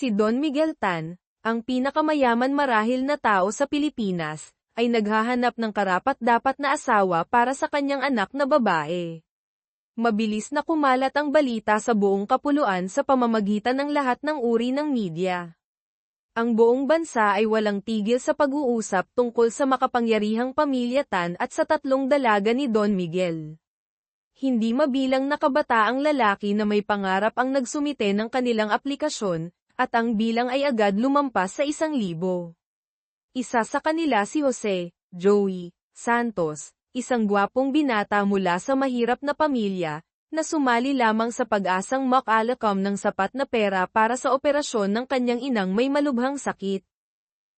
Si Don Miguel Tan, ang pinakamayaman marahil na tao sa Pilipinas, ay naghahanap ng karapat-dapat na asawa para sa kanyang anak na babae. Mabilis na kumalat ang balita sa buong kapuluan sa pamamagitan ng lahat ng uri ng media. Ang buong bansa ay walang tigil sa pag-uusap tungkol sa makapangyarihang pamilya Tan at sa tatlong dalaga ni Don Miguel. Hindi mabilang na kabataang lalaki na may pangarap ang nagsumite ng kanilang aplikasyon, at ang bilang ay agad lumampas sa 1,000. Isa sa kanila si Jose Joey Santos, isang gwapong binata mula sa mahirap na pamilya, na sumali lamang sa pag-asang makalakam ng sapat na pera para sa operasyon ng kanyang inang may malubhang sakit.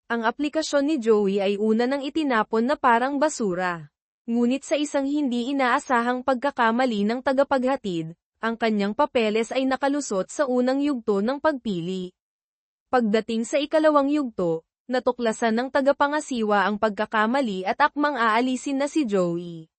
Ang aplikasyon ni Joey ay una nang itinapon na parang basura. Ngunit sa isang hindi inaasahang pagkakamali ng tagapaghatid, ang kanyang papeles ay nakalusot sa unang yugto ng pagpili. Pagdating sa ikalawang yugto, natuklasan ng tagapangasiwa ang pagkakamali at akmang aalisin na si Joey.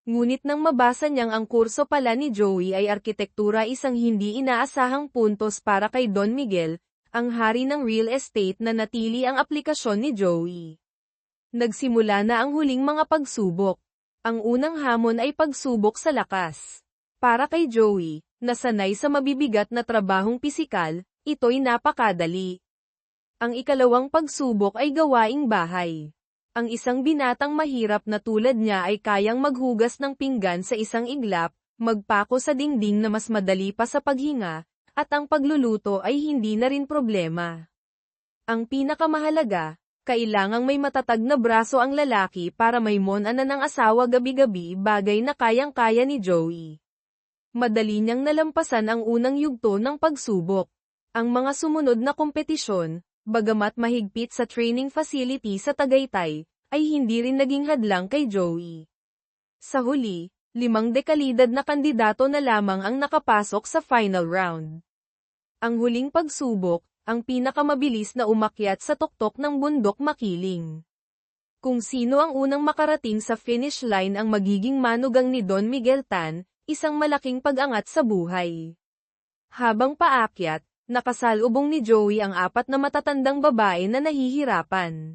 Ngunit nang mabasa niyang ang kurso pala ni Joey ay arkitektura, isang hindi inaasahang puntos para kay Don Miguel, ang hari ng real estate, na natili ang aplikasyon ni Joey. Nagsimula na ang huling mga pagsubok. Ang unang hamon ay pagsubok sa lakas. Para kay Joey, na sanay sa mabibigat na trabahong pisikal, ito'y napakadali. Ang ikalawang pagsubok ay gawaing bahay. Ang isang binatang mahirap na tulad niya ay kayang maghugas ng pinggan sa isang iglap, magpako sa dingding na mas madali pa sa paghinga, at ang pagluluto ay hindi na rin problema. Ang pinakamahalaga, kailangang may matatag na braso ang lalaki para may monanan ng asawa gabi-gabi, bagay na kayang-kaya ni Joey. Madali niyang nalampasan ang unang yugto ng pagsubok. Ang mga sumunod na kompetisyon, bagamat mahigpit sa training facility sa Tagaytay, ay hindi rin naging hadlang kay Joey. Sa huli, 5 dekalidad na kandidato na lamang ang nakapasok sa final round. Ang huling pagsubok, ang pinakamabilis na umakyat sa tuktok ng bundok makiling. Kung sino ang unang makarating sa finish line ang magiging manugang ni Don Miguel Tan, isang malaking pag-angat sa buhay. Habang paakyat, nakasalubong ni Joey ang 4 na matatandang babae na nahihirapan.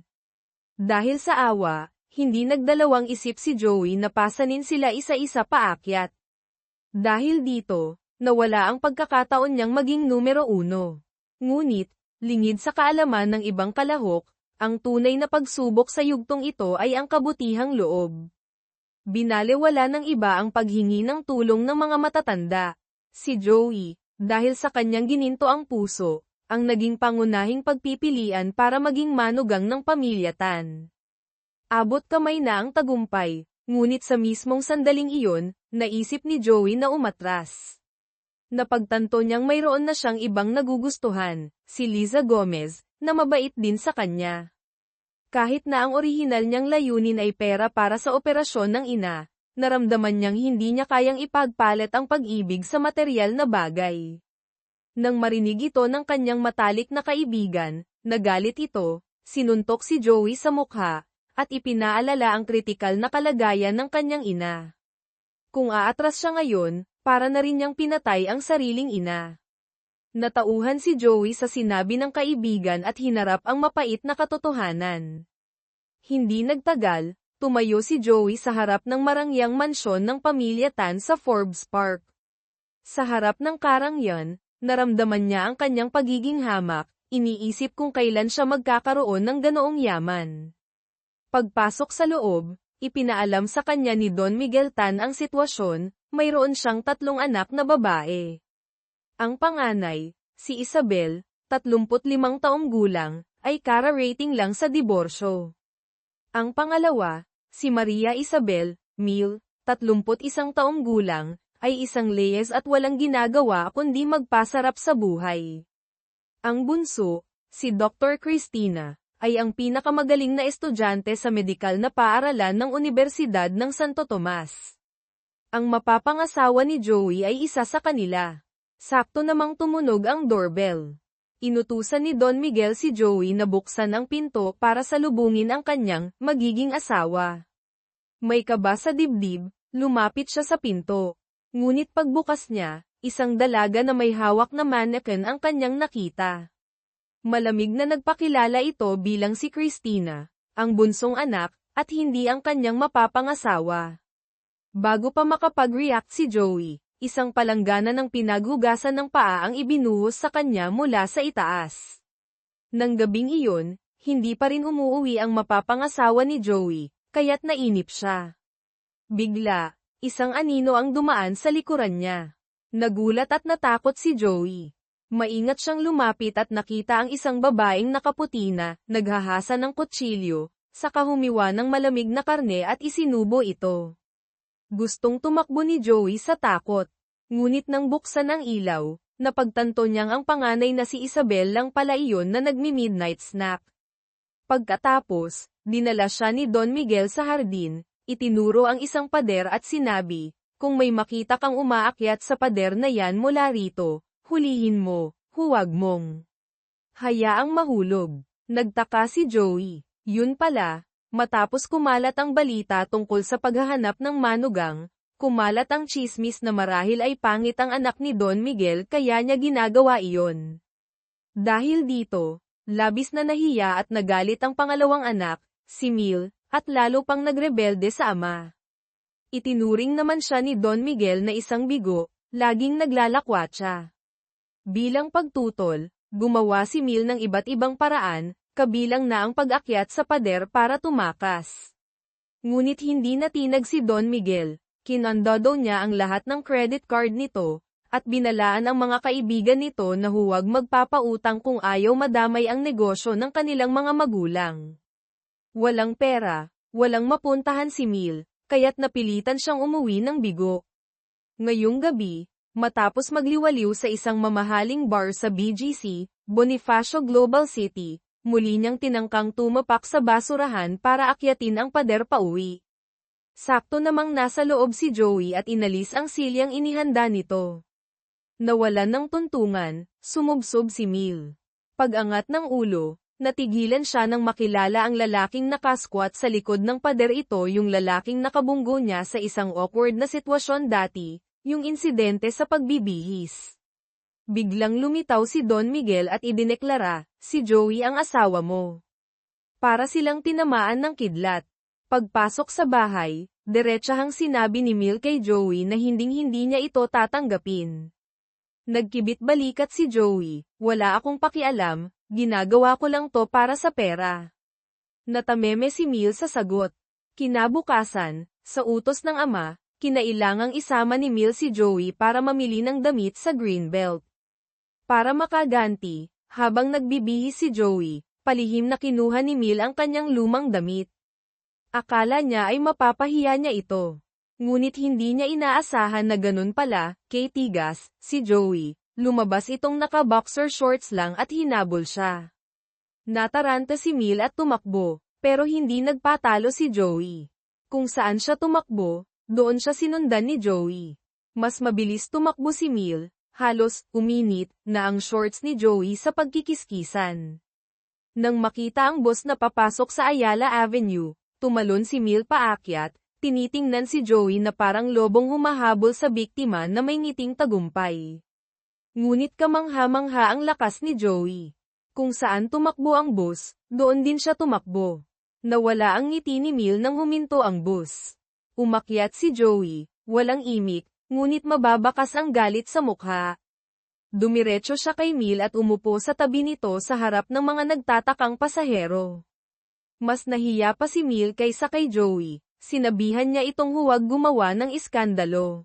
Dahil sa awa, hindi nagdalawang isip si Joey na pasanin sila isa-isa paakyat. Dahil dito, nawala ang pagkakataon niyang maging numero 1. Ngunit, lingid sa kaalaman ng ibang kalahok, ang tunay na pagsubok sa yugtong ito ay ang kabutihang loob. Binalewala ng iba ang paghingi ng tulong ng mga matatanda. Si Joey, dahil sa kanyang gininto ang puso, ang naging pangunahing pagpipilian para maging manugang ng pamilya Tan. Abot kamay na ang tagumpay, ngunit sa mismong sandaling iyon, naisip ni Joey na umatras. Napagtanto niyang mayroon na siyang ibang nagugustuhan, si Liza Gomez, na mabait din sa kanya. Kahit na ang orihinal niyang layunin ay pera para sa operasyon ng ina, naramdaman niyang hindi niya kayang ipagpalit ang pag-ibig sa materyal na bagay. Nang marinig ito ng kanyang matalik na kaibigan, nagalit ito, sinuntok si Joey sa mukha, at ipinaalala ang kritikal na kalagayan ng kanyang ina. Kung aatras siya ngayon, para na rin niyang pinatay ang sariling ina. Natauhan si Joey sa sinabi ng kaibigan at hinarap ang mapait na katotohanan. Hindi nagtagal, tumayo si Joey sa harap ng marangyang mansyon ng pamilya Tan sa Forbes Park. Sa harap ng karangyan, naramdaman niya ang kanyang pagiging hamak, iniisip kung kailan siya magkakaroon ng ganoong yaman. Pagpasok sa loob, ipinaalam sa kanya ni Don Miguel Tan ang sitwasyon, mayroon siyang 3 anak na babae. Ang panganay, si Isabel, 35 taong gulang, ay kara-rating lang sa diborsyo. Ang pangalawa, si Maria Isabel Mil, 31 taong gulang, ay isang leyes at walang ginagawa kundi magpasarap sa buhay. Ang bunso, si Dr. Cristina, ay ang pinakamagaling na estudyante sa medikal na paaralan ng Universidad ng Santo Tomas. Ang mapapangasawa ni Joey ay isa sa kanila. Sakto namang tumunog ang doorbell. Inutusan ni Don Miguel si Joey na buksan ang pinto para salubungin ang kanyang magiging asawa. May kaba sa dibdib, lumapit siya sa pinto. Ngunit pagbukas niya, isang dalaga na may hawak na mannequin ang kanyang nakita. Malamig na nagpakilala ito bilang si Christina, ang bunsong anak, at hindi ang kanyang mapapangasawa. Bago pa makapag-react si Joey, isang palanggana ng pinaghugasan ng paa ang ibinuhos sa kanya mula sa itaas. Nang gabing iyon, hindi pa rin umuuwi ang mapapangasawa ni Joey, kaya't nainip siya. Bigla, isang anino ang dumaan sa likuran niya. Nagulat at natakot si Joey. Maingat siyang lumapit at nakita ang isang babaeng nakaputi na, naghahasa ng kutsilyo, saka humiwa ng malamig na karne at isinubo ito. Gustong tumakbo ni Joey sa takot. Ngunit nang buksan ang ilaw, napagtanto niyang ang panganay na si Isabel lang pala iyon na nagmi-midnight snack. Pagkatapos, dinala siya ni Don Miguel sa hardin, itinuro ang isang pader at sinabi, kung may makita kang umaakyat sa pader na yan mula rito, hulihin mo, huwag mong hayaang mahulog. Nagtaka si Joey. Yun pala, matapos kumalat ang balita tungkol sa paghahanap ng manugang, kumalat ang tsismis na marahil ay pangit ang anak ni Don Miguel kaya niya ginagawa iyon. Dahil dito, labis na nahiya at nagalit ang pangalawang anak, si Mil, at lalo pang nagrebelde sa ama. Itinuring naman siya ni Don Miguel na isang bigo, laging naglalakwatsa. Bilang pagtutol, gumawa si Mil ng iba't ibang paraan, kabilang na ang pag-akyat sa pader para tumakas. Ngunit hindi natinag si Don Miguel, kinandado niya ang lahat ng credit card nito, at binalaan ang mga kaibigan nito na huwag magpapautang kung ayaw madamay ang negosyo ng kanilang mga magulang. Walang pera, walang mapuntahan si Mil, kaya't napilitan siyang umuwi ng bigo. Ngayong gabi, matapos magliwaliw sa isang mamahaling bar sa BGC, Bonifacio Global City, muli niyang tinangkang tumapak sa basurahan para akyatin ang pader pauwi. Sakto namang nasa loob si Joey at inalis ang silyang inihanda nito. Nawalan ng tuntungan, sumubsob si Mil. Pag-angat ng ulo, natigilan siya nang makilala ang lalaking nakasquat sa likod ng pader. Ito yung lalaking nakabunggo niya sa isang awkward na sitwasyon dati, yung insidente sa pagbibihis. Biglang lumitaw si Don Miguel at idineklara, si Joey ang asawa mo. Para silang tinamaan ng kidlat. Pagpasok sa bahay, diretsahang sinabi ni Mil kay Joey na hinding-hindi niya ito tatanggapin. Nagkibit balikat si Joey, wala akong pakialam, ginagawa ko lang to para sa pera. Natameme si Mil sa sagot. Kinabukasan, sa utos ng ama, kinailangang isama ni Mil si Joey para mamili ng damit sa Greenbelt. Para makaganti, habang nagbibihis si Joey, palihim na kinuha ni Mil ang kanyang lumang damit. Akala niya ay mapapahiya niya ito. Ngunit hindi niya inaasahan na ganun pala, kay tigas, si Joey. Lumabas itong naka-boxer shorts lang at hinabol siya. Nataranta si Mil at tumakbo, pero hindi nagpatalo si Joey. Kung saan siya tumakbo, doon siya sinundan ni Joey. Mas mabilis tumakbo si Mil, halos uminit na ang shorts ni Joey sa pagkikiskisan. Nang makita ang boss na papasok sa Ayala Avenue, tumalon si Mil paakyat, tinitingnan si Joey na parang lobong humahabol sa biktima na may ngiting tagumpay. Ngunit kamangha-mangha ang lakas ni Joey. Kung saan tumakbo ang boss, doon din siya tumakbo. Nawala ang ngiti ni Mil nang huminto ang boss. Umakyat si Joey, walang imik, ngunit mababakas ang galit sa mukha. Dumiretso siya kay Mil at umupo sa tabi nito sa harap ng mga nagtatakang pasahero. Mas nahiya pa si Mil kaysa kay Joey, sinabihan niya itong huwag gumawa ng iskandalo.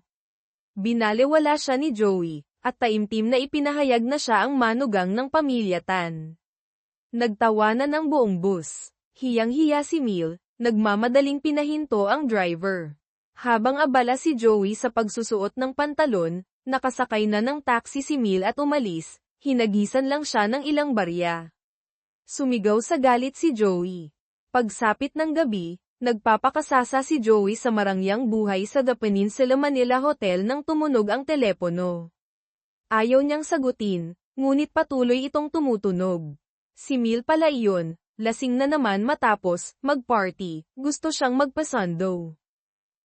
Binalewala siya ni Joey, at taimtim na ipinahayag na siya ang manugang ng pamilya Tan. Nagtawanan ang buong bus. Hiyang-hiya si Mil, nagmamadaling pinahinto ang driver. Habang abala si Joey sa pagsusuot ng pantalon, nakasakay na ng taxi si Mil at umalis, hinagisan lang siya ng ilang barya. Sumigaw sa galit si Joey. Pagsapit ng gabi, nagpapakasasa si Joey sa marangyang buhay sa The Peninsula Manila Hotel nang tumunog ang telepono. Ayaw niyang sagutin, ngunit patuloy itong tumutunog. Si Mil pala iyon, lasing na naman matapos mag-party, gusto siyang magpasundo.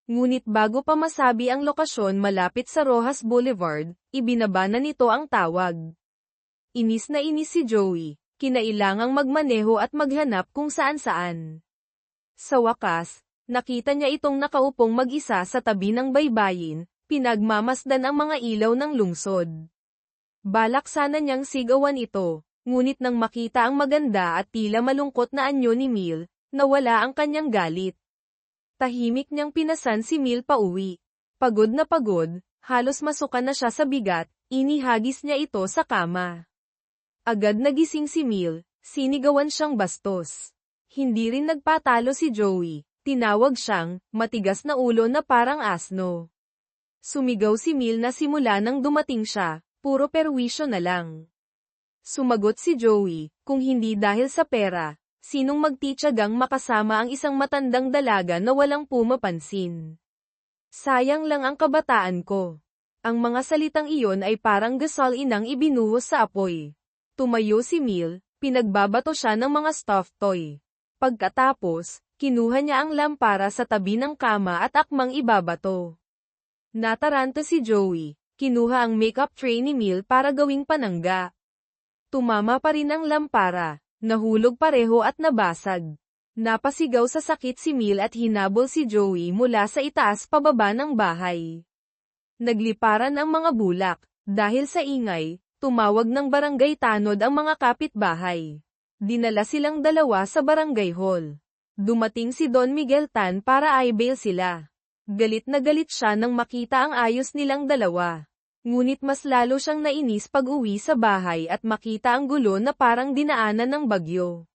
Ngunit bago pa masabi ang lokasyon malapit sa Rojas Boulevard, ibinaba na nito ang tawag. Inis na inis si Joey, kinailangang magmaneho at maghanap kung saan-saan. Sa wakas, nakita niya itong nakaupong mag-isa sa tabi ng baybayin, pinagmamasdan ang mga ilaw ng lungsod. Balak sana niyang sigawan ito, ngunit nang makita ang maganda at tila malungkot na anyo ni Mil, nawala ang kanyang galit. Tahimik niyang pinasan si Mil pauwi. Pagod na pagod, halos masukan na siya sa bigat, inihagis niya ito sa kama. Agad nagising si Mil, sinigawan siyang bastos. Hindi rin nagpatalo si Joey, tinawag siyang, matigas na ulo na parang asno. Sumigaw si Mil na simula nang dumating siya, puro perwisyo na lang. Sumagot si Joey, kung hindi dahil sa pera, sinong magtitiyagang makasama ang isang matandang dalaga na walang pumapansin. Sayang lang ang kabataan ko. Ang mga salitang iyon ay parang gasolinang ibinuhos sa apoy. Tumayo si Mil, pinagbabato siya ng mga stuffed toy. Pagkatapos, kinuha niya ang lampara sa tabi ng kama at akmang ibabato. Nataranta si Joey, kinuha ang makeup tray ni Mil para gawing panangga. Tumama pa rin ang lampara, nahulog pareho at nabasag. Napasigaw sa sakit si Mil at hinabol si Joey mula sa itaas pababa ng bahay. Nagliparan ang mga bulak, dahil sa ingay, tumawag ng barangay tanod ang mga kapitbahay. Dinala silang dalawa sa barangay hall. Dumating si Don Miguel Tan para i-bail sila. Galit na galit siya nang makita ang ayos nilang dalawa. Ngunit mas lalo siyang nainis pag-uwi sa bahay at makita ang gulo na parang dinaanan ng bagyo.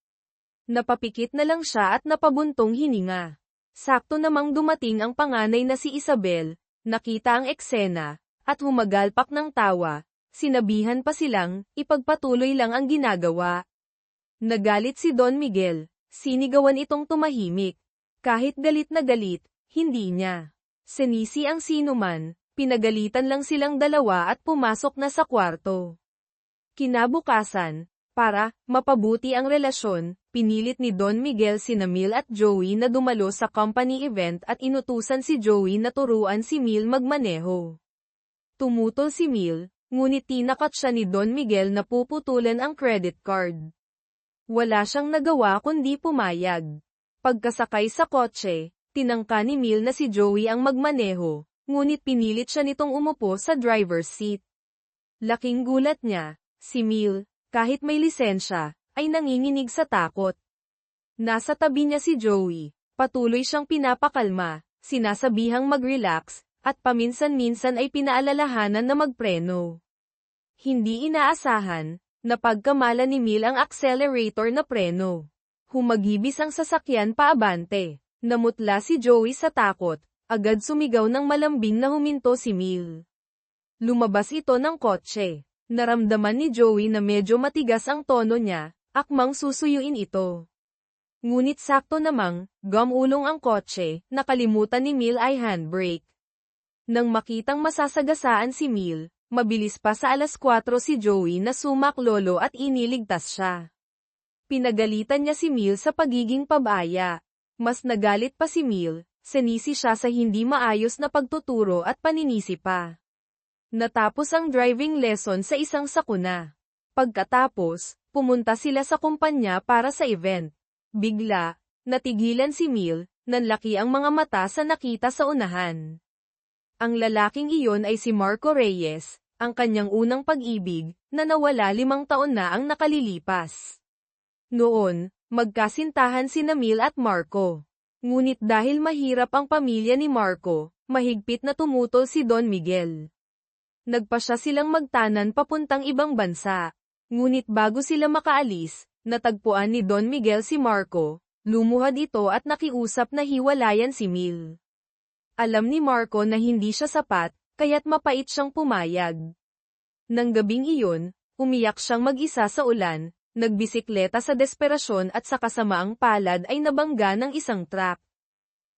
Napapikit na lang siya at napabuntong hininga. Sakto namang dumating ang panganay na si Isabel, nakita ang eksena, at humagalpak ng tawa. Sinabihan pa silang, ipagpatuloy lang ang ginagawa. Nagalit si Don Miguel, sinigawan itong tumahimik. Kahit galit na galit, hindi niya sinisi ang sinuman, pinagalitan lang silang dalawa at pumasok na sa kwarto. Kinabukasan, para mapabuti ang relasyon, pinilit ni Don Miguel sina Mil at Joey na dumalo sa company event at inutusan si Joey na turuan si Mil magmaneho. Tumutol si Mil, ngunit tinakat siya ni Don Miguel na puputulan ang credit card. Wala siyang nagawa kundi pumayag. Pagkasakay sa kotse, tinangka ni Mil na si Joey ang magmaneho, ngunit pinilit siya nitong umupo sa driver's seat. Laking gulat niya, si Mil, kahit may lisensya, ay nanginginig sa takot. Nasa tabi niya si Joey, patuloy siyang pinapakalma, sinasabihang mag-relax, at paminsan-minsan ay pinaalalahanan na magpreno. Hindi inaasahan, napagkamala ni Mil ang accelerator na preno. Humagibis ang sasakyan paabante. Namutla si Joey sa takot, agad sumigaw ng malambing na huminto si Mil. Lumabas ito ng kotse. Naramdaman ni Joey na medyo matigas ang tono niya, akmang susuyuin ito. Ngunit sakto namang, gumulong ang kotse, nakalimutan ni Mil ay handbrake. Nang makitang masasagasaan si Mil, mabilis pa sa 4 si Joey na sumaklolo at iniligtas siya. Pinagalitan niya si Mil sa pagiging pabaya. Mas nagalit pa si Mil, sinisi siya sa hindi maayos na pagtuturo at paninisi pa. Natapos ang driving lesson sa isang sakuna. Pagkatapos, pumunta sila sa kumpanya para sa event. Bigla, natigilan si Mil, nanlaki ang mga mata sa nakita sa unahan. Ang lalaking iyon ay si Marco Reyes, ang kanyang unang pag-ibig, na nawala 5 taon na ang nakalilipas. Noon, magkasintahan sina Mil at Marco. Ngunit dahil mahirap ang pamilya ni Marco, mahigpit na tumutol si Don Miguel. Nagpasya silang magtanan papuntang ibang bansa. Ngunit bago sila makaalis, natagpuan ni Don Miguel si Marco, lumuhad ito at nakiusap na hiwalayan si Mil. Alam ni Marco na hindi siya sapat, kaya't mapait siyang pumayag. Nang gabing iyon, umiyak siyang mag-isa sa ulan, nagbisikleta sa desperasyon at sa kasamaang palad ay nabangga ng isang truck.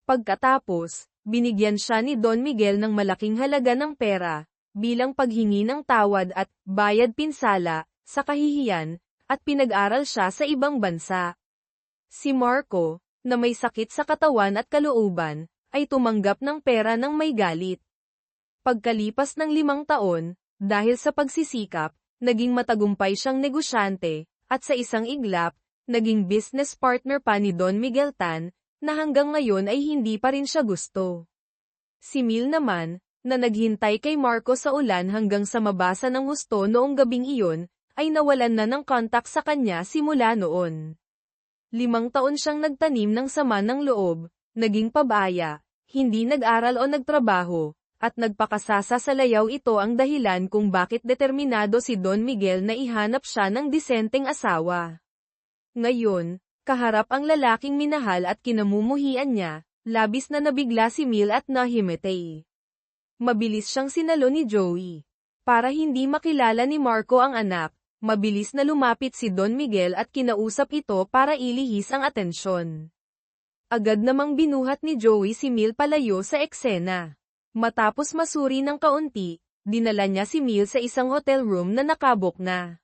Pagkatapos, binigyan siya ni Don Miguel ng malaking halaga ng pera, bilang paghingi ng tawad at bayad pinsala, sa kahihiyan, at pinag-aral siya sa ibang bansa. Si Marco, na may sakit sa katawan at kalooban, ay tumanggap ng pera ng may galit. Pagkalipas ng 5 taon, dahil sa pagsisikap, naging matagumpay siyang negosyante, at sa isang iglap, naging business partner pa ni Don Miguel Tan, na hanggang ngayon ay hindi pa rin siya gusto. Si Mil naman, na naghintay kay Marco sa ulan hanggang sa mabasa ng husto noong gabing iyon, ay nawalan na ng kontak sa kanya simula noon. 5 taon siyang nagtanim ng sama ng loob, naging pabaya, hindi nag-aral o nagtrabaho, at nagpakasasa sa layaw. Ito ang dahilan kung bakit determinado si Don Miguel na ihanap siya ng disenteng asawa. Ngayon, kaharap ang lalaking minahal at kinamumuhian niya, labis na nabigla si Mil at nahimatay. Mabilis siyang sinalo ni Joey. Para hindi makilala ni Marco ang anak, mabilis na lumapit si Don Miguel at kinausap ito para ilihis ang atensyon. Agad namang binuhat ni Joey si Mil palayo sa eksena. Matapos masuri ng kaunti, dinala niya si Mil sa isang hotel room na nakabook na.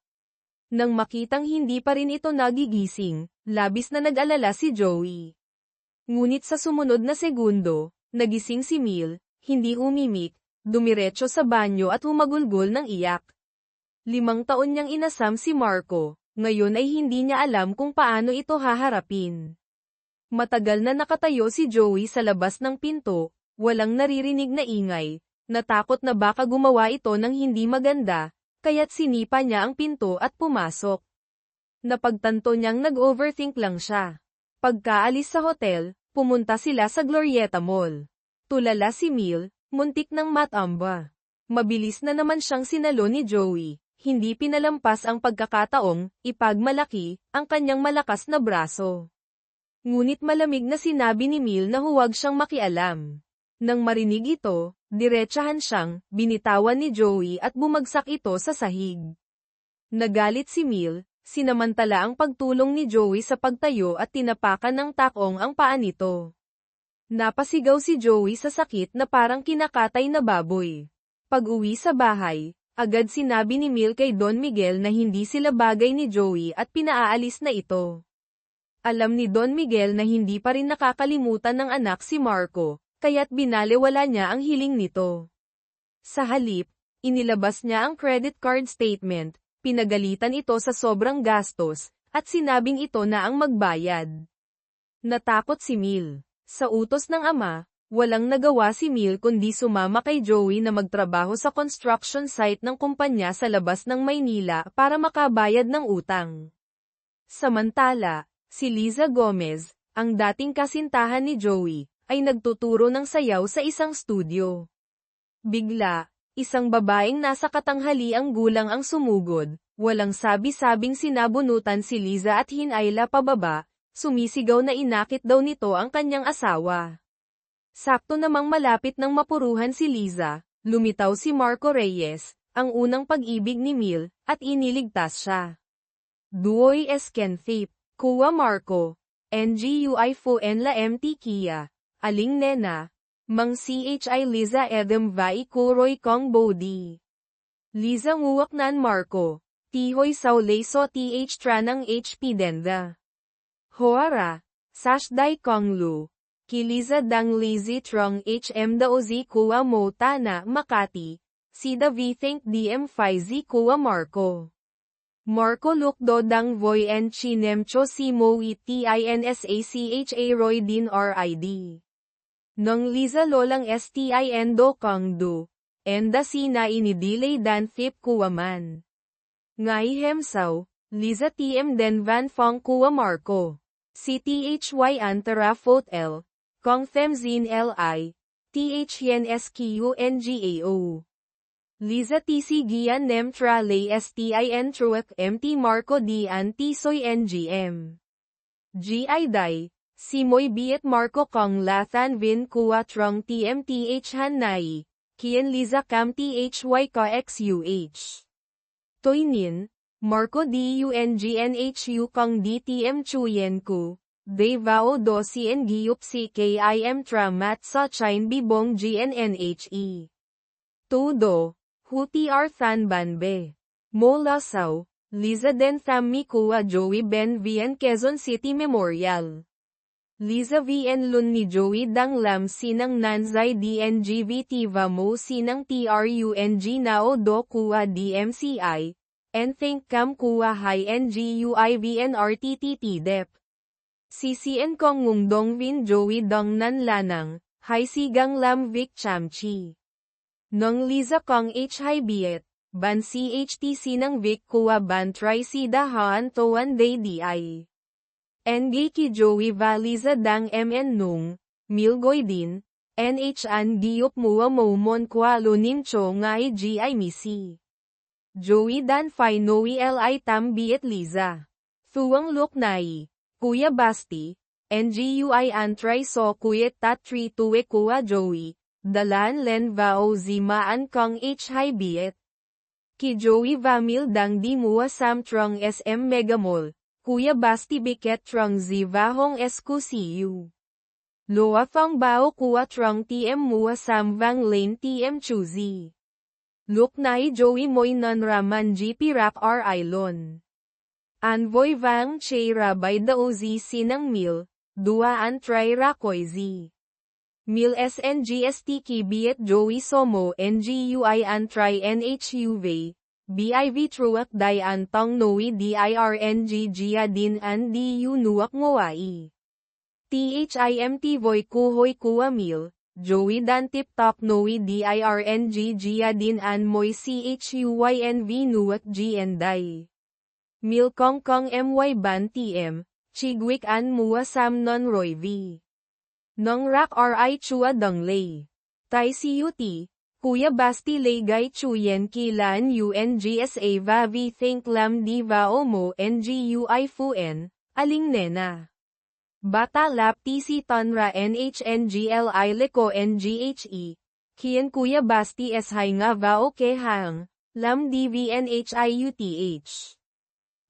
Nang makitang hindi pa rin ito nagigising, labis na nag-alala si Joey. Ngunit sa sumunod na segundo, nagising si Mil, hindi umimik, dumiretso sa banyo at humagulgol ng iyak. 5 taon niyang inasam si Marco, ngayon ay hindi niya alam kung paano ito haharapin. Matagal na nakatayo si Joey sa labas ng pinto, walang naririnig na ingay, natakot na baka gumawa ito ng hindi maganda, kaya't sinipa niya ang pinto at pumasok. Napagtanto niyang nag-overthink lang siya. Pagkaalis sa hotel, pumunta sila sa Glorieta Mall. Tulala si Mil, muntik ng matamba. Mabilis na naman siyang sinalo ni Joey, hindi pinalampas ang pagkakataong ipagmalaki ang kanyang malakas na braso. Ngunit malamig na sinabi ni Mil na huwag siyang makialam. Nang marinig ito, diretsahan siyang binitawan ni Joey at bumagsak ito sa sahig. Nagalit si Mil, sinamantala ang pagtulong ni Joey sa pagtayo at tinapakan ng takong ang paa nito. Napasigaw si Joey sa sakit na parang kinakatay na baboy. Pag-uwi sa bahay, agad sinabi ni Mil kay Don Miguel na hindi sila bagay ni Joey at pinaalis na ito. Alam ni Don Miguel na hindi pa rin nakakalimutan ng anak si Marco, kaya't binalewala niya ang hiling nito. Sa halip, inilabas niya ang credit card statement, pinagalitan ito sa sobrang gastos, at sinabing ito na ang magbayad. Natakot si Mil. Sa utos ng ama, walang nagawa si Mil kundi sumama kay Joey na magtrabaho sa construction site ng kumpanya sa labas ng Maynila para makabayad ng utang. Samantala, si Liza Gomez, ang dating kasintahan ni Joey, ay nagtuturo ng sayaw sa isang studio. Bigla, isang babaeng nasa katanghaliang gulang ang sumugod, walang sabi-sabing sinabunutan si Liza at hinayla pababa, sumisigaw na inakit daw nito ang kanyang asawa. Sakto namang malapit nang mapuruhan si Liza, lumitaw si Marco Reyes, ang unang pag-ibig ni Mil, at iniligtas siya. Duoy Eskenthip, Kuwa Marco, NGUI Fu en la MT Kia. Aling Nena, Mang Chi Liza Edem Vai Kuroy Kong Bodi. Liza Nguwak Nan Marco, Tihoy Saulay So Th Tranang HP Denda. Hoara, Sash Dai Kong Lu, Kiliza Dang Lizi Trong HM Daozi Kuwa Mo Tana Makati, Sida V Think DM Fizi Kuwa Marco. Marco Lukdo Dang Voy En Chinemcho Si Mo Tinsacha Roy Din RID. Nang Liza Lolang Stin Do Kong Du, Enda Sina Inidilay Dan Thip Kuwaman. Ngai Hemsaw, Liza TM Den Van Fong Kuwa Marco. CTHY Antara Phot L, Kong Them Zin Li, THN SQNGAO. Liza TC Gian Nem Tra Lay STIN Truak MT Marco Dian Tisoy NGM. GI Dai, Simoy Biet Marco Kong Lathan Vin Kua Trong TMTH Han Nai, Kien Liza Cam THY Ka XUH. Toynin, Marco DUNGNHU Kong DTM Chuyen Ku, De Vao Do Cien Giup CKIM Tramat Sa Chine Bibong GNNHE. Todo, Hutr Than Banbe. Mo Lasaw, Liza Den Tham Mi Kua Joey Ben Vian Quezon City Memorial. Liza VN Lun ni Joey Dang Lam Sinang Nanzai DNGV Tiva Mo Sinang TRUNG Nao Do Kua DMCI, and think kam kuwa hai nguivnrttt dep. CCN kong ngung dong vin Joey dong nan lanang, hai sigang lam Vic chamchi. Nong Liza kong hi biet, ban CHTC ng Vic kuwa ban try si dahaan toan day di. Nga ki Joey va Liza dang mn nung, milgoy din, an giup mua momon kwa lunim cho ngai gi misi. Joey dan fai noi li tam biet Liza. Thuang look nai. Kuya Basti, ngui an try so kuya tat 3 tuwe kuwa Joey, dalan len vao zimaan kong hi biet. Ki Joey va mil dang di mua sam trong SM Megamall, kuya Basti biket trong ziva hong SQCU. Loa fong bao kuwa trong TM mua sam vang lane TM chuzi. Look nai Joey moy non raman GP rap R Ilon. Anvoy vang che rabay dao zi sinang mil, dua an try rakoy zi. Mil SNGST ki biet Joey somo ngui an try NHUV, BIV truak day an tong noi dirng gia din an du nuak ngawai. THIMT voy kuhoy kuwa mil, Joey dan tip top noi dirng gia din an moy CHUYNV nuak gnday. Mil kong kong my ban tm, chigwik an mua sam non roy v. Nong rak ri chua dong lay. Tai CUT, kuya Basti lay gay chuyen kilan UNGSA va vi think lam di va omo ngui fuen, aling nena. Bata lap TC tonra NHNGLI liko NGHE, kien kuya Basti es hay nga va oke hang, lam DVNHIUTH.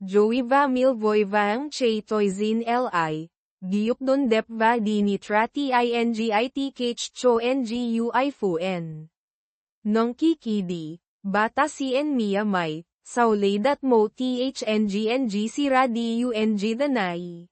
Joey va mil voy vang che toy zin li, giup don dep va di nitra tingitkh cho ngui fuen. Nong kikidi, bata cn mia may, sauledat mo thngnng sira dung danai.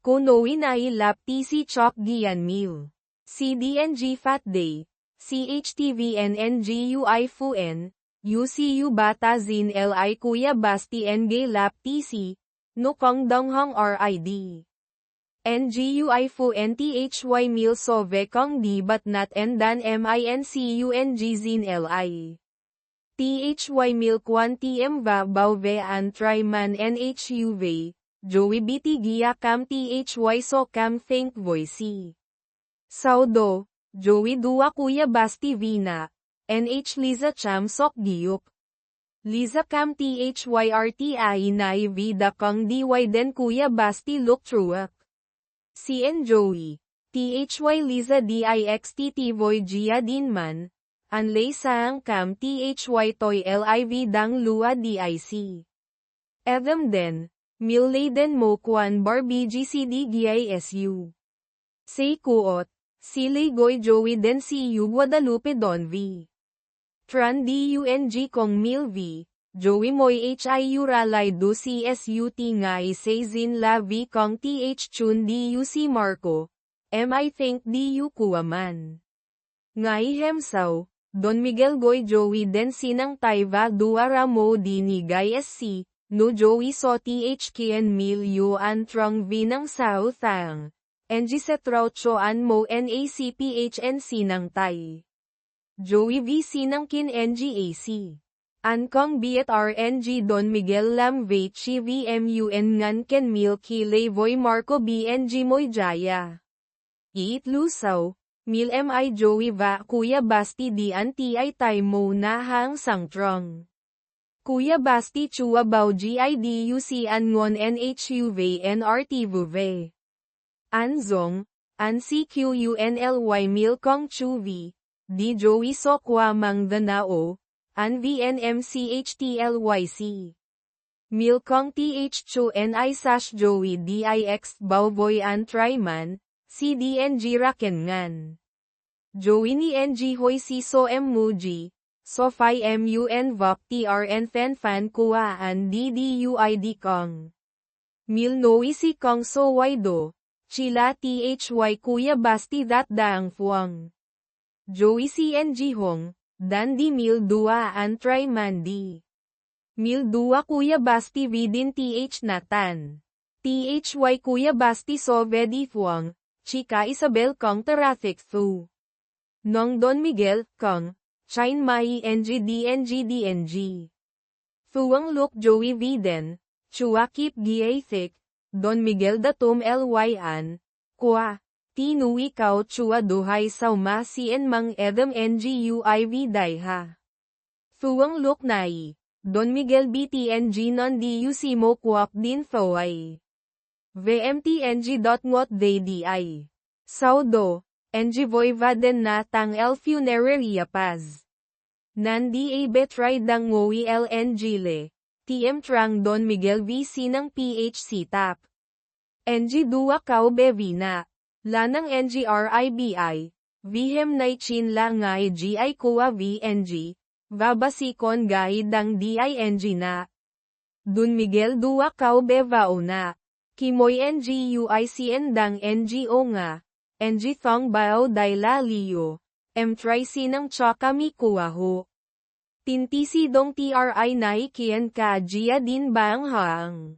Konoi nai lap tc chok gian mil. CDNG fat day, CHTVNNGui fuen. UCU bata zin li kuya Basti nga lap tc, no kong donghong RID. NGUI fu nthy mil so ve kong di but not endan mincung zin li. Thy mil kwan tm va bao ve an try man nhuv, Joey biti gia kam thy so kam think voice. Saudo, Joey dua kuya Basti vina. NH Liza Cham Sok Giup. Liza Cam THYRTI Nai Vida Kong DY Den Kuya Basti Look Truak. CN Joey. THY Liza DIXTT Voy Gia Dinman. Anlay Saang Cam THY Toy LIV Dang Lua DIC. Evem Den. Millay Den Mo Kwan Bar BGCD GISU. Say Kuot. Silay Goy Joey Den CU Guadalupe Don V. Tran dung kong mil v, Joey moy hiu ralay do csut ngay say zin la v kong th chun duc Marco, I think du kuwaman. Ngay hemsaw, Don Miguel Goy Joey den sinang taiva duara mo di ni gay sc, no Joey so th kien mil yu an trong v ng sao thang, ng setraw cho an mo nacphn sinang tay. Joey v sinang kin ngac. Ankong biet RNG Don Miguel Lam ve chi vmun ngan ken mil kilay voy Marco BNG moy jaya. Iit lusaw, mil mi Joey va kuya Basti di anti ay tay mo na hang sangtrong. Kuya Basti chua bao giduc an ngon nhuv nrt vuve. Anzong, an cqunly mil kong chuvi. Di Joey so kwa mang danao, an vnmchtlyc. Mil kong th chu ni sash Joey dix bao voy an tryman, cdng raken ngan. Joey ni ng hoy si so muji, so fi mun vop trn fan fan kuwaan dduid kong. Mil noi si kong so waido, chila thy kuya Basti that daang fuang. Joey CNG Hong, dan di mil dua an try mandi. Mil dua Kuya Basti Vidin Th Natan. Thy Kuya Basti Sovedi Fuang, Chika Isabel Kong Tarathik Thu. Nong Don Miguel, Kong, Chine Mai NG. Thuang Luk Joey Viden, Chua Kip Giathik, Don Miguel Datum Lyan, Kwa, Tinui Kao Chua Duhay Sauma Sien Mang Edam NGUIV Daiha. Thuang Luk Nai, Don Miguel BTNG Non Diusimo Kwak Din Thoay. VMTNG.ngot Di. Saudo, NG Voivaden na Tang El Funeraria Paz. Nandi A Betray Dang Ngoi LNGle, TM Trang Don Miguel VC ng PHC TAP. NG Dua Kao Bevina, Lanang NGRIBI, Vihem Nay Chin La Ngay GI Kuwa VNG, Vabasikon Gai Dang DING na. Don Miguel Dua Kao Bevao na. Kimoy NGUICN Dang NGO nga, NG Thong Bao Dai La Lio, M-Tri Sinang Choka Mi Kuwaho. Tintisi Dong TRI Nai Kian Ka Jia Din Bang Haang.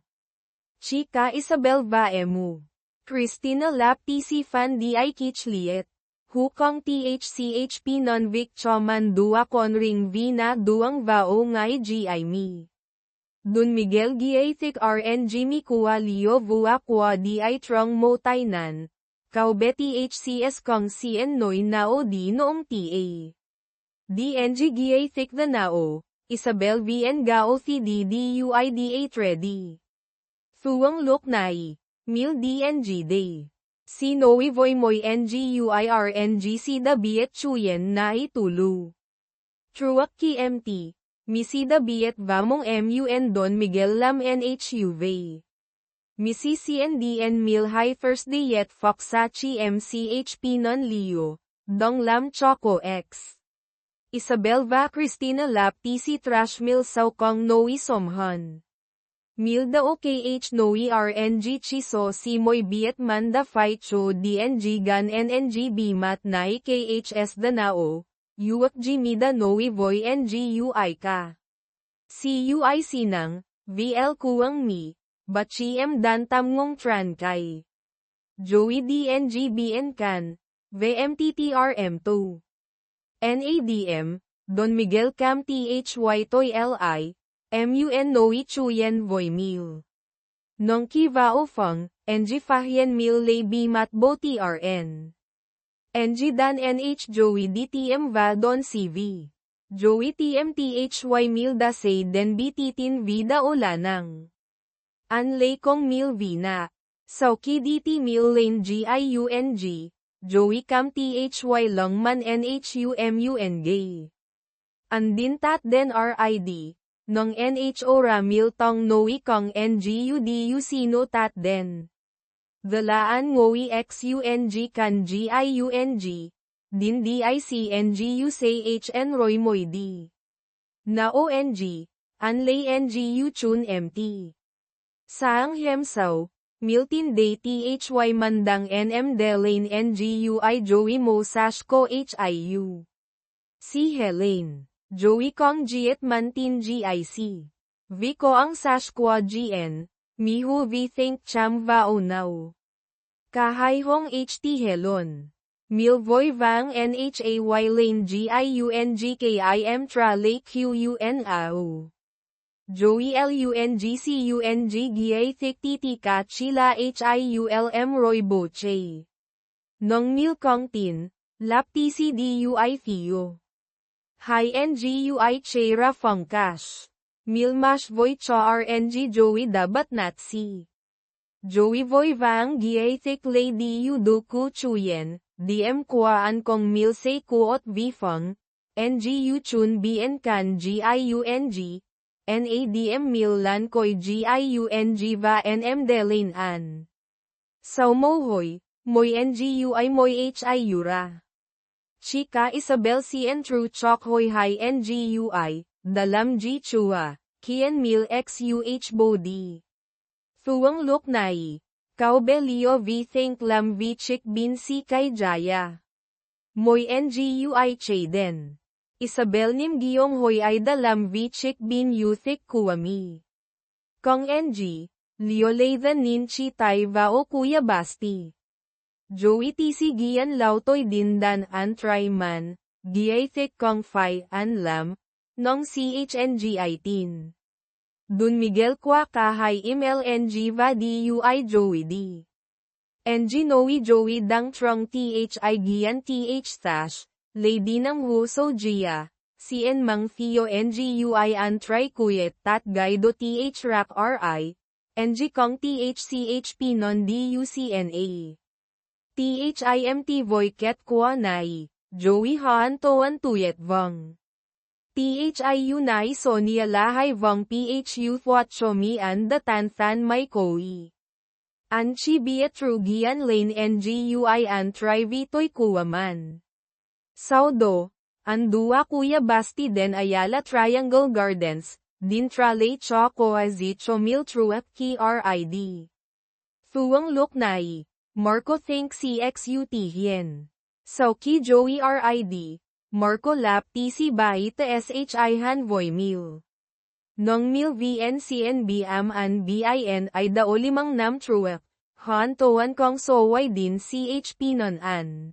Chika Isabel Vaemu. Christina Lap TC Fan Di Kichliet. Hukong THCHP Non-Vic Choman Dua Conring Vina Duang Vao Ngai GI Mi. Don Miguel Giathik RNG Mikua Leo Vua Kwa Di Trong Mo Tainan, Kao Betty HCS Kong Cien Noi Nao Di Noong TA. DNG Giathik The Nao, Isabel VN Gao Thi DUIDA Tredi. Thuang Luk Nai, Mil DNG Day. Si Noi Voy Moy NGUIRNG Si Da Biet Chuyen Nai Tulu. Truak Ki MT. Misida Biet Vamong MUN Don Miguel Lam NHUV. Misi CNDN Mil High First Day Yet Foxachi MCHP Non Leo, Dong Lam Choco X. Isabel Va Cristina Lap TC Trash Mil Sao Kong Noi Somhan. Mil Da OKH Noi RNG Chiso Simoy Biet Manda Fight Cho DNG Gan NNG Bimat Nai KHS Danao. Yuak Jimida Noi Voy NGUI ka. CUI Sinang, VL Kuang Mi, Bachiem Dan Tamngong Tran Kai. Joey DNG BN Kan, VMTTRM2. NADM, Don Miguel Cam THY Toy LI, MUN Noi Chuyen Voy Mil. Nong Ki Vao Feng, NG Fahyen Mil Lay Bimat Bo TRN. NG Dan NH Joey DTM Va Don CV. Joey TM THY Mil Da Say Den BTTin Vida Olanang. Anlay Kong Mil Vina. Sauki DT Mil Lane GIUNG. Joey Cam THY Longman NHUMUN Gay. Andin Tat Den RID. Nong NHO Ramil Tong Noi Kong NGUDU Sino Tat Den. Galaan Ngoi XUNG Kan GIUNG, Din DICNGU Say HN Roy Moy D. Na ONG, Anlay NGU Chun MT. Saang Hemsaw, Miltin Day THY Mandang NM Delane NGUI Joey Mo Sashko HIU. Si Helene, Joey Kong Giet Mantin GIC. Vico Ang Sashkwa GN. Mihu Vi Think Cham Vao Now. Kahay Hong HT Helon. Mil Voy Vang NHAY Lane GIUNGKIM Tra Lake QUN Ao. Joey LUNGCUNG Giathik Titi Ka Chila HIULM Roy Boche. Nong Mil Kong Tin, Lap TCDUI Theo. Hi NGUI Chera Fongkash. Milmash Voy Cha RNG Joey Dabat Natsi. Joey Voy Vang Giathik Lay Diu Doku Chuyen, DM Kwaan Kong Mil Say Kuot Vifong, NGU Chun BN Kan GIUNG, NADM Mil Lan Koy GIUNG Va NM Delane An. Sao Mohoy, Moy NGUI Moy HIURA. Chika Isabel CN True Chok Hoy Hi NGUI. Dalam G Chua, Kian Mil XUH Bodi. Thuang Luk Nai. Kao Belio V Think Lam V Chik Bin Si Kay Jaya. Moy NGUI Chaden. Isabel Nim Giyong Hoy ay dalam vi chik bin yuthik kuwami. Kong NG, Leolathan Nin Chi Tai Vao Kuya Basti. Joey TC Gian Lautoy Dindan An Triman, Giaithik Kong Fai An Lam, Nong CHNG 18. Dun Miguel Kwa Kahay MLNG Va DUI Joey D. NG Noe Joey Dang Trong THI Gian TH Stash, Lady ng Huso Gia, CN Mang Theo NGUI An Tri Kuyet Tat Gaido TH Rak RI, NG Kong THCHP Non DUCNA. THIMT Voiket Kwa Nai, Joey Haan Toan Tuyet Vong. THIU Nai Sonia Lahay Vong PHU Thwat Chomi An Datan Than Mai Koi. An Chi Biatru Gian Lane NGUI An Tri Vitoy Kuwaman. Saudo, An Dua Kuya Basti Den Ayala Triangle Gardens, Din Trale Choco Azi Chomil Truap KRID. Thuang Luk Nai, Marco Think CXUT Hien. Sauki Joey RID. Marco Lap TC Bai te SHI Han Voy Mil. Nong Mil VNCNB Am An BIN ay dao 5 nam truek, Han Toan Kong Soway Din CHP Non An.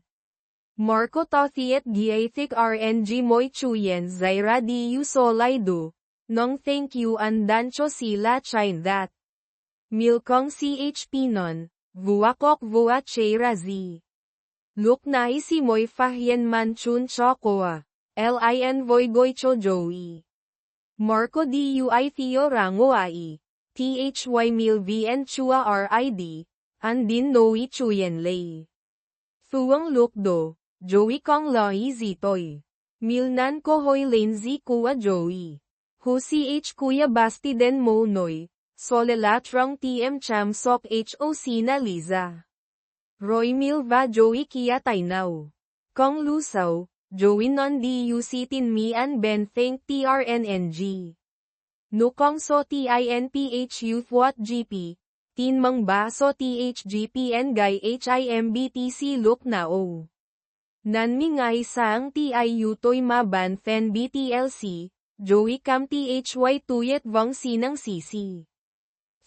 Marco Tothiet Giaithik RNG Moy Chuyen Zaira Diu Solay Du, Nong Thank You An Dancho Sila Chine That. Mil Kong CHP Non, Vuakok Vua Che Razi. Luk Nai Si Moy Fahyen Manchun Chokoa, LIN Voy Goicho Joey. Marco DUI Theo Rango Ai, THY Mil VN Chua RID, Andin Noi Chuyen Lay. Thuang Luk Do, Joey Kong Loi Zitoy. Mil Nan Ko Hoy Lane Z Kua Joey. Hu CH Kuya Basti Den Mo Noy, Solela Trong TM Cham Sok HOC Na Liza. Roy Milva Joey Kia Tainaw. Kong Lusaw, Joey Non DUC Tin Mi An Ben Thank TRNNG. Nukong So TINPHU Thwat GP, Tin Mang Ba So THGPN Gay HIMBTC Luk Nao. Nan Mi Ngay Sang TIU Toy Ma Ban Fen BTLC, Joey Kam THY Tuyet Vong Sinang CC.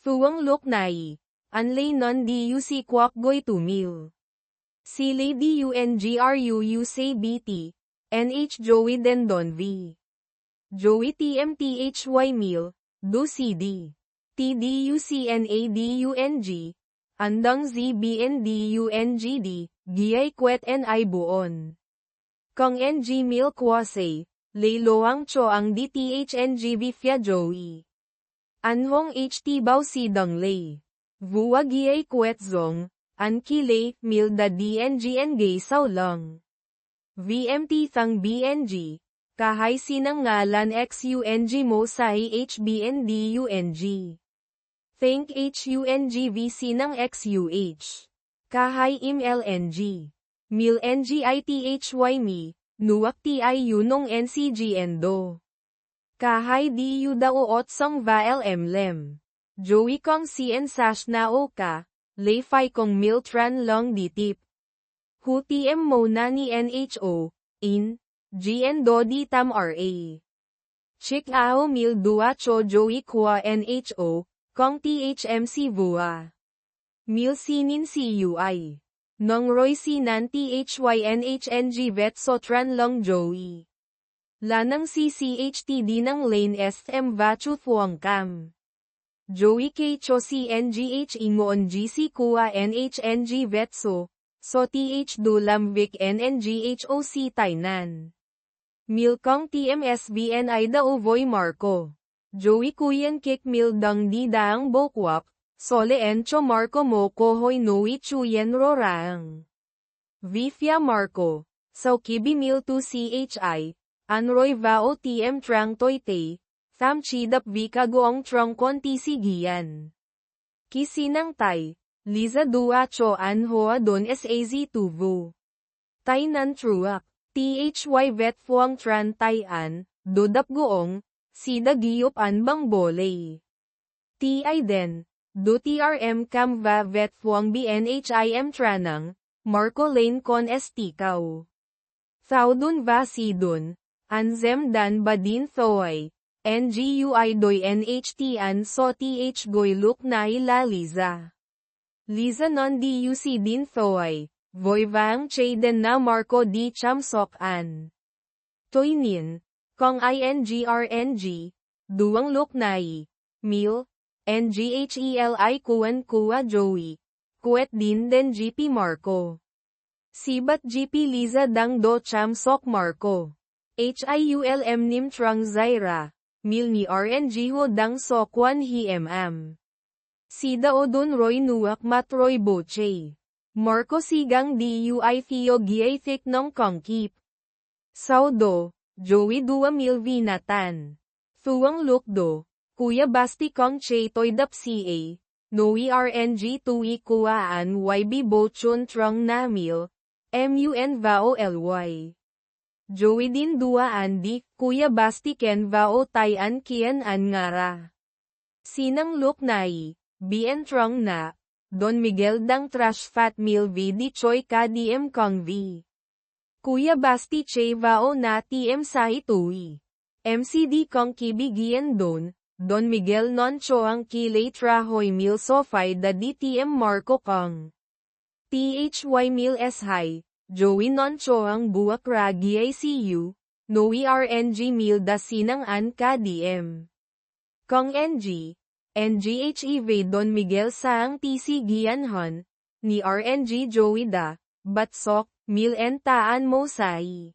Thuang Luk Nai. Anlay Non DUC Kwak Goy Tumil. Sile DUNGRUU Say BT, NH Joey Dendon V. Joey TMTHY Mil, Do CD. TDUCNA DUNG, Andang ZBN DUNGD, Giyay Kwet NI Buon. Kong NG Mil Kwasay, Leiloang Cho Ang DTHNG Vifya Joey. Anhong HT Bao Sidang Lay. Vua Giyay Kwet Zong, An Kilay, Milda DNGN Gay Sao Lang. VMT Thang BNG, Kahay Sinang Ngalan XUNG Mo Sahi HBN DUNG. Think HUNG V Sinang XUH. Kahay IMLNG. Mil NGITHY Mi, Nuak TIU Nong NCGN Do. Kahay DU Daoot Song Va LM. Joey Kong CN Sash Na Oka, Lay Fai Kong Miltran Long Ditip. Hu TM Mo Nani NHO, In, GN Do Di Tam RA. Chik Ao Mil Dua Cho Joey Kwa NHO, Kong THMC Vua. Mil Sinin CUI. Nong Roy Sinan THY NHNG Vet Sotran Long Joey. Lanang CCHTD ng Lane SM Vachu Thuong Cam. Joey K. Cho CNGH Ingoon GC Kua NHNG Vetso, So TH Dulam Vic NNGHOC Tainan. Milkong TMSBN Ida Uvoy Marco. Joey Kuyan Kik Mildang Di Daang Bokwap, Sole Encho Marco Mo Kohoy Noi Chuyen Rorang. Vifya Marco, Saukibi Mil 2 CHI, Anroy Vao TM Trang Toyte. Tham Chidap Vika Goong Trong Konti Sigian. Kisinang Tai, Liza Dua Cho An Hoa Don SAZ Tuvu. Tai Nan Truak, THY Vet Phuong Tran Tai An, Dodap Goong, Sida Giyop An Bang Bolay. TI Den, Do TRM Cam Va Vet Phuong BNHIM Tranang, Marco Lane Con Estikaw. Thao Dun Va Sidun. Anzem dan badin thoy. NGUI doy NHT an so TH goy look nai la Liza. Liza non DUC din thoy. Voy vang chay den na Marco di cham sok an. Toy nin. Kong INGRNG. Duwang look nai. Mil. NGHELI kuan kuwa Joey. Kuet din den GP Marco. Sibat GP Liza dang do cham sok Marco. HIULM nim trong Zaira. Mil ni RNG ho dang sokwan hi Sida o dun Roy nuak matroy boche. Marco sigang DUI Theo Giathik nong kongkip. Saudo, Joey 2,000 vinatan. Thuang lukdo, Kuya Basti kong che toy dap CA. Noi RNG tui kuaan YB bochon trong namil. MUN vao LY. Joey din 2 di, Kuya Basti ken vao tayan kian an ngara. Sinang look nai, BN trong na, Don Miguel dang trash fat mil v di choy ka DM kong v. Kuya Basti che vao na TM sahi tui. MCD kong kibigyan Don Miguel non choang kilay trahoy mil sofay da di TM Marco kong. THY mil s high. Joey non choang buwak ragi ICU, Noi RNG mil da sinang an ka DM. Kong NGHEV Don Miguel saang TC Gianhon, ni RNG Joey da, batsok, mil en taan mo sai.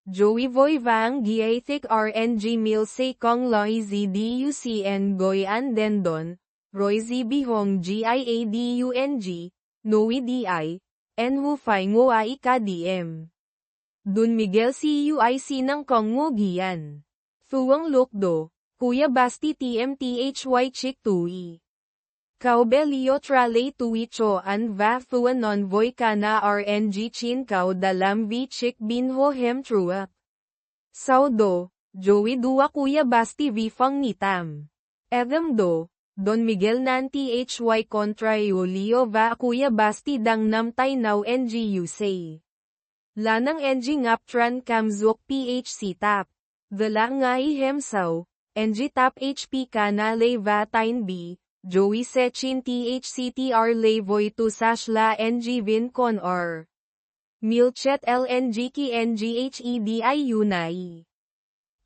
Joey voy vang giathik RNG mil say kong loy ZDUCN goy an dendon, Roy Z bihong GIADUNG, Noi DI. Enwu fay ngoai ka DM. Dun Miguel CUI sinang kong ngogian. Thuang lukdo, Kuya Basti TMTHY chik tui. Kaubelio trale tui cho an va thuan non voy ka na RNG chin kau dalam vi chik binho hem truak. Saudo, Joey 2 Kuya Basti vifang nitam. Evamdo. Don Miguel nan THY kontra Yolio va Kuya Basti dang namtay now NGU say. Lanang NG ngaptran kamzok PHC tap. Dala ngai hemsaw, NG tap HP kanale va tain B, Joey sechin THCTR levoy to sashla NG vin con R. Milchet LNG ki NGHEDI unai.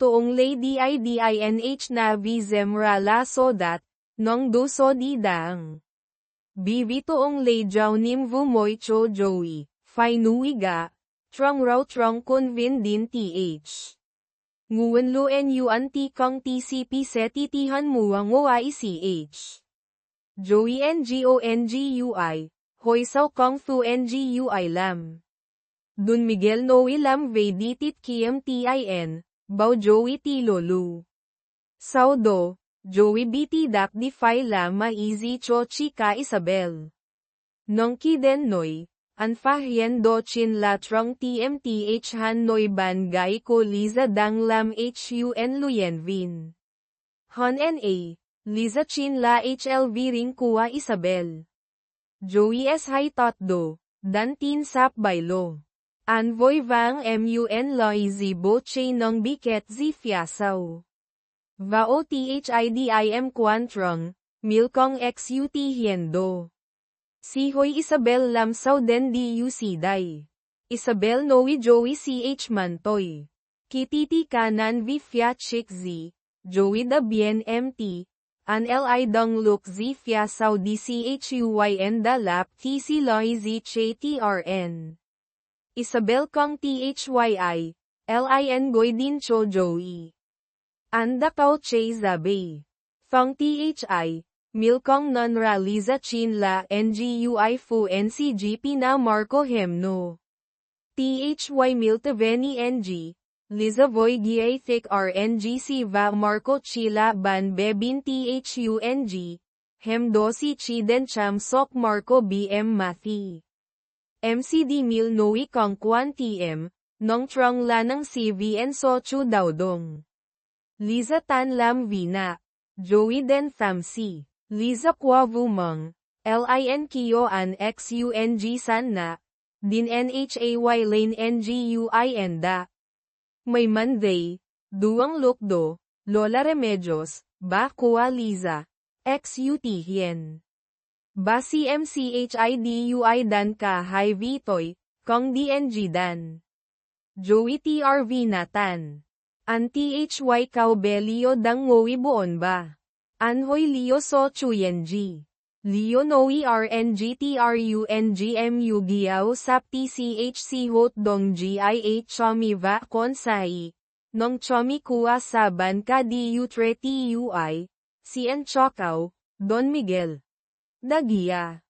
Toong lay DIDINH na vizemra la sodat. Nong do so di dang. BV toong lay jaw nim vumoy cho Joey, fay nuiga, trong raw trong convin din TH. Nguwen lo NU anti kong TCP setitihan muang oai CH. Joey NGONGUI, hoy saw kong thu NGUI lam. Dun Miguel Noe lam veditit kiem TIN, bao Joey tilolu. Saudo. Joey BT dak di fay la maizi cho chika Isabel. Nong ki den noy, anfahyen do chin la trong TMTH han noy ban gai ko Liza dang lam HUN luyen vin. Hon NA, Liza chin la HLV ring kuwa Isabel. Joey S hay tot do, dan tin sap bailo. Anvoy vang MUN loy zibo che nong biket zi fiasaw. Vao THIDIM Quantrong, Milkong XUT Hiendo. Si Hoy Isabel Lamsaw den DUC Day. Isabel Noe Joey CH Mantoy. Kititi Kanan Vifia Chik Z, Joey da Bien MT, An Li Dong Look Z Fia Sao DCHUYN da Lap TC Loy Z Che TRN. Isabel Kong THYI, LIN Goy Din Cho Joey. Anda kau che zabe. Thong THI, Milkong non Liza chin la NGUI fu NCGP na Marco Hemno. THY Miltaveni NG, Liza Voy Giathik RNGC va Marco Chila ban bebin THUNG, Hemdosi Chiden Cham Sok Marco BM Mathi. MCD Mil Noi Kong Kwan TM, Nong Trong Lanang CVN So Chu Daudong. Liza Tan Lam Vina, Joey Den Thamsi, Liza Kwa Vumong, LIN Kio An XUNG San Na, Din NHAY Lane NGUI Enda. May Monday, Duang Lokdo, Lola Remedios, Ba Kua Liza, XUT Hien. Ba CMCHIDUI Dan Ka Hai Vitoy, Kong DNG Dan. Joey TRV Natan. An THY Kao Be Leo Dang Ngoi Buon Ba. Anhoy Leo So Chuyenji. Leo Noi RNG TRUNGMU Giao Sap TCHC Hot Dong GIH Chomi Va Konsai. Nong Chomi Kua Saban Ka Diu Tre TUI. CN Chocao, Don Miguel. Dagia.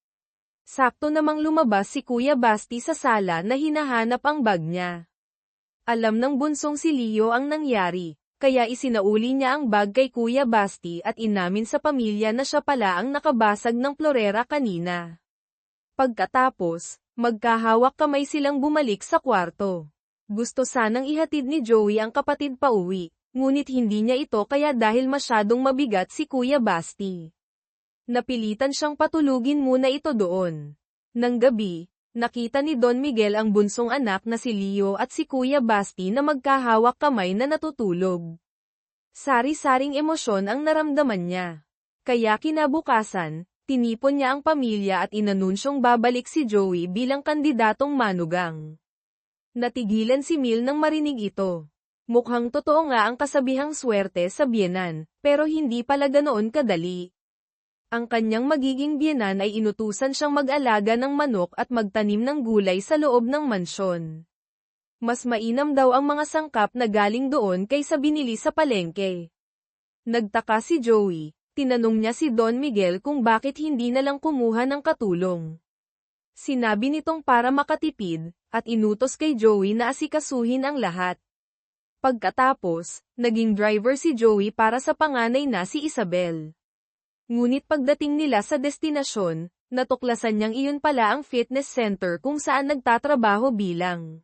Sakto namang lumabas si Kuya Basti sa sala na hinahanap ang bag niya. Alam ng bunsong si Leo ang nangyari, kaya isinauli niya ang bag kay Kuya Basti at inamin sa pamilya na siya pala ang nakabasag ng plorera kanina. Pagkatapos, magkahawak kamay silang bumalik sa kwarto. Gusto sanang ihatid ni Joey ang kapatid pauwi, ngunit hindi niya ito kaya dahil masyadong mabigat si Kuya Basti. Napilitan siyang patulugin muna ito doon. Nang gabi, nakita ni Don Miguel ang bunsong anak na si Leo at si Kuya Basti na magkahawak kamay na natutulog. Sari-saring emosyon ang naramdaman niya. Kaya kinabukasan, tinipon niya ang pamilya at inanunsyong babalik si Joey bilang kandidatong manugang. Natigilan si Mil nang marinig ito. Mukhang totoo nga ang kasabihang swerte sa biyenan, pero hindi pala ganoon kadali. Ang kanyang magiging biyenan ay inutusan siyang mag-alaga ng manok at magtanim ng gulay sa loob ng mansyon. Mas mainam daw ang mga sangkap na galing doon kaysa binili sa palengke. Nagtaka si Joey, tinanong niya si Don Miguel kung bakit hindi na lang kumuha ng katulong. Sinabi nitong para makatipid, at inutos kay Joey na asikasuhin ang lahat. Pagkatapos, naging driver si Joey para sa panganay na si Isabel. Ngunit pagdating nila sa destinasyon, natuklasan niyang iyon pala ang fitness center kung saan nagtatrabaho bilang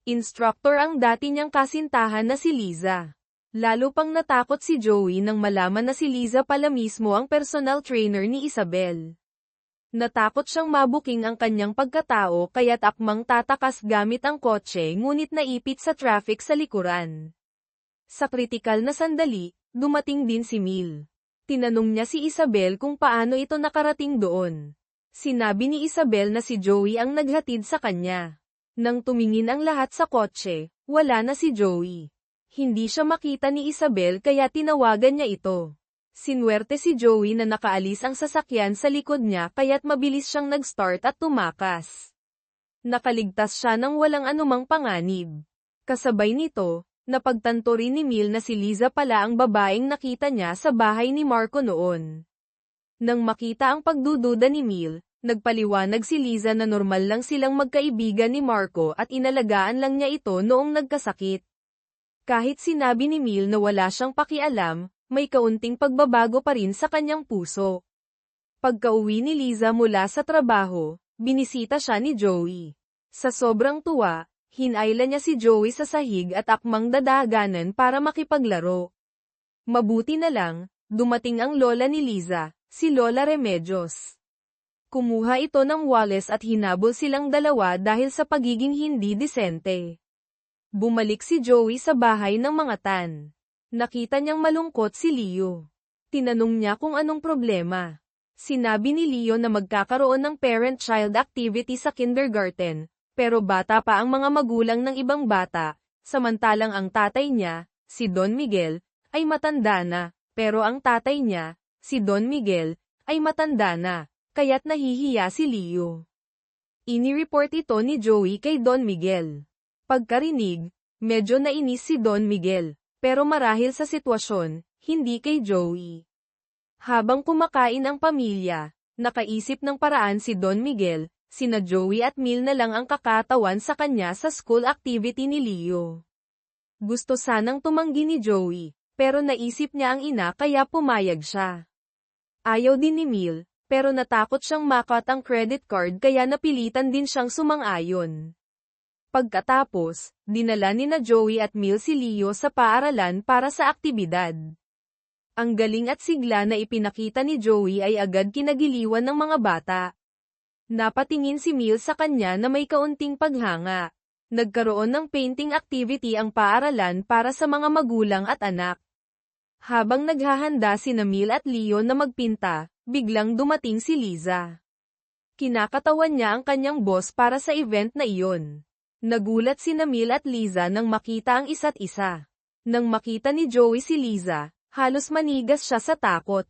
instructor ang dati niyang kasintahan na si Liza. Lalo pang natakot si Joey nang malaman na si Liza pala mismo ang personal trainer ni Isabel. Natakot siyang mabuking ang kanyang pagkatao kaya't akmang tatakas gamit ang kotse ngunit naipit sa traffic sa likuran. Sa kritikal na sandali, dumating din si Mil. Tinanong niya si Isabel kung paano ito nakarating doon. Sinabi ni Isabel na si Joey ang naghatid sa kanya. Nang tumingin ang lahat sa kotse, wala na si Joey. Hindi siya makita ni Isabel kaya tinawagan niya ito. Sinwerte si Joey na nakaalis ang sasakyan sa likod niya kaya't mabilis siyang nag-start at tumakas. Nakaligtas siya ng walang anumang panganib. Kasabay nito, napagtanto rin ni Mil na si Liza pala ang babaeng nakita niya sa bahay ni Marco noon. Nang makita ang pagdududa ni Mil, nagpaliwanag si Liza na normal lang silang magkaibigan ni Marco at inalagaan lang niya ito noong nagkasakit. Kahit sinabi ni Mil na wala siyang pakialam, may kaunting pagbabago pa rin sa kanyang puso. Pagkauwi ni Liza mula sa trabaho, binisita siya ni Joey. Sa sobrang tuwa, hinayla niya si Joey sa sahig at akmang dadaganan para makipaglaro. Mabuti na lang, dumating ang lola ni Liza, si Lola Remedios. Kumuha ito ng wales at hinabol silang dalawa dahil sa pagiging hindi disente. Bumalik si Joey sa bahay ng mga tan. Nakita niyang malungkot si Leo. Tinanong niya kung anong problema. Sinabi ni Leo na magkakaroon ng parent-child activity sa kindergarten, pero bata pa ang mga magulang ng ibang bata, samantalang ang tatay niya, si Don Miguel, ay matanda na, pero ang tatay niya, si Don Miguel, ay matanda na, kaya't nahihiya si Leo. Inireport ito ni Joey kay Don Miguel. Pagkarinig, medyo nainis si Don Miguel, pero marahil sa sitwasyon, hindi kay Joey. Habang kumakain ang pamilya, nakaisip ng paraan si Don Miguel, sina Joey at Mil na lang ang kakatawan sa kanya sa school activity ni Leo. Gusto sanang tumanggi ni Joey, pero naisip niya ang ina kaya pumayag siya. Ayaw din ni Mil, pero natakot siyang makat ang credit card kaya napilitan din siyang sumang-ayon. Pagkatapos, dinala ni na Joey at Mil si Leo sa paaralan para sa aktibidad. Ang galing at sigla na ipinakita ni Joey ay agad kinagiliwan ng mga bata. Napatingin si Mil sa kanya na may kaunting paghanga. Nagkaroon ng painting activity ang paaralan para sa mga magulang at anak. Habang naghahanda sina Mil at Leo na magpinta, biglang dumating si Liza. Kinakatawan niya ang kanyang boss para sa event na iyon. Nagulat sina Mil at Liza nang makita ang isa't isa. Nang makita ni Joey si Liza, halos manigas siya sa takot.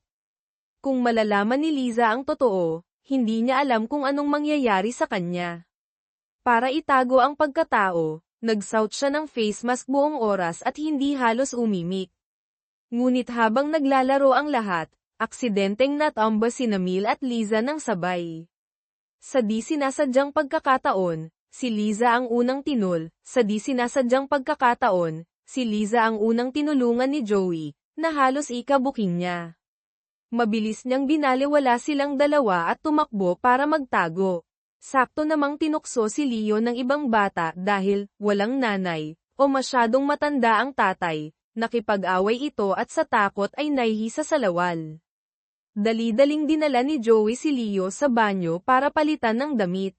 Kung malalaman ni Liza ang totoo, hindi niya alam kung anong mangyayari sa kanya. Para itago ang pagkatao, nagsuot siya ng face mask buong oras at hindi halos umimik. Ngunit habang naglalaro ang lahat, aksidenteng natamba sina Mil at Liza ng sabay. Sa di sinasadyang pagkakataon, si Liza ang unang tinul, sa di sinasadyang pagkakataon, si Liza ang unang tinulungan ni Joey, na halos ikabuking niya. Mabilis niyang binaliwala silang dalawa at tumakbo para magtago. Sakto namang tinukso si Leo ng ibang bata dahil walang nanay, o masyadong matanda ang tatay, nakipag-away ito at sa takot ay nahihi sa salawal. Dali-daling dinala ni Joey si Leo sa banyo para palitan ng damit.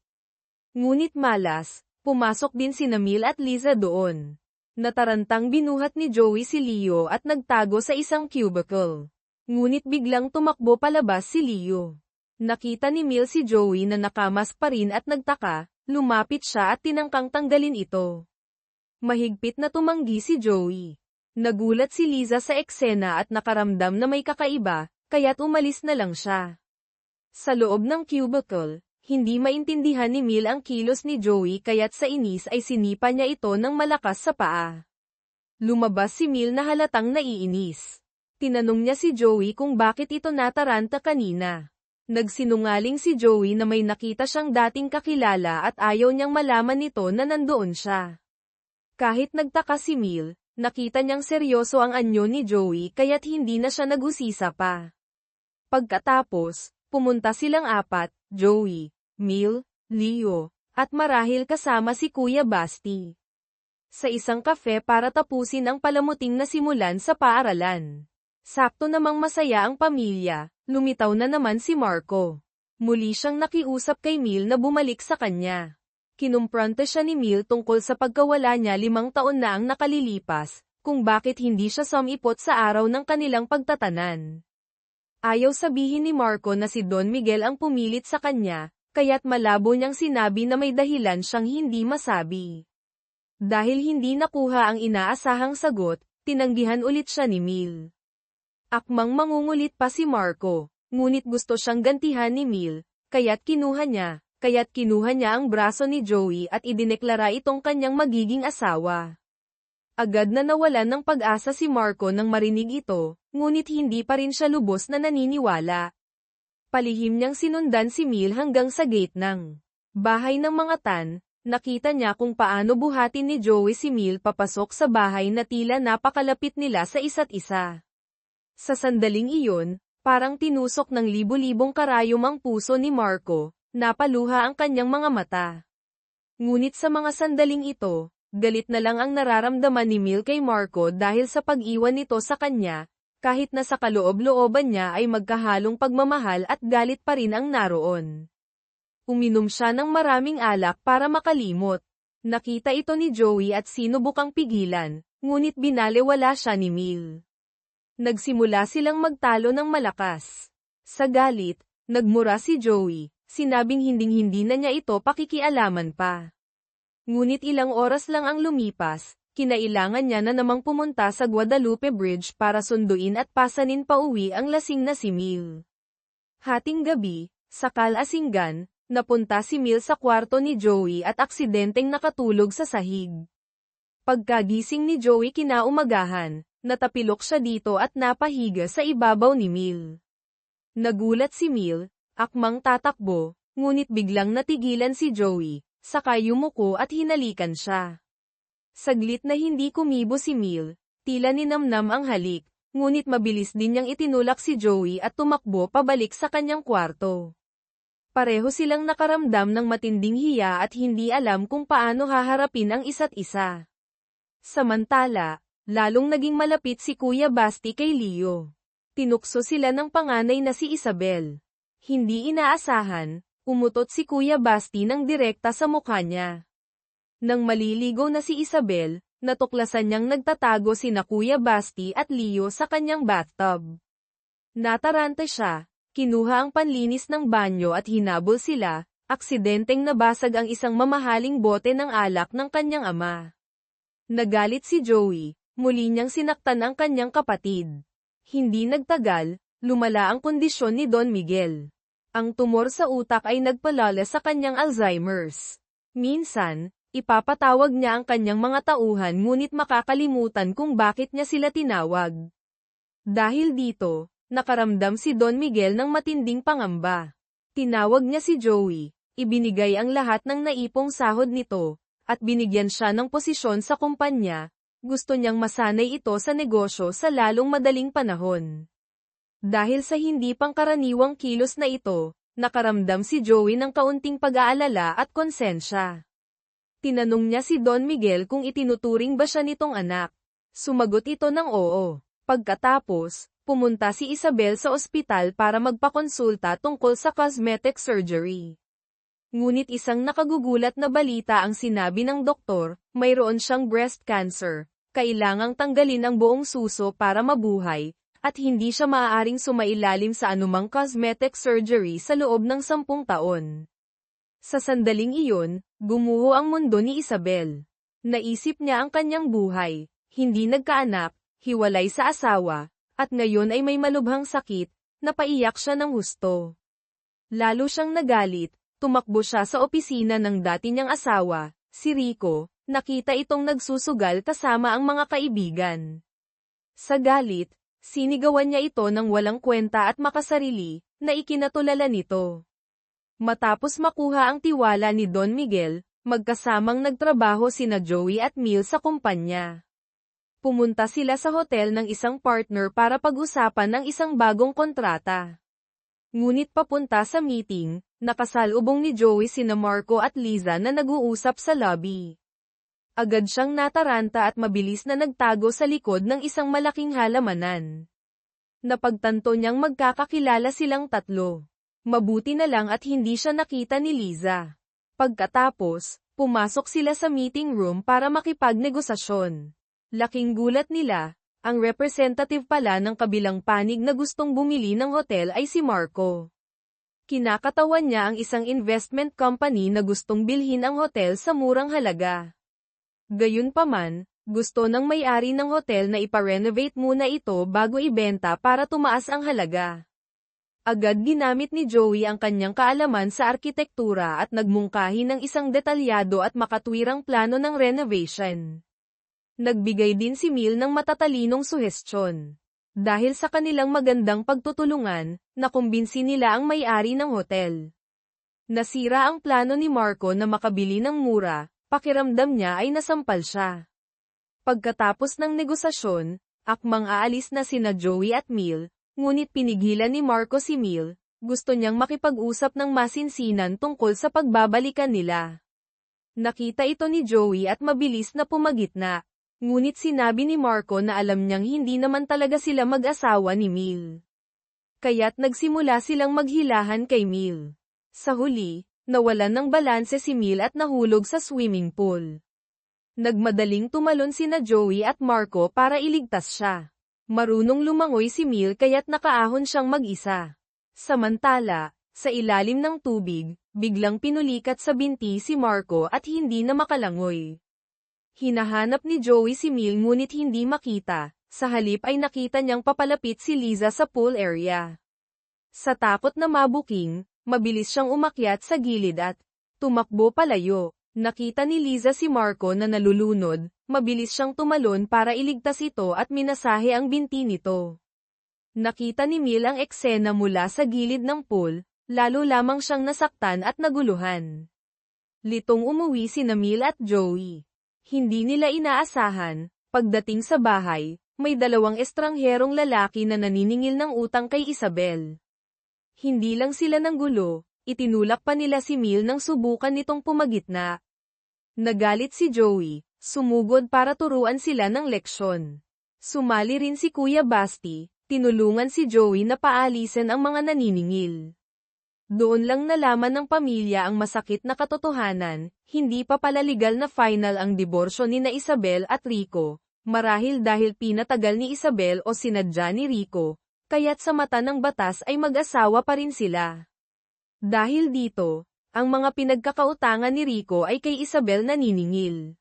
Ngunit malas, pumasok din sina Mil at Liza doon. Natarantang binuhat ni Joey si Leo at nagtago sa isang cubicle. Ngunit biglang tumakbo palabas si Leo. Nakita ni Mil si Joey na nakamask pa rin at nagtaka, lumapit siya at tinangkang tanggalin ito. Mahigpit na tumanggi si Joey. Nagulat si Liza sa eksena at nakaramdam na may kakaiba, kaya't umalis na lang siya. Sa loob ng cubicle, hindi maintindihan ni Mil ang kilos ni Joey kaya't sa inis ay sinipa niya ito ng malakas sa paa. Lumabas si Mil na halatang naiinis. Tinanong niya si Joey kung bakit ito nataranta kanina. Nagsinungaling si Joey na may nakita siyang dating kakilala at ayaw niyang malaman nito na nandoon siya. Kahit nagtaka si Mil, nakita niyang seryoso ang anyo ni Joey kaya't hindi na siya nag-usisa pa. Pagkatapos, pumunta silang apat, Joey, Mil, Leo, at marahil kasama si Kuya Basti. Sa isang kafe para tapusin ang palamuting na simulan sa paaralan. Sakto namang masaya ang pamilya, lumitaw na naman si Marco. Muli siyang nakiusap kay Mil na bumalik sa kanya. Kinumpronta siya ni Mil tungkol sa pagkawala niya 5 taon na ang nakalilipas, kung bakit hindi siya sumipot sa araw ng kanilang pagtatanan. Ayaw sabihin ni Marco na si Don Miguel ang pumilit sa kanya, kaya't malabo niyang sinabi na may dahilan siyang hindi masabi. Dahil hindi nakuha ang inaasahang sagot, tinanggihan ulit siya ni Mil. Akmang mangungulit pa si Marco, ngunit gusto siyang gantihan ni Mil, kaya't kinuha niya ang braso ni Joey at idineklara itong kanyang magiging asawa. Agad na nawalan ng pag-asa si Marco nang marinig ito, ngunit hindi pa rin siya lubos na naniniwala. Palihim niyang sinundan si Mil hanggang sa gate ng bahay ng mga tan, nakita niya kung paano buhatin ni Joey si Mil papasok sa bahay na tila napakalapit nila sa isa't isa. Sa sandaling iyon, parang tinusok ng libu-libong karayom ang puso ni Marco, napaluha ang kanyang mga mata. Ngunit sa mga sandaling ito, galit na lang ang nararamdaman ni Mil kay Marco dahil sa pag-iwan nito sa kanya, kahit na sa kaloob-looban niya ay magkahalong pagmamahal at galit pa rin ang naroon. Uminom siya ng maraming alak para makalimot. Nakita ito ni Joey at sinubukang pigilan, ngunit binaliwala siya ni Mil. Nagsimula silang magtalo ng malakas. Sa galit, nagmura si Joey, sinabing hinding-hindi na niya ito pakikialaman pa. Ngunit ilang oras lang ang lumipas, kinailangan niya na namang pumunta sa Guadalupe Bridge para sunduin at pasanin pauwi ang lasing na si Mil. Hating gabi, sa Kalasingan, napunta si Mil sa kwarto ni Joey at aksidenteng nakatulog sa sahig. Pagkagising ni Joey kinaumagahan, natapilok siya dito at napahiga sa ibabaw ni Mil. Nagulat si Mil, akmang tatakbo, ngunit biglang natigilan si Joey, saka yumuko at hinalikan siya. Saglit na hindi kumibo si Mil, tila ninamnam ang halik, ngunit mabilis din niyang itinulak si Joey at tumakbo pabalik sa kanyang kwarto. Pareho silang nakaramdam ng matinding hiya at hindi alam kung paano haharapin ang isa't isa. Samantala, lalong naging malapit si Kuya Basti kay Leo. Tinukso sila ng panganay na si Isabel. Hindi inaasahan, umutot si Kuya Basti ng direkta sa mukha niya. Nang maliligo na si Isabel, natuklasan niyang nagtatago sina Kuya Basti at Leo sa kanyang bathtub. Nataranta siya, kinuha ang panlinis ng banyo at hinabol sila, aksidenteng nabasag ang isang mamahaling bote ng alak ng kanyang ama. Nagalit si Joey, muli niyang sinaktan ang kanyang kapatid. Hindi nagtagal, lumala ang kondisyon ni Don Miguel. Ang tumor sa utak ay nagpalala sa kanyang Alzheimer's. Minsan, ipapatawag niya ang kanyang mga tauhan ngunit makakalimutan kung bakit niya sila tinawag. Dahil dito, nakaramdam si Don Miguel ng matinding pangamba. Tinawag niya si Joey, ibinigay ang lahat ng naipong sahod nito, at binigyan siya ng posisyon sa kumpanya. Gusto niyang masanay ito sa negosyo sa lalong madaling panahon. Dahil sa hindi pangkaraniwang kilos na ito, nakaramdam si Joey ng kaunting pag-aalala at konsensya. Tinanong niya si Don Miguel kung itinuturing ba siya nitong anak. Sumagot ito ng oo. Pagkatapos, pumunta si Isabel sa ospital para magpakonsulta tungkol sa cosmetic surgery. Ngunit isang nakagugulat na balita ang sinabi ng doktor, mayroon siyang breast cancer, kailangang tanggalin ang buong suso para mabuhay, at hindi siya maaaring sumailalim sa anumang cosmetic surgery sa loob ng 10 taon. Sa sandaling iyon, gumuho ang mundo ni Isabel. Naisip niya ang kanyang buhay, hindi nagkaanak, hiwalay sa asawa, at ngayon ay may malubhang sakit, napaiyak siya ng husto. Lalo siyang nagalit. Tumakbo siya sa opisina ng dati niyang asawa, si Rico, nakita itong nagsusugal kasama ang mga kaibigan. Sa galit, sinigawan niya ito ng walang kwenta at makasarili, na ikinatulala nito. Matapos makuha ang tiwala ni Don Miguel, magkasamang nagtrabaho sina Joey at Mil sa kumpanya. Pumunta sila sa hotel ng isang partner para pag-usapan ng isang bagong kontrata. Ngunit papunta sa meeting, nakasalubong ni Joey sina Marco at Liza na nag-uusap sa lobby. Agad siyang nataranta at mabilis na nagtago sa likod ng isang malaking halamanan. Napagtanto niyang magkakakilala silang tatlo. Mabuti na lang at hindi siya nakita ni Liza. Pagkatapos, pumasok sila sa meeting room para makipagnegosasyon. Laking gulat nila. Ang representative pala ng kabilang panig na gustong bumili ng hotel ay si Marco. Kinakatawan niya ang isang investment company na gustong bilhin ang hotel sa murang halaga. Gayunpaman, gusto ng may-ari ng hotel na ipa-renovate muna ito bago ibenta para tumaas ang halaga. Agad ginamit ni Joey ang kanyang kaalaman sa arkitektura at nagmungkahi ng isang detalyado at makatwirang plano ng renovation. Nagbigay din si Mil ng matatalinong suhestyon. Dahil sa kanilang magandang pagtutulungan, nakumbinsi nila ang may-ari ng hotel. Nasira ang plano ni Marco na makabili ng mura, pakiramdam niya ay nasampal siya. Pagkatapos ng negosasyon, akmang aalis na sina Joey at Mil, ngunit pinigilan ni Marco si Mil, gusto niyang makipag-usap ng masinsinan tungkol sa pagbabalikan nila. Nakita ito ni Joey at mabilis na pumagitna. Ngunit sinabi ni Marco na alam niyang hindi naman talaga sila mag-asawa ni Mil. Kaya't nagsimula silang maghilahan kay Mil. Sa huli, nawalan ng balanse si Mil at nahulog sa swimming pool. Nagmadaling tumalon sina Joey at Marco para iligtas siya. Marunong lumangoy si Mil kaya't nakaahon siyang mag-isa. Samantala, sa ilalim ng tubig, biglang pinulikat sa binti si Marco at hindi na makalangoy. Hinahanap ni Joey si Mil ngunit hindi makita, sa halip ay nakita niyang papalapit si Liza sa pool area. Sa takot na mabuking, mabilis siyang umakyat sa gilid at tumakbo palayo. Nakita ni Liza si Marco na nalulunod, mabilis siyang tumalon para iligtas ito at minasahe ang binti nito. Nakita ni Mil ang eksena mula sa gilid ng pool, lalo lamang siyang nasaktan at naguluhan. Litong umuwi sina Mil at Joey. Hindi nila inaasahan, pagdating sa bahay, may dalawang estrangherong lalaki na naniningil ng utang kay Isabel. Hindi lang sila nanggulo, itinulak pa nila si Mil nang subukan nitong pumagitna. Nagalit si Joey, sumugod para turuan sila ng leksyon. Sumali rin si Kuya Basti, tinulungan si Joey na paalisin ang mga naniningil. Doon lang nalaman ng pamilya ang masakit na katotohanan, hindi pa pala legal na final ang diborsyo ni na Isabel at Rico, marahil dahil pinatagal ni Isabel o sinadya ni Rico, kaya't sa mata ng batas ay mag-asawa pa rin sila. Dahil dito, ang mga pinagkakautangan ni Rico ay kay Isabel naniningil.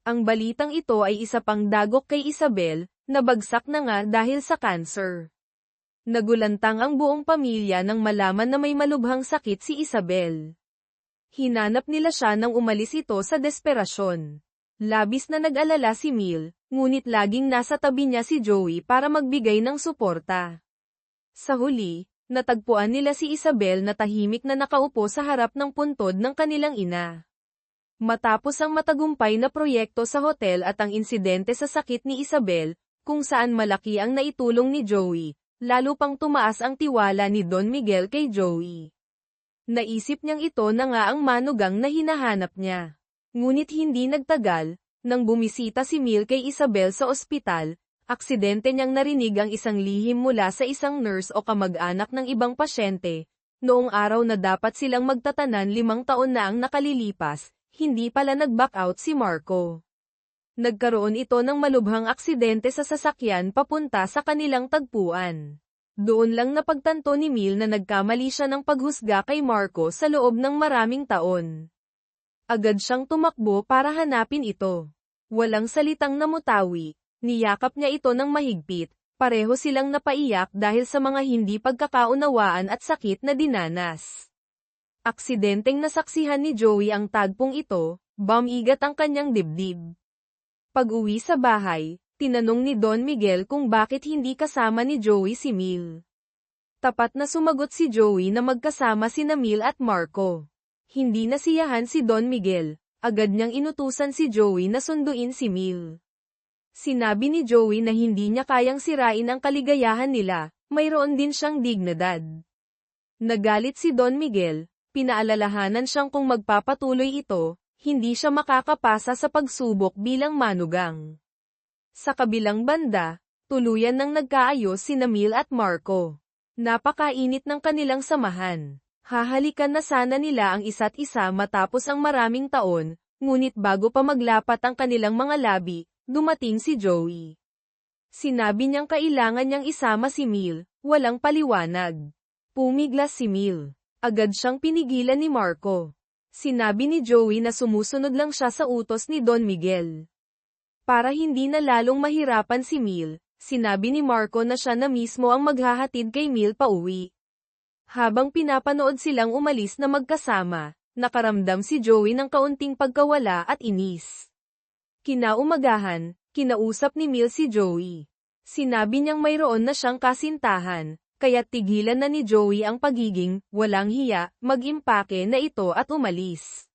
Ang balitang ito ay isa pang dagok kay Isabel, nabagsak na nga dahil sa cancer. Nagulantang ang buong pamilya nang malaman na may malubhang sakit si Isabel. Hinanap nila siya nang umalis ito sa desperasyon. Labis na nag-alala si Mil, ngunit laging nasa tabi niya si Joey para magbigay ng suporta. Sa huli, natagpuan nila si Isabel na tahimik na nakaupo sa harap ng puntod ng kanilang ina. Matapos ang matagumpay na proyekto sa hotel at ang insidente sa sakit ni Isabel, kung saan malaki ang naitulong ni Joey, lalo pang tumaas ang tiwala ni Don Miguel kay Joey. Naisip niyang ito na nga ang manugang na hinahanap niya. Ngunit hindi nagtagal, nang bumisita si Mil kay Isabel sa ospital, aksidente niyang narinig ang isang lihim mula sa isang nurse o kamag-anak ng ibang pasyente. Noong araw na dapat silang magtatanan 5 taon na ang nakalilipas, hindi pala nag-back out si Marco. Nagkaroon ito ng malubhang aksidente sa sasakyan papunta sa kanilang tagpuan. Doon lang napagtanto ni Mil na nagkamali siya ng paghusga kay Marco sa loob ng maraming taon. Agad siyang tumakbo para hanapin ito. Walang salitang namutawi, niyakap niya ito ng mahigpit, pareho silang napaiyak dahil sa mga hindi pagkakaunawaan at sakit na dinanas. Aksidenteng nasaksihan ni Joey ang tagpong ito, bumigat ang kanyang dibdib. Pag-uwi sa bahay, tinanong ni Don Miguel kung bakit hindi kasama ni Joey si Mil. Tapat na sumagot si Joey na magkasama sina Mil at Marco. Hindi nasiyahan si Don Miguel, agad niyang inutusan si Joey na sunduin si Mil. Sinabi ni Joey na hindi niya kayang sirain ang kaligayahan nila, mayroon din siyang dignidad. Nagalit si Don Miguel, pinaalalahanan siyang kung magpapatuloy ito, hindi siya makakapasa sa pagsubok bilang manugang. Sa kabilang banda, tuluyan nang nagkaayos sina Mil at Marco. Napakainit ng kanilang samahan. Hahalikan na sana nila ang isa't isa matapos ang maraming taon, ngunit bago pa maglapat ang kanilang mga labi, dumating si Joey. Sinabi niyang kailangan niyang isama si Mil, walang paliwanag. Pumiglas si Mil. Agad siyang pinigilan ni Marco. Sinabi ni Joey na sumusunod lang siya sa utos ni Don Miguel. Para hindi na lalong mahirapan si Mil, sinabi ni Marco na siya na mismo ang maghahatid kay Mil pauwi. Habang pinapanood silang umalis na magkasama, nakaramdam si Joey ng kaunting pagkawala at inis. Kinaumagahan, kinausap ni Mil si Joey. Sinabi niyang mayroon na siyang kasintahan, kaya't tigilan na ni Joey ang pagiging walang hiya, mag-impake na ito at umalis.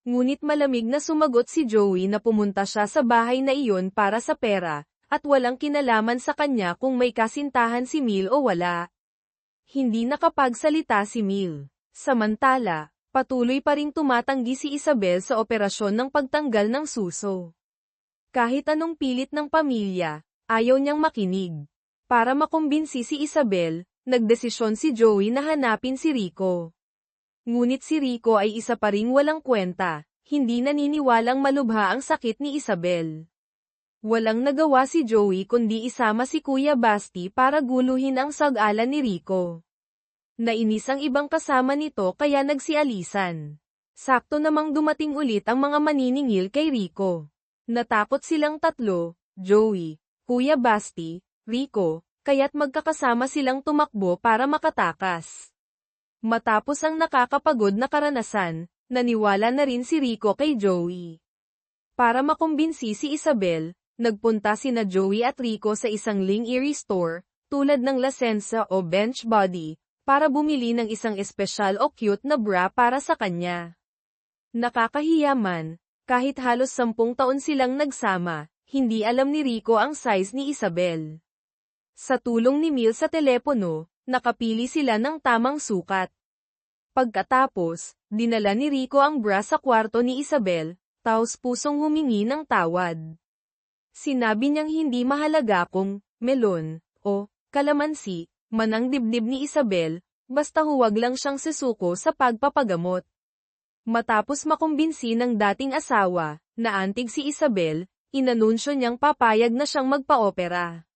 Ngunit malamig na sumagot si Joey na pumunta siya sa bahay na iyon para sa pera, at walang kinalaman sa kanya kung may kasintahan si Mil o wala. Hindi nakapagsalita si Mil. Samantala, patuloy pa ring tumatanggi si Isabel sa operasyon ng pagtanggal ng suso. Kahit anong pilit ng pamilya, ayaw niyang makinig. Para makumbinsi si Isabel, nagdesisyon si Joey na hanapin si Rico. Ngunit si Rico ay isa pa ring walang kwenta, hindi naniniwalang malubha ang sakit ni Isabel. Walang nagawa si Joey kundi isama si Kuya Basti para guluhin ang sag-alan ni Rico. Nainis ang ibang kasama nito kaya nagsialisan. Sakto namang dumating ulit ang mga maniningil kay Rico. Natakot silang tatlo, Joey, Kuya Basti, Rico, kaya't magkakasama silang tumakbo para makatakas. Matapos ang nakakapagod na karanasan, naniwala na rin si Rico kay Joey. Para makumbinsi si Isabel, nagpunta sina Joey at Rico sa isang lingerie store, tulad ng La Senza o Bench Body, para bumili ng isang espesyal o cute na bra para sa kanya. Nakakahiya man, kahit halos 10 taon silang nagsama, hindi alam ni Rico ang size ni Isabel. Sa tulong ni Mil sa telepono, nakapili sila ng tamang sukat. Pagkatapos, dinala ni Rico ang bra sa kwarto ni Isabel, taos pusong humingi ng tawad. Sinabi niyang hindi mahalaga kung melon o kalamansi man ang dibdib ni Isabel, basta huwag lang siyang susuko sa pagpapagamot. Matapos makumbinsi ng dating asawa, na antig si Isabel, inanunsyo niyang papayag na siyang magpa-opera.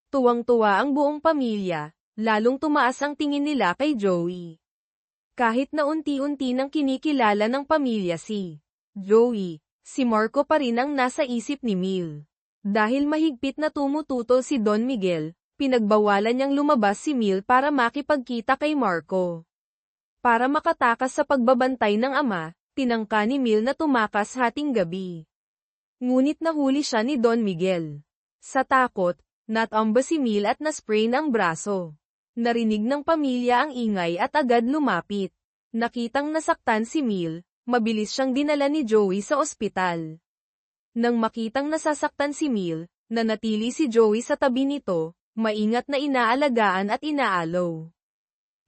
Tuwang-tuwa ang buong pamilya, lalong tumaas ang tingin nila kay Joey. Kahit na unti-unti nang kinikilala ng pamilya si Joey, si Marco pa rin ang nasa isip ni Mil. Dahil mahigpit na tumututol si Don Miguel, pinagbawalan niyang lumabas si Mil para makipagkita kay Marco. Para makatakas sa pagbabantay ng ama, tinangka ni Mil na tumakas hating gabi. Ngunit nahuli siya ni Don Miguel. Sa takot, natamba si Mil at nasprain ang braso. Narinig ng pamilya ang ingay at agad lumapit. Nakitang nasaktan si Mil, mabilis siyang dinala ni Joey sa ospital. Nang makitang nasasaktan si Mil, nanatili si Joey sa tabi nito, maingat na inaalagaan at inaalaw.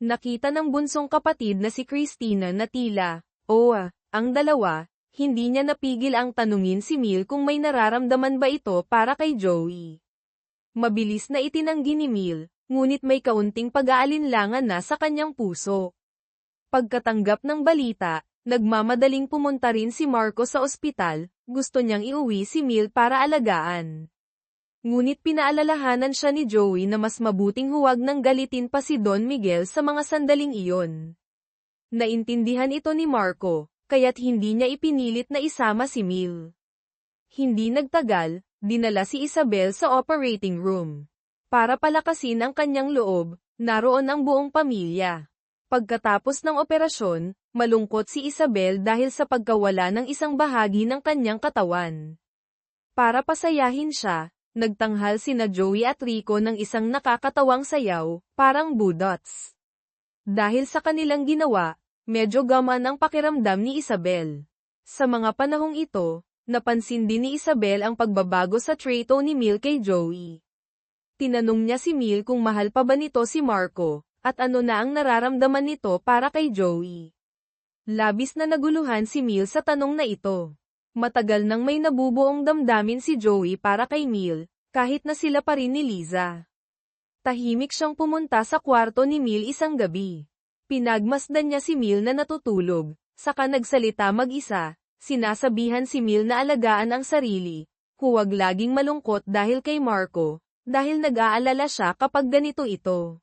Nakita ng bunsong kapatid na si Christina na tila, ang dalawa, hindi niya napigil ang tanungin si Mil kung may nararamdaman ba ito para kay Joey. Mabilis na itinanggi ni Mil, ngunit may kaunting pag-aalinlangan na sa kanyang puso. Pagkatanggap ng balita, nagmamadaling pumunta rin si Marco sa ospital, gusto niyang iuwi si Mil para alagaan. Ngunit pinaalalahanan siya ni Joey na mas mabuting huwag nang galitin pa si Don Miguel sa mga sandaling iyon. Naintindihan ito ni Marco, kaya't hindi niya ipinilit na isama si Mil. Hindi nagtagal, dinala si Isabel sa operating room. Para palakasin ang kanyang loob, naroon ang buong pamilya. Pagkatapos ng operasyon, malungkot si Isabel dahil sa pagkawala ng isang bahagi ng kanyang katawan. Para pasayahin siya, nagtanghal sina Joey at Rico ng isang nakakatawang sayaw, parang budots. Dahil sa kanilang ginawa, medyo gamaan ang pakiramdam ni Isabel. Sa mga panahong ito, napansin din ni Isabel ang pagbabago sa trato ni Mil kay Joey. Tinanong niya si Mil kung mahal pa ba nito si Marco, at ano na ang nararamdaman nito para kay Joey. Labis na naguluhan si Mil sa tanong na ito. Matagal nang may nabubuong damdamin si Joey para kay Mil, kahit na sila pa rin ni Liza. Tahimik siyang pumunta sa kwarto ni Mil isang gabi. Pinagmasdan niya si Mil na natutulog, saka nagsalita mag-isa, sinasabihan si Mil na alagaan ang sarili, huwag laging malungkot dahil kay Marco, dahil nag-aalala siya kapag ganito ito.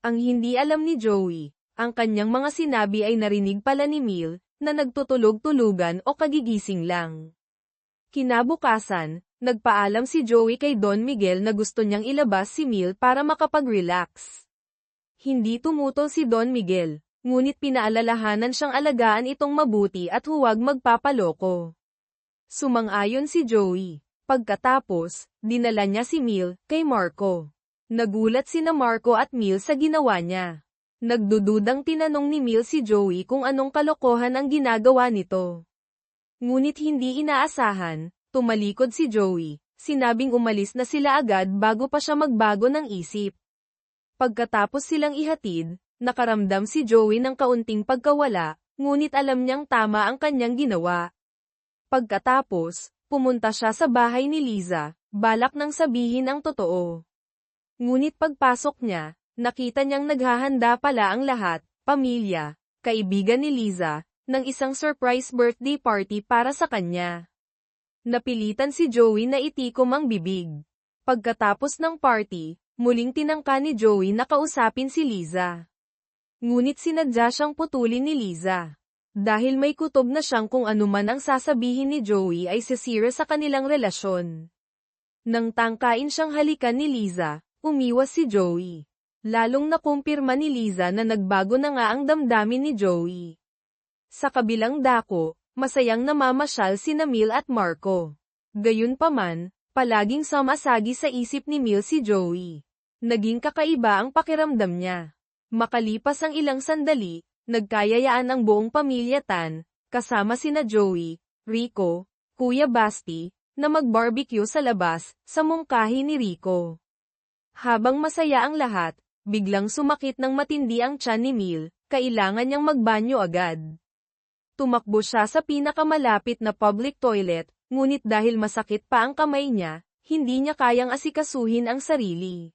Ang hindi alam ni Joey, ang kanyang mga sinabi ay narinig pala ni Mil, na nagtutulog-tulugan o kagigising lang. Kinabukasan, nagpaalam si Joey kay Don Miguel na gusto niyang ilabas si Mil para makapag-relax. Hindi tumutol si Don Miguel, ngunit pinaalalahanan siyang alagaan itong mabuti at huwag magpapaloko. Sumang-ayon si Joey. Pagkatapos, dinala niya si Mil kay Marco. Nagulat sina Marco at Mil sa ginawa niya. Nagdududang tinanong ni Mil si Joey kung anong kalokohan ang ginagawa nito. Ngunit hindi inaasahan, tumalikod si Joey, sinabing umalis na sila agad bago pa siya magbago ng isip. Pagkatapos silang ihatid, nakaramdam si Joey ng kaunting pagkawala, ngunit alam niyang tama ang kanyang ginawa. Pagkatapos, pumunta siya sa bahay ni Liza, balak nang sabihin ang totoo. Ngunit pagpasok niya, nakita niyang naghahanda pala ang lahat, pamilya, kaibigan ni Liza, ng isang surprise birthday party para sa kanya. Napilitan si Joey na itikom ang bibig. Pagkatapos ng party, muling tinangka ni Joey na kausapin si Liza. Ngunit sinadya siyang putulin ni Liza. Dahil may kutob na siyang kung anuman ang sasabihin ni Joey ay sisira sa kanilang relasyon. Nang tangkain siyang halikan ni Liza, umiwas si Joey. Lalong nakumpirma ni Liza na nagbago na nga ang damdamin ni Joey. Sa kabilang dako, masayang namamasyal sina Mil at Marco. Gayunpaman, palaging samasagi sa isip ni Mil si Joey. Naging kakaiba ang pakiramdam niya. Makalipas ang ilang sandali, nagkayayaan ang buong pamilya Tan, kasama sina Joey, Rico, Kuya Basti, na mag-barbecue sa labas, sa mungkahi ni Rico. Habang masaya ang lahat, biglang sumakit ng matindi ang tiyan ni Mil, kailangan niyang magbanyo agad. Tumakbo siya sa pinakamalapit na public toilet, ngunit dahil masakit pa ang kamay niya, hindi niya kayang asikasuhin ang sarili.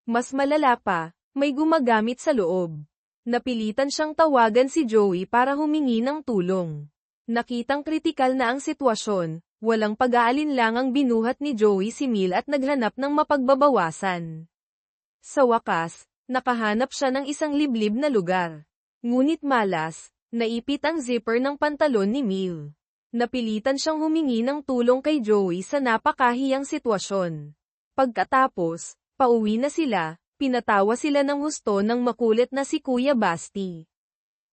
Mas malala pa, may gumagamit sa loob. Napilitan siyang tawagan si Joey para humingi ng tulong. Nakitang kritikal na ang sitwasyon, walang pag-aalinlangang binuhat ni Joey si Mil at naghanap ng mapagbabawasan. Sa wakas, nakahanap siya ng isang liblib na lugar. Ngunit malas, naipit ang zipper ng pantalon ni Mil. Napilitan siyang humingi ng tulong kay Joey sa napakahiyang sitwasyon. Pagkatapos, pauwi na sila, pinatawa sila ng husto ng makulit na si Kuya Basti.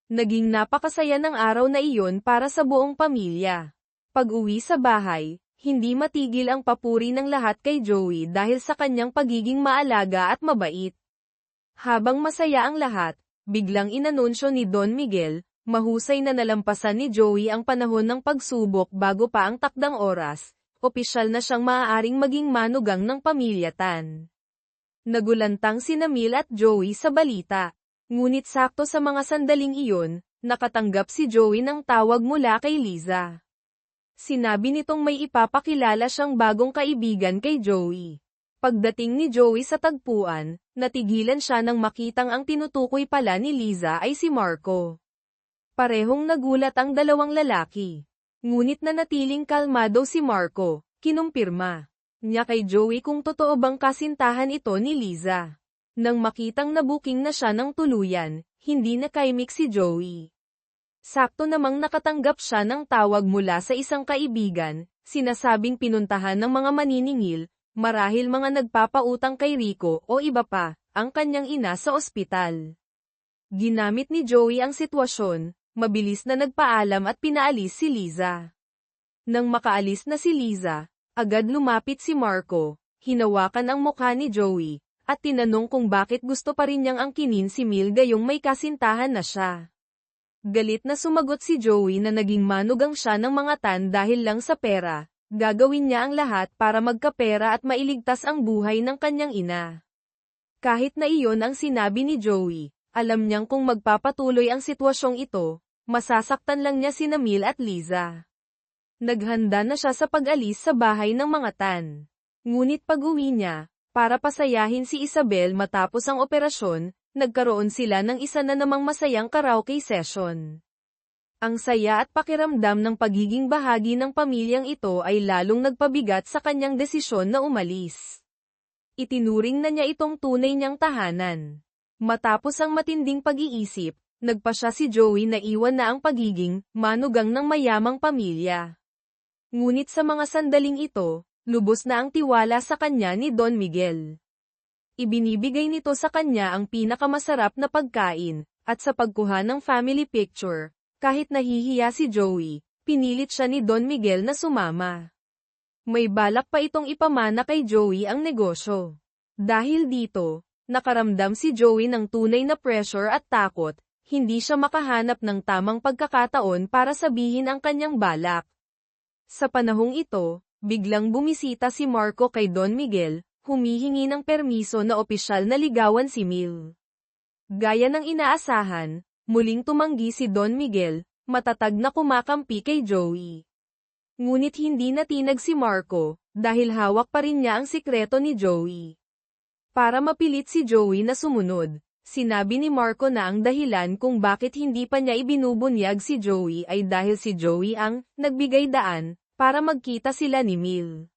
Naging napakasaya ng araw na iyon para sa buong pamilya. Pag-uwi sa bahay, hindi matigil ang papuri ng lahat kay Joey dahil sa kanyang pagiging maalaga at mabait. Habang masaya ang lahat, biglang inanunsyo ni Don Miguel, mahusay na nalampasan ni Joey ang panahon ng pagsubok bago pa ang takdang oras, opisyal na siyang maaaring maging manugang ng pamilya Tan. Nagulantang sina Mil at Joey sa balita. Ngunit sakto sa mga sandaling iyon, nakatanggap si Joey ng tawag mula kay Liza. Sinabi nitong may ipapakilala siyang bagong kaibigan kay Joey. Pagdating ni Joey sa tagpuan, natigilan siya nang makitang ang tinutukoy pala ni Liza ay si Marco. Parehong nagulat ang dalawang lalaki. Ngunit nanatiling kalmado si Marco, kinumpirma niya kay Joey kung totoo bang kasintahan ito ni Liza. Nang makitang nabuking na siya ng tuluyan, hindi na kaimik si Joey. Sakto namang nakatanggap siya ng tawag mula sa isang kaibigan, sinasabing pinuntahan ng mga maniningil, marahil mga nagpapautang kay Rico o iba pa, ang kanyang ina sa ospital. Ginamit ni Joey ang sitwasyon, mabilis na nagpaalam at pinaalis si Liza. Nang makaalis na si Liza, agad lumapit si Marco, hinawakan ang mukha ni Joey, at tinanong kung bakit gusto pa rin niyang angkinin si Mil gayong may kasintahan na siya. Galit na sumagot si Joey na naging manugang siya ng mga Tan dahil lang sa pera, gagawin niya ang lahat para magkapera at mailigtas ang buhay ng kanyang ina. Kahit na iyon ang sinabi ni Joey, alam niyang kung magpapatuloy ang sitwasyong ito, masasaktan lang niya sina Mil at Liza. Naghanda na siya sa pag-alis sa bahay ng mga Tan. Ngunit pag-uwi niya, para pasayahin si Isabel matapos ang operasyon, nagkaroon sila ng isa na namang masayang karaoke session. Ang saya at pakiramdam ng pagiging bahagi ng pamilyang ito ay lalong nagpabigat sa kanyang desisyon na umalis. Itinuring na niya itong tunay niyang tahanan. Matapos ang matinding pag-iisip, nagpa siya si Joey na iwan na ang pagiging manugang ng mayamang pamilya. Ngunit sa mga sandaling ito, lubos na ang tiwala sa kanya ni Don Miguel. Ibinibigay nito sa kanya ang pinakamasarap na pagkain, at sa pagkuha ng family picture, kahit nahihiya si Joey, pinilit siya ni Don Miguel na sumama. May balak pa itong ipamana kay Joey ang negosyo. Dahil dito, nakaramdam si Joey ng tunay na pressure at takot, hindi siya makahanap ng tamang pagkakataon para sabihin ang kanyang balak. Sa panahong ito, biglang bumisita si Marco kay Don Miguel, humihingi ng permiso na opisyal na ligawan si Mil. Gaya ng inaasahan, muling tumanggi si Don Miguel, matatag na kumakampi kay Joey. Ngunit hindi natinag si Marco, dahil hawak pa rin niya ang sikreto ni Joey. Para mapilit si Joey na sumunod, sinabi ni Marco na ang dahilan kung bakit hindi pa niya ibinubunyag si Joey ay dahil si Joey ang nagbigay daan para magkita sila ni Mil.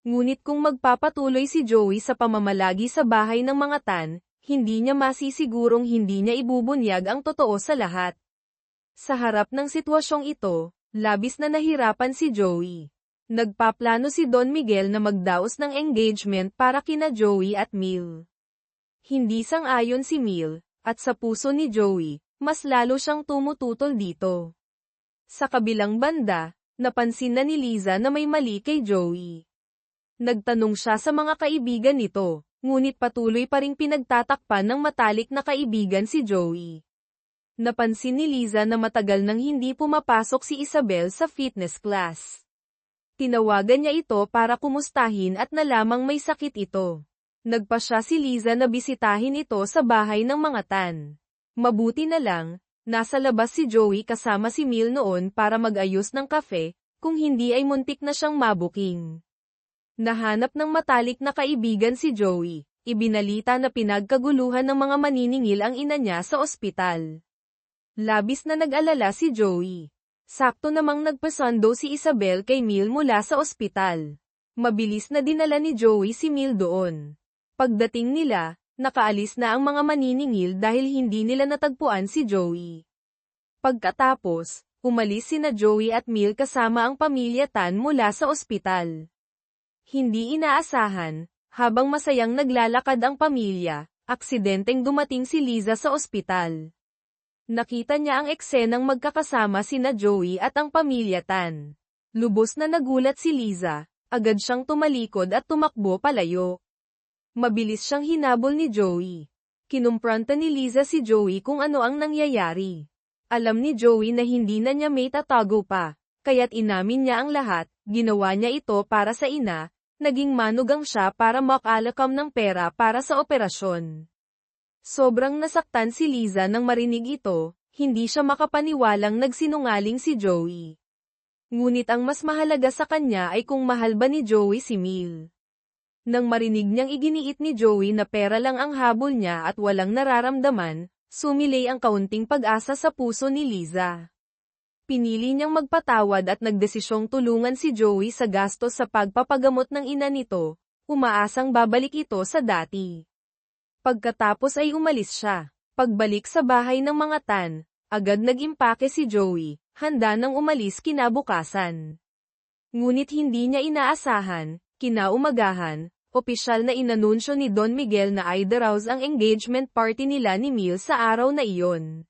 Ngunit kung magpapatuloy si Joey sa pamamalagi sa bahay ng mga Tan, hindi niya masisigurong hindi niya ibubunyag ang totoo sa lahat. Sa harap ng sitwasyong ito, labis na nahirapan si Joey. Nagpaplano si Don Miguel na magdaos ng engagement para kina Joey at Mil. Hindi sang-ayon si Mil, at sa puso ni Joey, mas lalo siyang tumututol dito. Sa kabilang banda, napansin na ni Liza na may mali kay Joey. Nagtanong siya sa mga kaibigan nito, ngunit patuloy pa ring pinagtatakpan ng matalik na kaibigan si Joey. Napansin ni Liza na matagal nang hindi pumapasok si Isabel sa fitness class. Tinawagan niya ito para kumustahin at nalamang may sakit ito. Nagpa siya si Liza na bisitahin ito sa bahay ng mga Tan. Mabuti na lang, nasa labas si Joey kasama si Mil noon para mag-ayos ng kafe, kung hindi ay muntik na siyang mabuking. Nahanap ng matalik na kaibigan si Joey, ibinalita na pinagkaguluhan ng mga maniningil ang ina niya sa ospital. Labis na nag-alala si Joey. Sakto namang nagpasundo si Isabel kay Mil mula sa ospital. Mabilis na dinala ni Joey si Mil doon. Pagdating nila, nakaalis na ang mga maniningil dahil hindi nila natagpuan si Joey. Pagkatapos, umalis sina Joey at Mil kasama ang pamilya Tan mula sa ospital. Hindi inaasahan, habang masayang naglalakad ang pamilya, aksidenteng dumating si Liza sa ospital. Nakita niya ang eksenang magkakasama sina Joey at ang pamilya Tan. Lubos na nagulat si Liza, agad siyang tumalikod at tumakbo palayo. Mabilis siyang hinabol ni Joey. Kinumpronta ni Liza si Joey kung ano ang nangyayari. Alam ni Joey na hindi na niya may tatago pa, kaya't inamin niya ang lahat. Ginawa niya ito para sa ina, naging manugang siya para makalakam ng pera para sa operasyon. Sobrang nasaktan si Liza nang marinig ito, hindi siya makapaniwalang nagsinungaling si Joey. Ngunit ang mas mahalaga sa kanya ay kung mahal ba ni Joey si Mil. Nang marinig niyang iginiit ni Joey na pera lang ang habol niya at walang nararamdaman, sumilay ang kaunting pag-asa sa puso ni Liza. Pinili niyang magpatawad at nagdesisyong tulungan si Joey sa gastos sa pagpapagamot ng ina nito, umaasang babalik ito sa dati. Pagkatapos ay umalis siya. Pagbalik sa bahay ng mga Tan, agad nag-impake si Joey, handa nang umalis kinabukasan. Ngunit hindi niya inaasahan, kinaumagahan, opisyal na inanunsyo ni Don Miguel na idaraos ang engagement party nila ni Mil sa araw na iyon.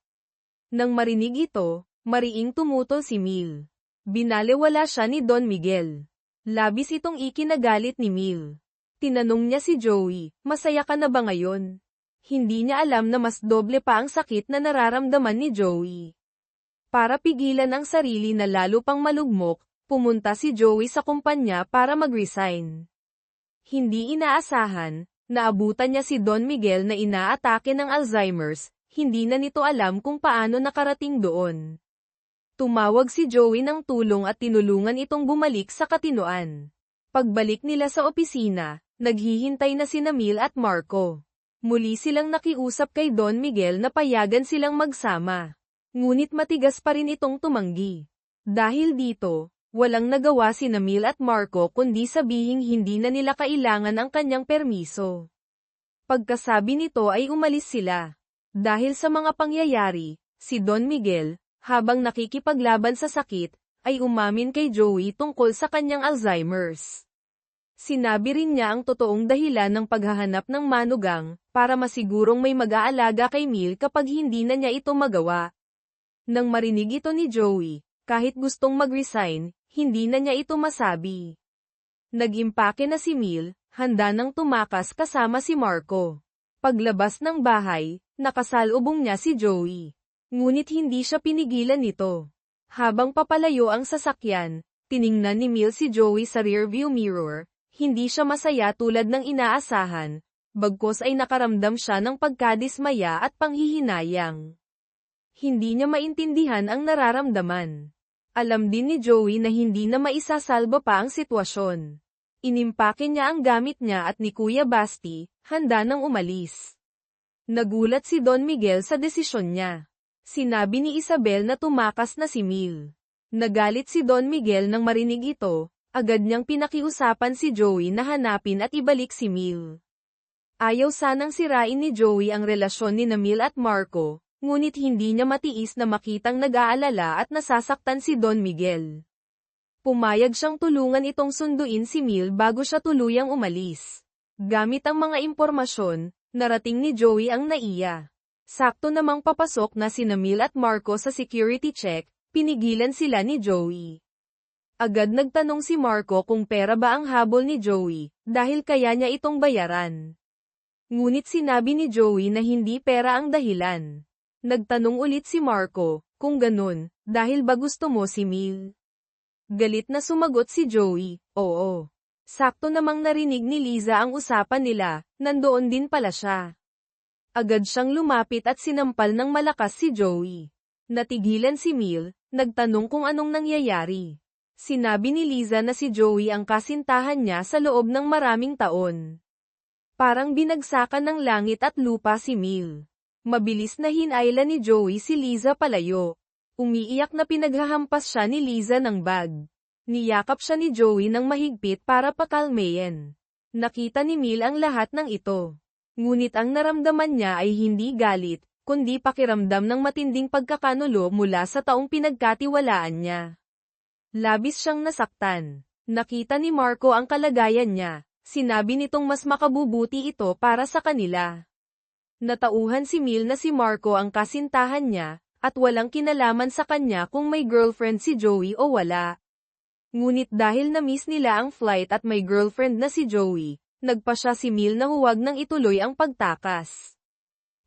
Nang marinig ito, mariing tumutol si Mil. Binalewala siya ni Don Miguel. Labis itong ikinagalit ni Mil. Tinanong niya si Joey, masaya ka na ba ngayon? Hindi niya alam na mas doble pa ang sakit na nararamdaman ni Joey. Para pigilan ang sarili na lalo pang malugmok, pumunta si Joey sa kumpanya para mag-resign. Hindi inaasahan, naabutan niya si Don Miguel na inaatake ng Alzheimer's, hindi na nito alam kung paano nakarating doon. Tumawag si Joey ng tulong at tinulungan itong bumalik sa katinoan. Pagbalik nila sa opisina, naghihintay na sina Mil at Marco. Muli silang nakiusap kay Don Miguel na payagan silang magsama. Ngunit matigas pa rin itong tumanggi. Dahil dito, walang nagawa sina Mil at Marco kundi sabihing hindi na nila kailangan ang kanyang permiso. Pagkasabi nito ay umalis sila. Dahil sa mga pangyayari, si Don Miguel, habang nakikipaglaban sa sakit, ay umamin kay Joey tungkol sa kanyang Alzheimer's. Sinabi rin niya ang totoong dahilan ng paghahanap ng manugang, para masigurong may mag-aalaga kay Mil kapag hindi na niya ito magawa. Nang marinig ito ni Joey, kahit gustong mag-resign, hindi na niya ito masabi. Nag-impake na si Mil, handa nang tumakas kasama si Marco. Paglabas ng bahay, nakasalubong niya si Joey. Ngunit hindi siya pinigilan nito. Habang papalayo ang sasakyan, tiningnan ni Mil si Joey sa rearview mirror. Hindi siya masaya tulad ng inaasahan, bagkus ay nakaramdam siya ng pagkadismaya at panghihinayang. Hindi niya maintindihan ang nararamdaman. Alam din ni Joey na hindi na maisasalba pa ang sitwasyon. Inimpake niya ang gamit niya at ni Kuya Basti, handa nang umalis. Nagulat si Don Miguel sa desisyon niya. Sinabi ni Isabel na tumakas na si Mil. Nagalit si Don Miguel nang marinig ito. Agad niyang pinakiusapan si Joey na hanapin at ibalik si Mil. Ayaw sanang sirain ni Joey ang relasyon ni Mil at Marco, ngunit hindi niya matiis na makitang nag-aalala at nasasaktan si Don Miguel. Pumayag siyang tulungan itong sunduin si Mil bago siya tuluyang umalis. Gamit ang mga impormasyon, narating ni Joey ang naiya. Sakto namang papasok na sina Mil at Marco sa security check, pinigilan sila ni Joey. Agad nagtanong si Marco kung pera ba ang habol ni Joey, dahil kaya niya itong bayaran. Ngunit sinabi ni Joey na hindi pera ang dahilan. Nagtanong ulit si Marco, kung ganun, dahil ba gusto mo si Mil? Galit na sumagot si Joey, oo. Sakto namang narinig ni Liza ang usapan nila, nandoon din pala siya. Agad siyang lumapit at sinampal ng malakas si Joey. Natigilan si Mil, nagtanong kung anong nangyayari. Sinabi ni Liza na si Joey ang kasintahan niya sa loob ng maraming taon. Parang binagsakan ng langit at lupa si Mil. Mabilis na hinayla ni Joey si Liza palayo. Umiiyak na pinaghahampas siya ni Liza ng bag. Niyakap siya ni Joey ng mahigpit para pakalmayin. Nakita ni Mil ang lahat ng ito. Ngunit ang naramdaman niya ay hindi galit, kundi pakiramdam ng matinding pagkakanulo mula sa taong pinagkatiwalaan niya. Labis siyang nasaktan. Nakita ni Marco ang kalagayan niya. Sinabi nitong mas makabubuti ito para sa kanila. Natauhan si Mil na si Marco ang kasintahan niya, at walang kinalaman sa kanya kung may girlfriend si Joey o wala. Ngunit dahil na-miss nila ang flight at may girlfriend na si Joey, nagpasya si Mil na huwag nang ituloy ang pagtakas.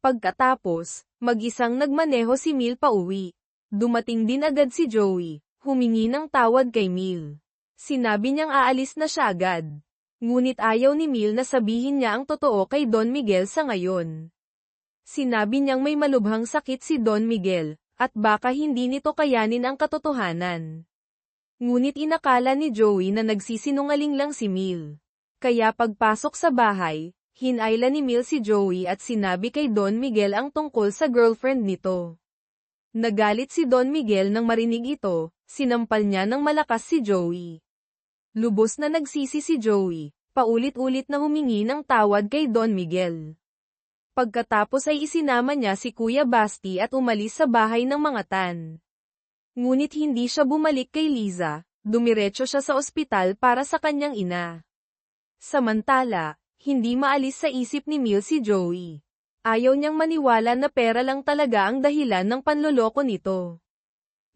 Pagkatapos, mag-isang nagmaneho si Mil pauwi. Dumating din agad si Joey, humingi ng tawad kay Mil. Sinabi niyang aalis na siya agad. Ngunit ayaw ni Mil na sabihin niya ang totoo kay Don Miguel sa ngayon. Sinabi niyang may malubhang sakit si Don Miguel, at baka hindi nito kayanin ang katotohanan. Ngunit inakala ni Joey na nagsisinungaling lang si Mil. Kaya pagpasok sa bahay, hinayla ni Mil si Joey at sinabi kay Don Miguel ang tungkol sa girlfriend nito. Nagalit si Don Miguel nang marinig ito, sinampal niya ng malakas si Joey. Lubos na nagsisi si Joey, paulit-ulit na humingi ng tawad kay Don Miguel. Pagkatapos ay isinama niya si Kuya Basti at umalis sa bahay ng mga tan. Ngunit hindi siya bumalik kay Liza, dumiretso siya sa ospital para sa kanyang ina. Samantala, hindi maalis sa isip ni Mil si Joey. Ayaw niyang maniwala na pera lang talaga ang dahilan ng panloloko nito.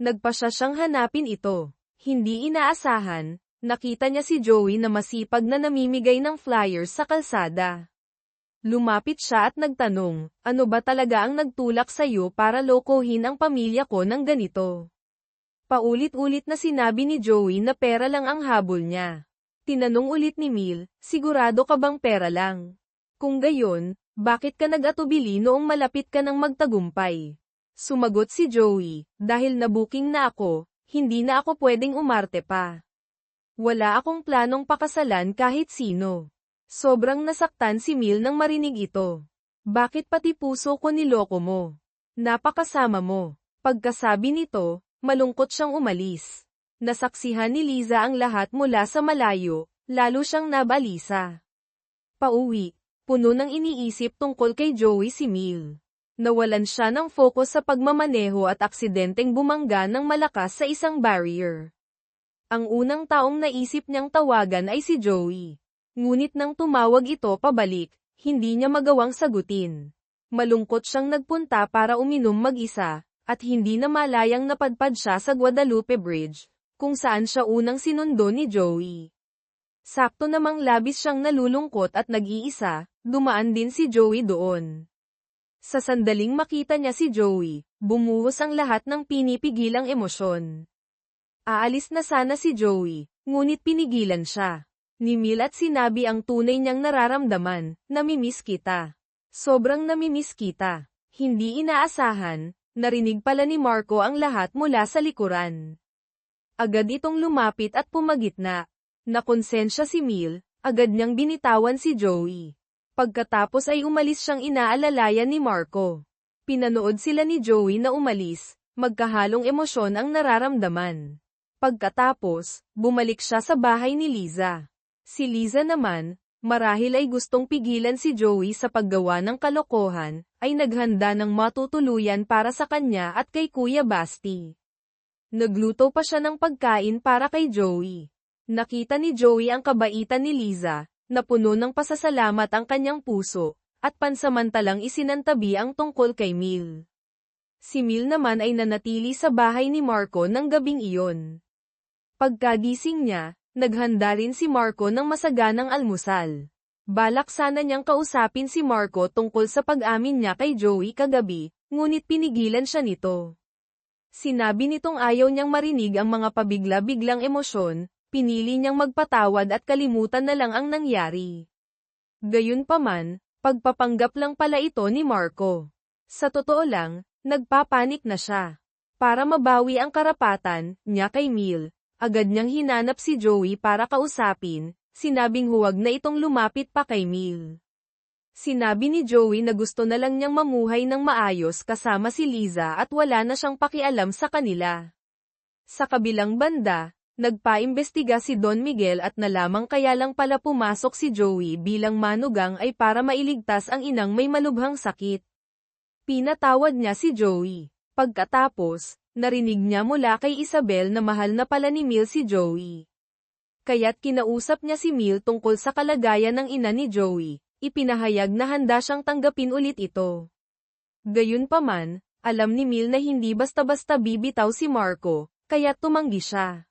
Nagpasya siyang hanapin ito. Hindi inaasahan, nakita niya si Joey na masipag na namimigay ng flyers sa kalsada. Lumapit siya at nagtanong, ano ba talaga ang nagtulak sa'yo para lokohin ang pamilya ko ng ganito? Paulit-ulit na sinabi ni Joey na pera lang ang habol niya. Tinanong ulit ni Mil, sigurado ka bang pera lang? Kung gayon, bakit ka nag-atubili noong malapit ka ng magtagumpay? Sumagot si Joey, dahil nabuking na ako, hindi na ako pwedeng umarte pa. Wala akong planong pakasalan kahit sino. Sobrang nasaktan si Mil nang marinig ito. Bakit pati puso ko niloko mo? Napakasama mo. Pagkasabi nito, malungkot siyang umalis. Nasaksihan ni Liza ang lahat mula sa malayo, lalo siyang nabalisa. Pauwi, puno ng iniisip tungkol kay Joey si Mil. Nawalan siya ng focus sa pagmamaneho at aksidenteng bumangga ng malakas sa isang barrier. Ang unang taong naisip niyang tawagan ay si Joey. Ngunit nang tumawag ito pabalik, hindi niya magawang sagutin. Malungkot siyang nagpunta para uminom mag-isa, at hindi na malayang napadpad siya sa Guadalupe Bridge, kung saan siya unang sinundo ni Joey. Sakto namang labis siyang nalulungkot at nag-iisa, dumaan din si Joey doon. Sa sandaling makita niya si Joey, bumuhos ang lahat ng pinipigilang emosyon. Aalis na sana si Joey, ngunit pinigilan siya. Ni Mil at sinabi ang tunay niyang nararamdaman, namimiss kita. Sobrang namimiss kita. Hindi inaasahan, narinig pala ni Marco ang lahat mula sa likuran. Agad itong lumapit at pumagitna. Nakonsensya si Mil, agad niyang binitawan si Joey. Pagkatapos ay umalis siyang inaalalayan ni Marco. Pinanood sila ni Joey na umalis, magkahalong emosyon ang nararamdaman. Pagkatapos, bumalik siya sa bahay ni Liza. Si Liza naman, marahil ay gustong pigilan si Joey sa paggawa ng kalokohan, ay naghanda ng matutuluyan para sa kanya at kay Kuya Basti. Nagluto pa siya ng pagkain para kay Joey. Nakita ni Joey ang kabaitan ni Liza, na puno ng pasasalamat ang kanyang puso, at pansamantalang isinantabi ang tungkol kay Mil. Si Mil naman ay nanatili sa bahay ni Marco ng gabing iyon. Pagkagising niya, naghanda rin si Marco ng masaganang almusal. Balak sana niyang kausapin si Marco tungkol sa pag-amin niya kay Joey kagabi, ngunit pinigilan siya nito. Sinabi nitong ayaw niyang marinig ang mga pabigla-biglang emosyon, pinili niyang magpatawad at kalimutan na lang ang nangyari. Gayunpaman, pagpapanggap lang pala ito ni Marco. Sa totoo lang, nagpapanik na siya. Para mabawi ang karapatan niya kay Mil, agad niyang hinanap si Joey para kausapin, sinabing huwag na itong lumapit pa kay Mil. Sinabi ni Joey na gusto na lang niyang mamuhay ng maayos kasama si Liza at wala na siyang pakialam sa kanila. Sa kabilang banda, nagpaimbestiga si Don Miguel at nalamang kaya lang pala pumasok si Joey bilang manugang ay para mailigtas ang inang may malubhang sakit. Pinatawad niya si Joey. Pagkatapos, narinig niya mula kay Isabel na mahal na pala ni Mil si Joey. Kaya't kinausap niya si Mil tungkol sa kalagayan ng ina ni Joey. Ipinahayag na handa siyang tanggapin ulit ito. Gayunpaman, alam ni Mil na hindi basta-basta bibitaw si Marco, kaya tumanggi siya.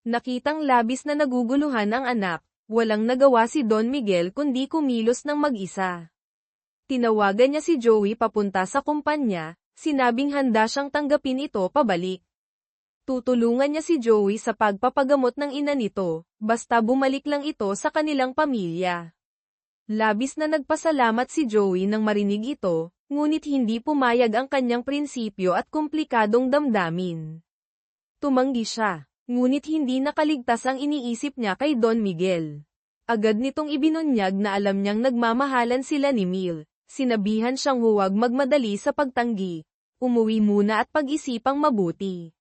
Nakitang labis na naguguluhan ang anak, walang nagawa si Don Miguel kundi kumilos ng mag-isa. Tinawagan niya si Joey papunta sa kumpanya, sinabing handa siyang tanggapin ito pabalik. Tutulungan niya si Joey sa pagpapagamot ng ina nito, basta bumalik lang ito sa kanilang pamilya. Labis na nagpasalamat si Joey nang marinig ito, ngunit hindi pumayag ang kanyang prinsipyo at komplikadong damdamin. Tumanggi siya, ngunit hindi nakaligtas ang iniisip niya kay Don Miguel. Agad nitong ibinunyag na alam niyang nagmamahalan sila ni Mil, sinabihan siyang huwag magmadali sa pagtanggi, umuwi muna at pag-isipang mabuti.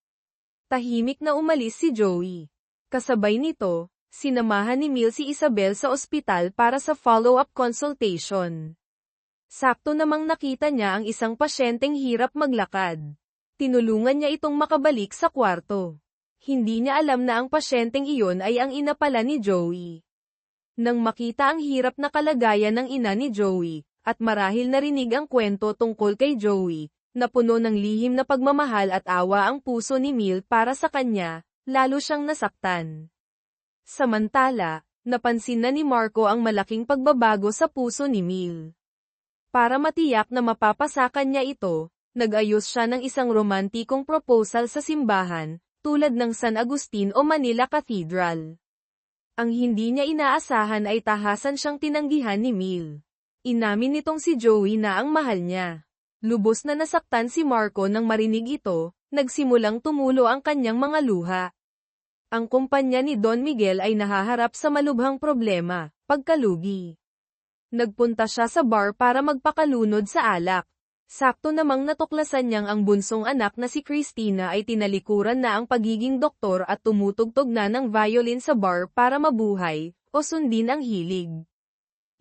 Tahimik na umalis si Joey. Kasabay nito, sinamahan ni Mil si Isabel sa ospital para sa follow-up consultation. Sakto namang nakita niya ang isang pasyenteng hirap maglakad. Tinulungan niya itong makabalik sa kwarto. Hindi niya alam na ang pasyenteng iyon ay ang ina pala ni Joey. Nang makita ang hirap na kalagayan ng ina ni Joey, at marahil narinig ang kwento tungkol kay Joey, napuno ng lihim na pagmamahal at awa ang puso ni Mil para sa kanya, lalo siyang nasaktan. Samantala, napansin na ni Marco ang malaking pagbabago sa puso ni Mil. Para matiyak na mapapasakan niya ito, nag-ayos siya ng isang romantikong proposal sa simbahan, tulad ng San Agustin o Manila Cathedral. Ang hindi niya inaasahan ay tahasan siyang tinanggihan ni Mil. Inamin nitong si Joey na ang mahal niya. Lubos na nasaktan si Marco nang marinig ito, nagsimulang tumulo ang kanyang mga luha. Ang kumpanya ni Don Miguel ay nahaharap sa malubhang problema, pagkalugi. Nagpunta siya sa bar para magpakalunod sa alak. Sakto namang natuklasan niyang ang bunsong anak na si Christina ay tinalikuran na ang pagiging doktor at tumutugtog na ng violin sa bar para mabuhay, o sundin ang hilig.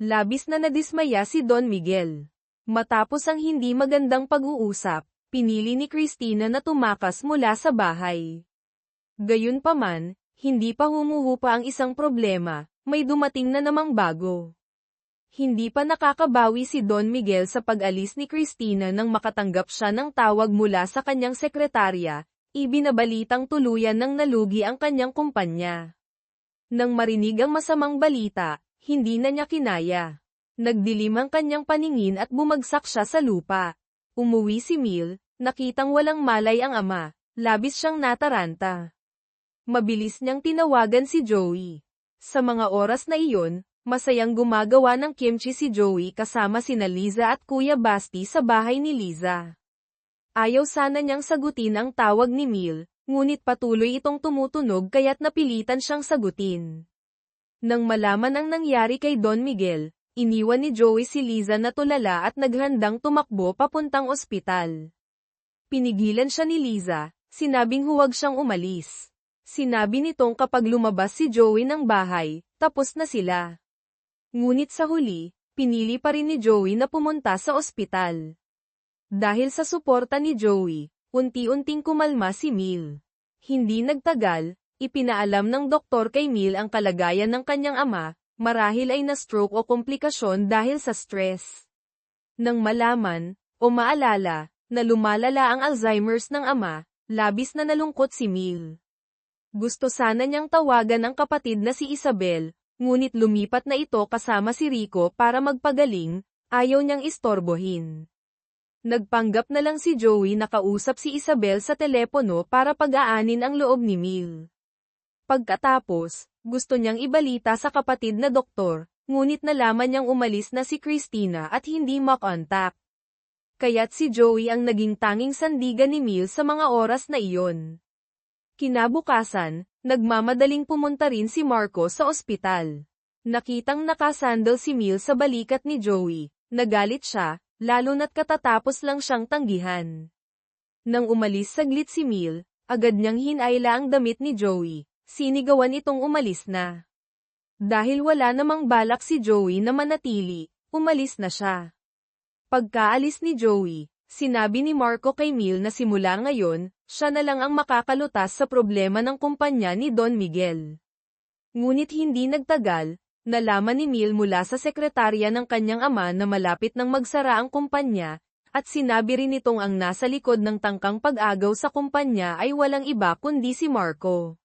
Labis na nadismaya si Don Miguel. Matapos ang hindi magandang pag-uusap, pinili ni Christina na tumakas mula sa bahay. Gayunpaman, hindi pa humuhupa ang isang problema, may dumating na namang bago. Hindi pa nakakabawi si Don Miguel sa pag-alis ni Christina nang makatanggap siya ng tawag mula sa kanyang sekretarya, ibinabalitang tuluyan ng nalugi ang kanyang kumpanya. Nang marinig ang masamang balita, hindi na niya kinaya. Nagdilim ang kanyang paningin at bumagsak siya sa lupa. Umuwi si Mil, nakitang walang malay ang ama, labis siyang nataranta. Mabilis niyang tinawagan si Joey. Sa mga oras na iyon, masayang gumagawa ng kimchi si Joey kasama sina Liza at Kuya Basti sa bahay ni Liza. Ayaw sana niyang sagutin ang tawag ni Mil, ngunit patuloy itong tumutunog kaya't napilitan siyang sagutin. Nang malaman ang nangyari kay Don Miguel, iniwan ni Joey si Liza na tulala at naghandang tumakbo papuntang ospital. Pinigilan siya ni Liza, sinabing huwag siyang umalis. Sinabi nitong kapag lumabas si Joey ng bahay, tapos na sila. Ngunit sa huli, pinili pa rin ni Joey na pumunta sa ospital. Dahil sa suporta ni Joey, unti-unting kumalma si Mil. Hindi nagtagal, ipinaalam ng doktor kay Mil ang kalagayan ng kanyang ama, marahil ay na-stroke o komplikasyon dahil sa stress. Nang malaman, o maalala, na lumalala ang Alzheimer's ng ama, labis na nalungkot si Mil. Gusto sana niyang tawagan ang kapatid na si Isabel, ngunit lumipat na ito kasama si Rico para magpagaling, ayaw niyang istorbohin. Nagpanggap na lang si Joey na kausap si Isabel sa telepono para pag-aanin ang loob ni Mil. Pagkatapos, gusto niyang ibalita sa kapatid na doktor, ngunit nalaman niyang umalis na si Christina at hindi makontak. Kaya't si Joey ang naging tanging sandigan ni Mil sa mga oras na iyon. Kinabukasan, nagmamadaling pumunta rin si Marco sa ospital. Nakitang nakasandal si Mil sa balikat ni Joey, nagalit siya, lalo na't katatapos lang siyang tanggihan. Nang umalis saglit si Mil, agad niyang hinayla ang damit ni Joey, sinigawan itong umalis na. Dahil wala namang balak si Joey na manatili, umalis na siya. Pagkaalis ni Joey, sinabi ni Marco kay Mil na simula ngayon, siya na lang ang makakalutas sa problema ng kumpanya ni Don Miguel. Ngunit hindi nagtagal, nalaman ni Mil mula sa sekretarya ng kanyang ama na malapit nang magsara ang kumpanya, at sinabi rin nitong ang nasa likod ng tangkang pag-agaw sa kumpanya ay walang iba kundi si Marco.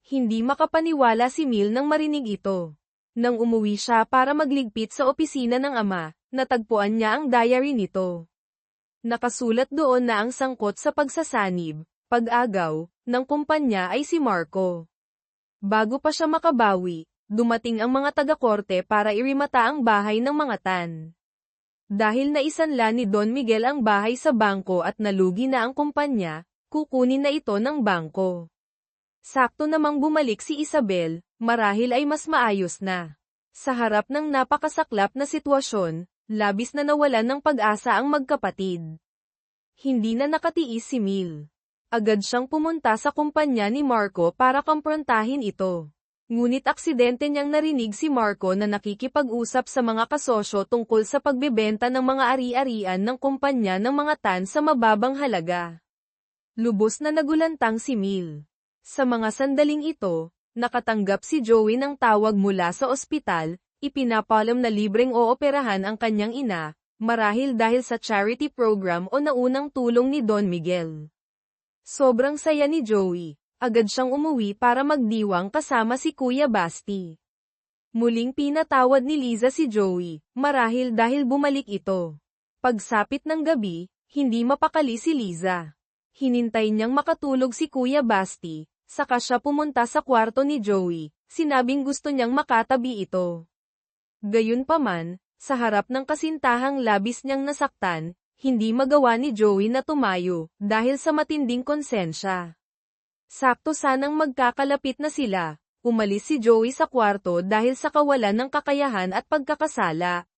Hindi makapaniwala si Mil nang marinig ito. Nang umuwi siya para magligpit sa opisina ng ama, natagpuan niya ang diary nito. Nakasulat doon na ang sangkot sa pagsasanib, pag-agaw, ng kumpanya ay si Marco. Bago pa siya makabawi, dumating ang mga taga-korte para irimata ang bahay ng mga Tan. Dahil naisanla ni Don Miguel ang bahay sa bangko at nalugi na ang kumpanya, kukunin na ito ng bangko. Sakto namang bumalik si Isabel, marahil ay mas maayos na. Sa harap ng napakasaklap na sitwasyon, labis na nawalan ng pag-asa ang magkapatid. Hindi na nakatiis si Mil. Agad siyang pumunta sa kumpanya ni Marco para kumprontahin ito. Ngunit aksidente niyang narinig si Marco na nakikipag-usap sa mga kasosyo tungkol sa pagbebenta ng mga ari-arian ng kumpanya ng mga Tan sa mababang halaga. Lubos na nagulantang si Mil. Sa mga sandaling ito, nakatanggap si Joey ng tawag mula sa ospital, ipinapalam na libreng ooperahan ang kanyang ina, marahil dahil sa charity program o naunang tulong ni Don Miguel. Sobrang saya ni Joey. Agad siyang umuwi para magdiwang kasama si Kuya Basti. Muling pinatawad ni Liza si Joey, marahil dahil bumalik ito. Pagsapit ng gabi, hindi mapakali si Liza. Hinintay niyang makatulog si Kuya Basti, saka siya pumunta sa kwarto ni Joey, sinabing gusto niyang makatabi ito. Gayunpaman, sa harap ng kasintahang labis niyang nasaktan, hindi magawa ni Joey na tumayo, dahil sa matinding konsensya. Sakto sanang magkakalapit na sila, umalis si Joey sa kwarto dahil sa kawalan ng kakayahan at pagkakasala.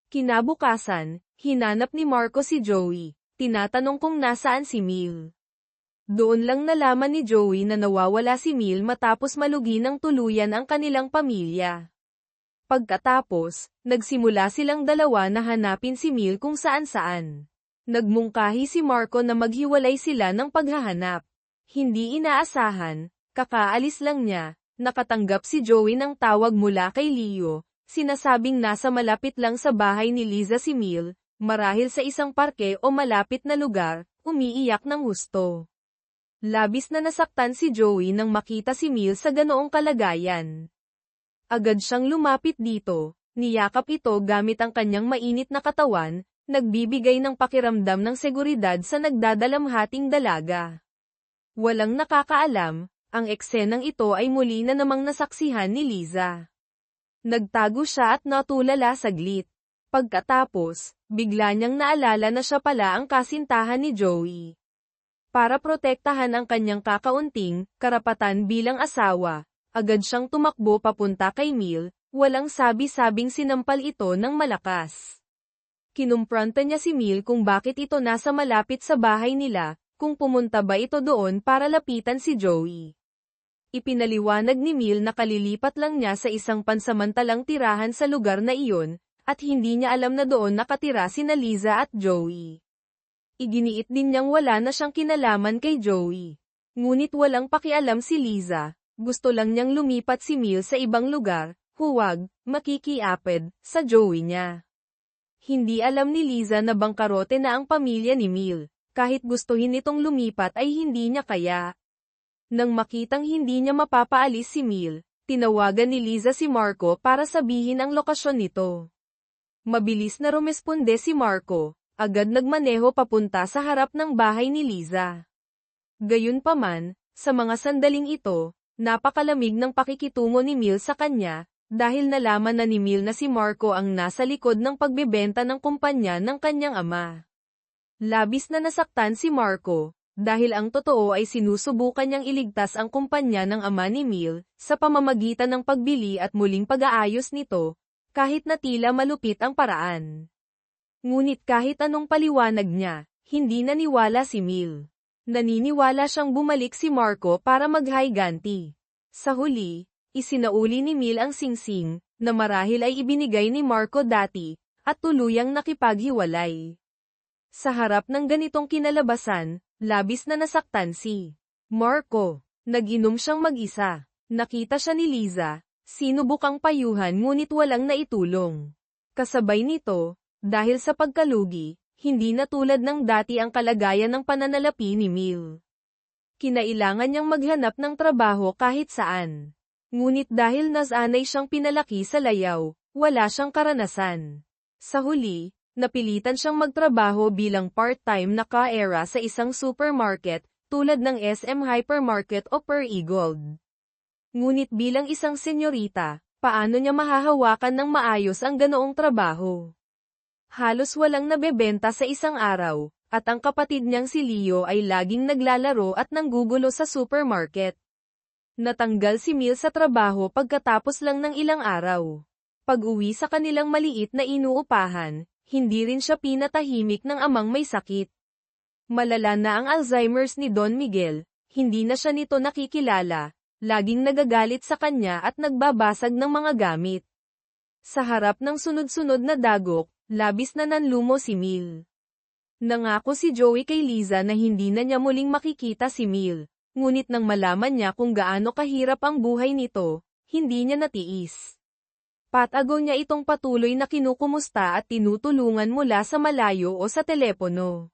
Kinabukasan, hinanap ni Marco si Joey, tinatanong kung nasaan si Mil. Doon lang nalaman ni Joey na nawawala si Mil matapos malugi ng tuluyan ang kanilang pamilya. Pagkatapos, nagsimula silang dalawa na hanapin si Mil kung saan-saan. Nagmungkahi si Marco na maghiwalay sila ng paghahanap. Hindi inaasahan, kakaalis lang niya, nakatanggap si Joey ng tawag mula kay Leo, sinasabing nasa malapit lang sa bahay ni Liza si Mil, marahil sa isang parke o malapit na lugar, umiiyak ng husto. Labis na nasaktan si Joey nang makita si Mil sa ganoong kalagayan. Agad siyang lumapit dito, niyakap ito gamit ang kanyang mainit na katawan, nagbibigay ng pakiramdam ng seguridad sa nagdadalamhating dalaga. Walang nakakaalam, ang eksenang ito ay muli na namang nasaksihan ni Liza. Nagtago siya at natulala saglit. Pagkatapos, bigla niyang naalala na siya pala ang kasintahan ni Joey. Para protektahan ang kanyang kakaunting karapatan bilang asawa, agad siyang tumakbo papunta kay Mil, walang sabi-sabing sinampal ito ng malakas. Kinumpronta niya si Mil kung bakit ito nasa malapit sa bahay nila, kung pumunta ba ito doon para lapitan si Joey. Ipinaliwanag ni Mil na kalilipat lang niya sa isang pansamantalang tirahan sa lugar na iyon, at hindi niya alam na doon nakatira sina Liza at Joey. Iginiit din niyang wala na siyang kinalaman kay Joey. Ngunit walang pakialam si Liza, gusto lang niyang lumipat si Mil sa ibang lugar, huwag, makikiapid, sa Joey niya. Hindi alam ni Liza na bangkarote na ang pamilya ni Mil. Kahit gustuhin nitong lumipat ay hindi niya kaya. Nang makitang hindi niya mapapaalis si Mil, tinawagan ni Liza si Marco para sabihin ang lokasyon nito. Mabilis na rumesponde si Marco, agad nagmaneho papunta sa harap ng bahay ni Liza. Gayunpaman, sa mga sandaling ito, napakalamig ng pakikitungo ni Mil sa kanya, dahil nalaman na ni Mil na si Marco ang nasa likod ng pagbebenta ng kumpanya ng kanyang ama. Labis na nasaktan si Marco, Dahil ang totoo ay sinusubukan niyang iligtas ang kumpanya ng ama ni Mil, sa pamamagitan ng pagbili at muling pag-aayos nito, kahit na tila malupit ang paraan. Ngunit kahit anong paliwanag niya, hindi naniwala si Mil. Naniniwala siyang bumalik si Marco para maghiganti. Sa huli, isinauli ni Mil ang singsing, na marahil ay ibinigay ni Marco dati, at tuluyang nakipaghiwalay. Sa harap ng ganitong kinalabasan, labis na nasaktan si Marco. Nag-inom siyang mag-isa. Nakita siya ni Liza, sinubukang payuhan ngunit walang naitulong. Kasabay nito, dahil sa pagkalugi, hindi na tulad ng dati ang kalagayan ng pananalapi ni Mil. Kinailangan niyang maghanap ng trabaho kahit saan. Ngunit dahil nasanay siyang pinalaki sa layaw, wala siyang karanasan. Sa huli, napilitan siyang magtrabaho bilang part-time na ka-era sa isang supermarket, tulad ng SM Hypermarket o Per Eagold. Ngunit bilang isang senyorita, paano niya mahahawakan ng maayos ang ganoong trabaho? Halos walang nabebenta sa isang araw, at ang kapatid niyang si Leo ay laging naglalaro at nanggugulo sa supermarket. Natanggal si Mil sa trabaho pagkatapos lang ng ilang araw. Pag-uwi sa kanilang maliit na inuupahan, hindi rin siya pinatahimik ng amang may sakit. Malala na ang Alzheimer's ni Don Miguel, hindi na siya nito nakikilala, laging nagagalit sa kanya at nagbabasag ng mga gamit. Sa harap ng sunod-sunod na dagok, labis na nanlumo si Mil. Nangako si Joey kay Liza na hindi na niya muling makikita si Mil, ngunit nang malaman niya kung gaano kahirap ang buhay nito, hindi niya natiis. Patago niya itong patuloy na kinukumusta at tinutulungan mula sa malayo o sa telepono.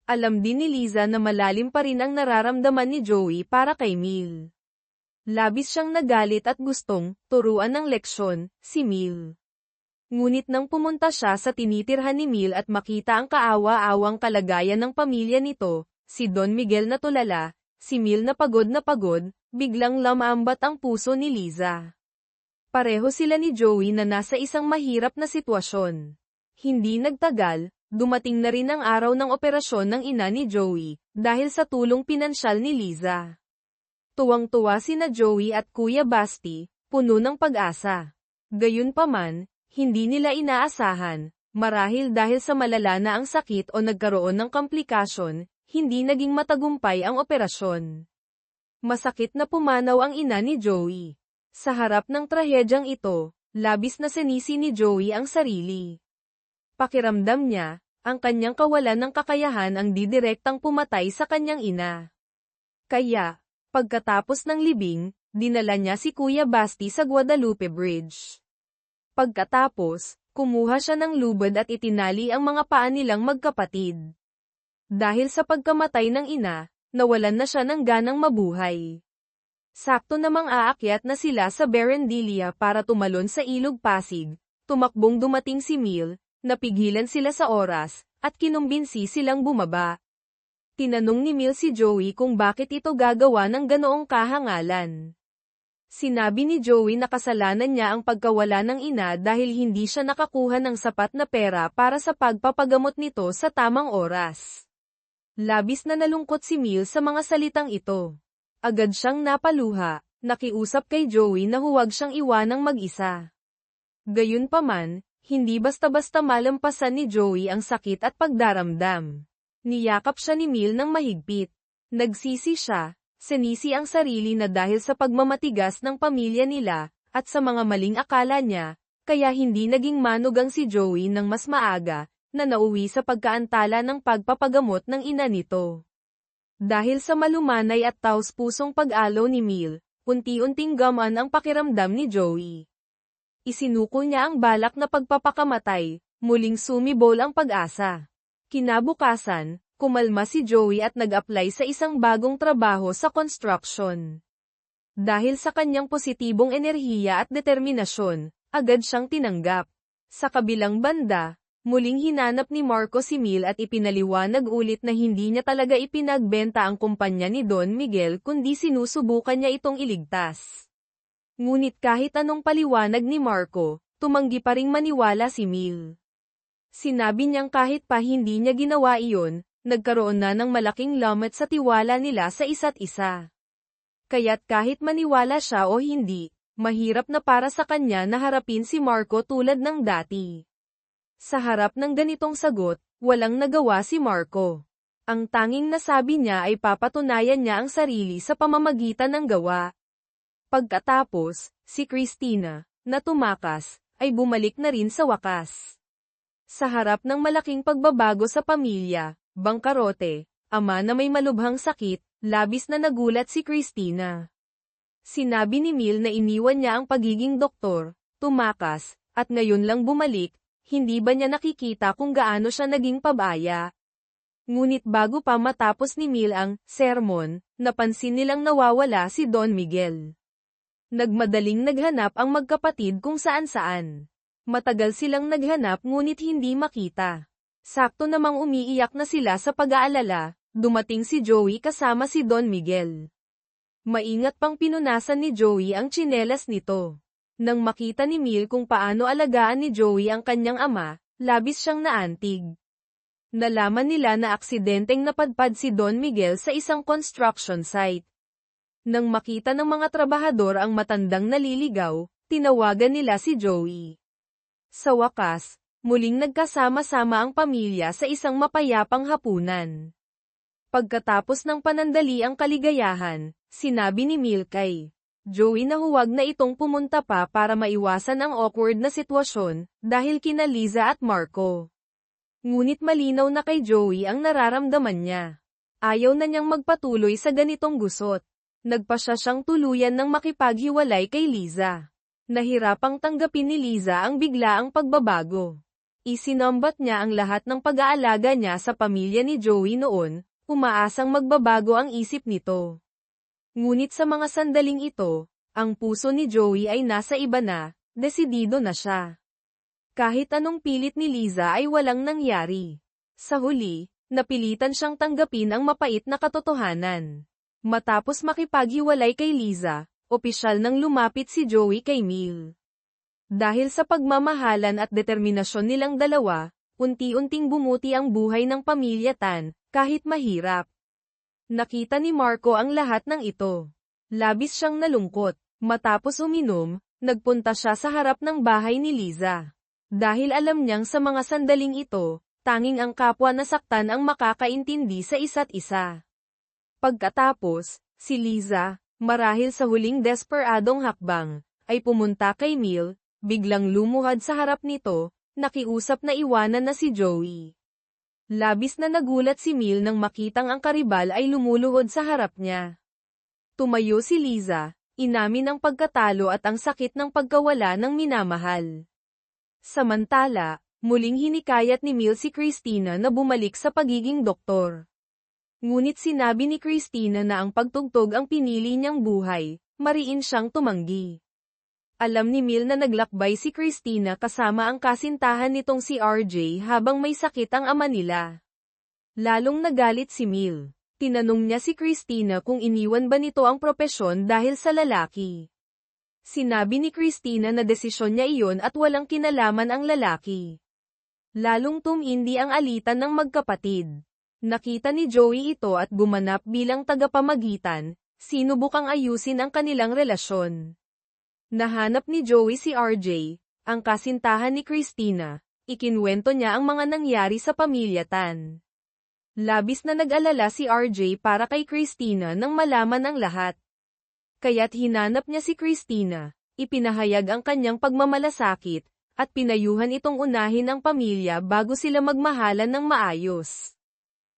Alam din ni Liza na malalim pa rin ang nararamdaman ni Joey para kay Mil. Labis siyang nagalit at gustong turuan ng leksyon si Mil. Ngunit nang pumunta siya sa tinitirhan ni Mil at makita ang kaawa-awang kalagayan ng pamilya nito, si Don Miguel na tulala, si Mil na pagod, biglang lamambat ang puso ni Liza. Pareho sila ni Joey na nasa isang mahirap na sitwasyon. Hindi nagtagal, dumating na rin ang araw ng operasyon ng ina ni Joey, dahil sa tulong pinansyal ni Liza. Tuwang-tuwa sina Joey at Kuya Basti, puno ng pag-asa. Gayunpaman, hindi nila inaasahan, marahil dahil sa malala na ang sakit o nagkaroon ng komplikasyon, hindi naging matagumpay ang operasyon. Masakit na pumanaw ang ina ni Joey. Sa harap ng trahedyang ito, labis na sinisi ni Joey ang sarili. Pakiramdam niya, ang kanyang kawalan ng kakayahan ang didirektang pumatay sa kanyang ina. Kaya, pagkatapos ng libing, dinala niya si Kuya Basti sa Guadalupe Bridge. Pagkatapos, kumuha siya ng lubad at itinali ang mga paa nilang magkapatid. Dahil sa pagkamatay ng ina, nawalan na siya ng ganang mabuhay. Sakto namang aakyat na sila sa Berendilia para tumalon sa Ilog Pasig, tumakbong dumating si Mil, napigilan sila sa oras, at kinumbinsi silang bumaba. Tinanong ni Mil si Joey kung bakit ito gagawa ng ganoong kahangalan. Sinabi ni Joey na kasalanan niya ang pagkawala ng ina dahil hindi siya nakakuha ng sapat na pera para sa pagpapagamot nito sa tamang oras. Labis na nalungkot si Mil sa mga salitang ito. Agad siyang napaluha, nakiusap kay Joey na huwag siyang iwanang mag-isa. Gayunpaman, hindi basta-basta malampasan ni Joey ang sakit at pagdaramdam. Niyakap siya ni Mil ng mahigpit. Nagsisi siya. Sinisi ang sarili na dahil sa pagmamatigas ng pamilya nila, at sa mga maling akala niya, kaya hindi naging manugang si Joey ng mas maaga, na nauwi sa pagkaantala ng pagpapagamot ng ina nito. Dahil sa malumanay at taos-pusong pag-alo ni Mil, unti-unting gamaan ang pakiramdam ni Joey. Isinuko niya ang balak na pagpapakamatay, muling sumibol ang pag-asa. Kinabukasan, kumalma si Joey at nag-apply sa isang bagong trabaho sa construction. Dahil sa kanyang positibong enerhiya at determinasyon, agad siyang tinanggap. Sa kabilang banda, muling hinanap ni Marco si Mil at ipinaliwanag ulit na hindi niya talaga ipinagbenta ang kumpanya ni Don Miguel kundi sinusubukan niya itong iligtas. Ngunit kahit anong paliwanag ni Marco, tumanggi pa ring maniwala si Mil. Sinabi niyang kahit pa hindi niya ginawa iyon, nagkaroon na ng malaking lamat sa tiwala nila sa isa't isa. Kaya't kahit maniwala siya o hindi, mahirap na para sa kanya na harapin si Marco tulad ng dati. Sa harap ng ganitong sagot, walang nagawa si Marco. Ang tanging nasabi niya ay papatunayan niya ang sarili sa pamamagitan ng gawa. Pagkatapos, si Christina, na tumakas, ay bumalik na rin sa wakas. Sa harap ng malaking pagbabago sa pamilya, bangkarote, ama na may malubhang sakit, labis na nagulat si Christina. Sinabi ni Mil na iniwan niya ang pagiging doktor, tumakas, at ngayon lang bumalik, hindi ba niya nakikita kung gaano siya naging pabaya? Ngunit bago pa matapos ni Mil ang sermon, napansin nilang nawawala si Don Miguel. Nagmadaling naghanap ang magkapatid kung saan-saan. Matagal silang naghanap ngunit hindi makita. Sakto namang umiiyak na sila sa pag-aalala, dumating si Joey kasama si Don Miguel. Maingat pang pinunasan ni Joey ang tsinelas nito. Nang makita ni Mil kung paano alagaan ni Joey ang kanyang ama, labis siyang naantig. Nalaman nila na aksidenteng napadpad si Don Miguel sa isang construction site. Nang makita ng mga trabahador ang matandang naliligaw, tinawagan nila si Joey. Sa wakas, muling nagkasama-sama ang pamilya sa isang mapayapang hapunan. Pagkatapos ng panandali ang kaligayahan, sinabi ni Mil kay Joey na huwag na itong pumunta pa para maiwasan ang awkward na sitwasyon, dahil kina Liza at Marco. Ngunit malinaw na kay Joey ang nararamdaman niya. Ayaw na niyang magpatuloy sa ganitong gusot. Nagpasya siyang tuluyan ng makipaghiwalay kay Liza. Nahirapang tanggapin ni Liza ang biglaang pagbabago. Isinambat niya ang lahat ng pag-aalaga niya sa pamilya ni Joey noon, umaasang magbabago ang isip nito. Ngunit sa mga sandaling ito, ang puso ni Joey ay nasa iba na, desidido na siya. Kahit anong pilit ni Liza ay walang nangyari. Sa huli, napilitan siyang tanggapin ang mapait na katotohanan. Matapos makipaghiwalay kay Liza, opisyal nang lumapit si Joey kay Mil. Dahil sa pagmamahalan at determinasyon nilang dalawa, unti-unting bumuti ang buhay ng pamilya Tan, kahit mahirap. Nakita ni Marco ang lahat ng ito. Labis siyang nalungkot. Matapos uminom, nagpunta siya sa harap ng bahay ni Liza. Dahil alam niyang sa mga sandaling ito, tanging ang kapwa nasaktan ang makakaintindi sa isa't isa. Pagkatapos, si Liza, marahil sa huling desperadong hakbang, ay pumunta kay Mil, biglang lumuhad sa harap nito, nakiusap na iwanan na si Joey. Labis na nagulat si Mil nang makitang ang karibal ay lumuluhod sa harap niya. Tumayo si Liza, inamin ang pagkatalo at ang sakit ng pagkawala ng minamahal. Samantala, muling hinikayat ni Mil si Christina na bumalik sa pagiging doktor. Ngunit sinabi ni Christina na ang pagtugtog ang pinili niyang buhay, mariin siyang tumanggi. Alam ni Mil na naglakbay si Christina kasama ang kasintahan nitong si RJ habang may sakit ang ama nila. Lalong nagalit si Mil. Tinanong niya si Christina kung iniwan ba nito ang propesyon dahil sa lalaki. Sinabi ni Christina na desisyon niya iyon at walang kinalaman ang lalaki. Lalong tumindi ang alitan ng magkapatid. Nakita ni Joey ito at gumanap bilang tagapamagitan, sinubukang ayusin ang kanilang relasyon. Nahanap ni Joey si RJ, ang kasintahan ni Christina, ikinwento niya ang mga nangyari sa pamilya Tan. Labis na nag-alala si RJ para kay Christina nang malaman ang lahat. Kaya't hinanap niya si Christina, ipinahayag ang kanyang pagmamalasakit, at pinayuhan itong unahin ang pamilya bago sila magmahalan ng maayos.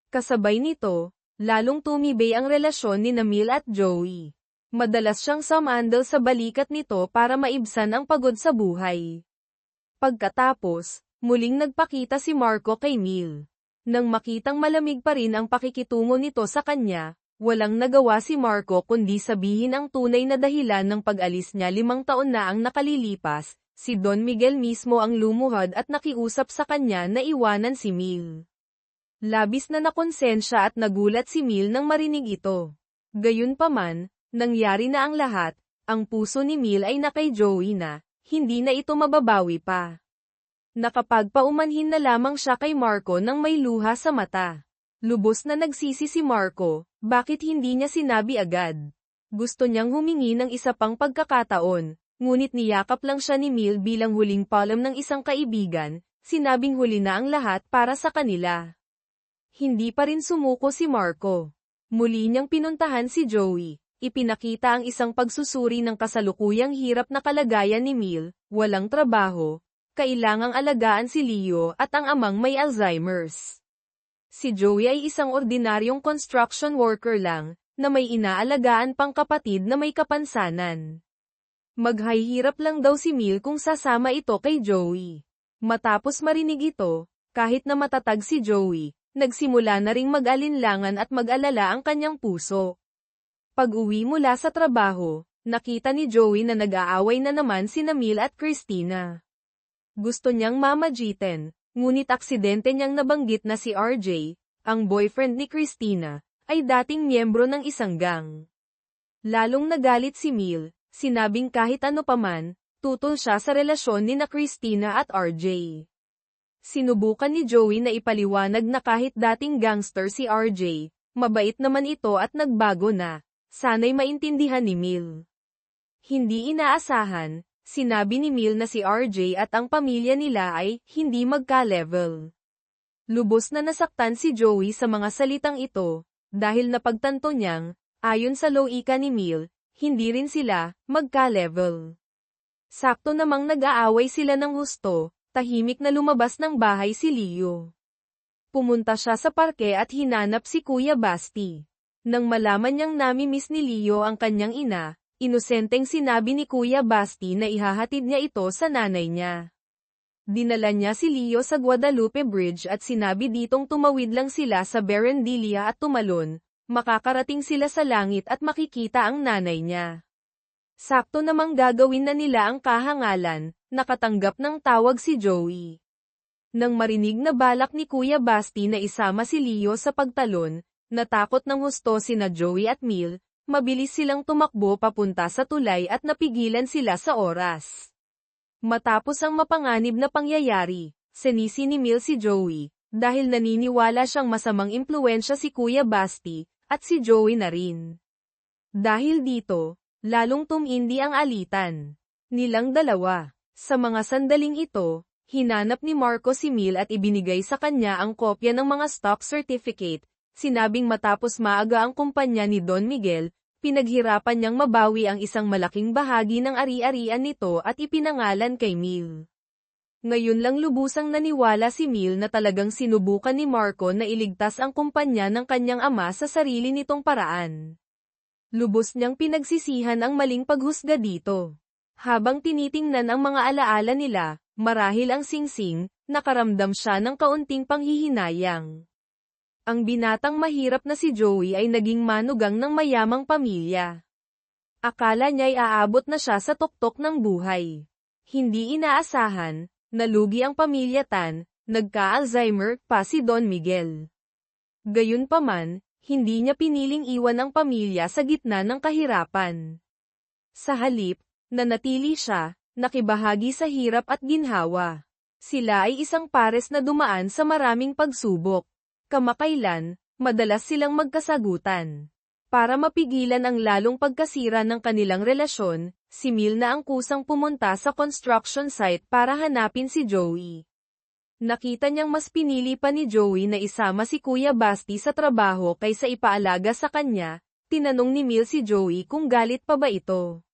Kasabay nito, lalong tumibay ang relasyon ni Mil at Joey. Madalas siyang sumandal sa balikat nito para maibsan ang pagod sa buhay. Pagkatapos, muling nagpakita si Marco kay Mil. Nang makitang malamig pa rin ang pakikitungo nito sa kanya, walang nagawa si Marco kundi sabihin ang tunay na dahilan ng pag-alis niya 5 taon na ang nakalilipas, si Don Miguel mismo ang lumuhad at nakiusap sa kanya na iwanan si Mil. Labis na nakonsensya at nagulat si Mil nang marinig ito. Gayunpaman, nangyari na ang lahat, ang puso ni Mil ay na kay Joey na, hindi na ito mababawi pa. Nakapagpaumanhin na lamang siya kay Marco nang may luha sa mata. Lubos na nagsisi si Marco, bakit hindi niya sinabi agad? Gusto niyang humingi ng isa pang pagkakataon, ngunit niyakap lang siya ni Mil bilang huling palm ng isang kaibigan, sinabing huli na ang lahat para sa kanila. Hindi pa rin sumuko si Marco. Muli niyang pinuntahan si Joey. Ipinakita ang isang pagsusuri ng kasalukuyang hirap na kalagayan ni Mil, walang trabaho, kailangang alagaan si Leo at ang amang may Alzheimer's. Si Joey ay isang ordinaryong construction worker lang, na may inaalagaan pang kapatid na may kapansanan. Maghihirap lang daw si Mil kung sasama ito kay Joey. Matapos marinig ito, kahit na matatag si Joey, nagsimula na ring mag-alinlangan at mag-alala ang kanyang puso. Pag-uwi mula sa trabaho, nakita ni Joey na nag-aaway na naman sina Mil at Christina. Gusto niyang mamagitin, ngunit aksidente niyang nabanggit na si RJ, ang boyfriend ni Christina, ay dating miyembro ng isang gang. Lalong nagalit si Mil, sinabing kahit ano paman, tutol siya sa relasyon ni na Christina at RJ. Sinubukan ni Joey na ipaliwanag na kahit dating gangster si RJ, mabait naman ito at nagbago na. Sana'y maintindihan ni Mil. Hindi inaasahan, sinabi ni Mil na si RJ at ang pamilya nila ay hindi magka-level. Lubos na nasaktan si Joey sa mga salitang ito, dahil napagtanto niyang, ayon sa loika ni Mil, hindi rin sila magka-level. Sakto namang nag-aaway sila ng husto, tahimik na lumabas ng bahay si Leo. Pumunta siya sa parke at hinanap si Kuya Basti. Nang malaman niyang nami-miss ni Leo ang kanyang ina, inosenteng sinabi ni Kuya Basti na ihahatid niya ito sa nanay niya. Dinala niya si Leo sa Guadalupe Bridge at sinabi ditong tumawid lang sila sa Barranquilla at tumalon, makakarating sila sa langit at makikita ang nanay niya. Sakto namang gagawin na nila ang kahangalan, nakatanggap ng tawag si Joey. Nang marinig na balak ni Kuya Basti na isama si Leo sa pagtalon, natakot ng husto sina Joey at Mil, mabilis silang tumakbo papunta sa tulay at napigilan sila sa oras. Matapos ang mapanganib na pangyayari, sinisi ni Mil si Joey, dahil naniniwala siyang masamang impluwensya si Kuya Basti, at si Joey na rin. Dahil dito, lalong tumindi ang alitan nilang dalawa. Sa mga sandaling ito, hinanap ni Marco si Mil at ibinigay sa kanya ang kopya ng mga stock certificate. Sinabing matapos maaga ang kumpanya ni Don Miguel, pinaghirapan niyang mabawi ang isang malaking bahagi ng ari-arian nito at ipinangalan kay Mil. Ngayon lang lubusang naniwala si Mil na talagang sinubukan ni Marco na iligtas ang kumpanya ng kanyang ama sa sarili nitong paraan. Lubos niyang pinagsisihan ang maling paghusga dito. Habang tinitingnan ang mga alaala nila, marahil ang singsing, nakaramdam siya ng kaunting panghihinayang. Ang binatang mahirap na si Joey ay naging manugang ng mayamang pamilya. Akala niya'y aabot na siya sa tuktok ng buhay. Hindi inaasahan, nalugi ang pamilya Tan, nagka-Alzheimer pa si Don Miguel. Gayunpaman, hindi niya piniling iwan ang pamilya sa gitna ng kahirapan. Sa halip, nanatili siya, nakibahagi sa hirap at ginhawa. Sila ay isang pares na dumaan sa maraming pagsubok. Kamakailan, madalas silang magkasagutan. Para mapigilan ang lalong pagkasira ng kanilang relasyon, si Mil na ang kusang pumunta sa construction site para hanapin si Joey. Nakita niyang mas pinili pa ni Joey na isama si Kuya Basti sa trabaho kaysa ipaalaga sa kanya. Tinanong ni Mil si Joey kung galit pa ba ito.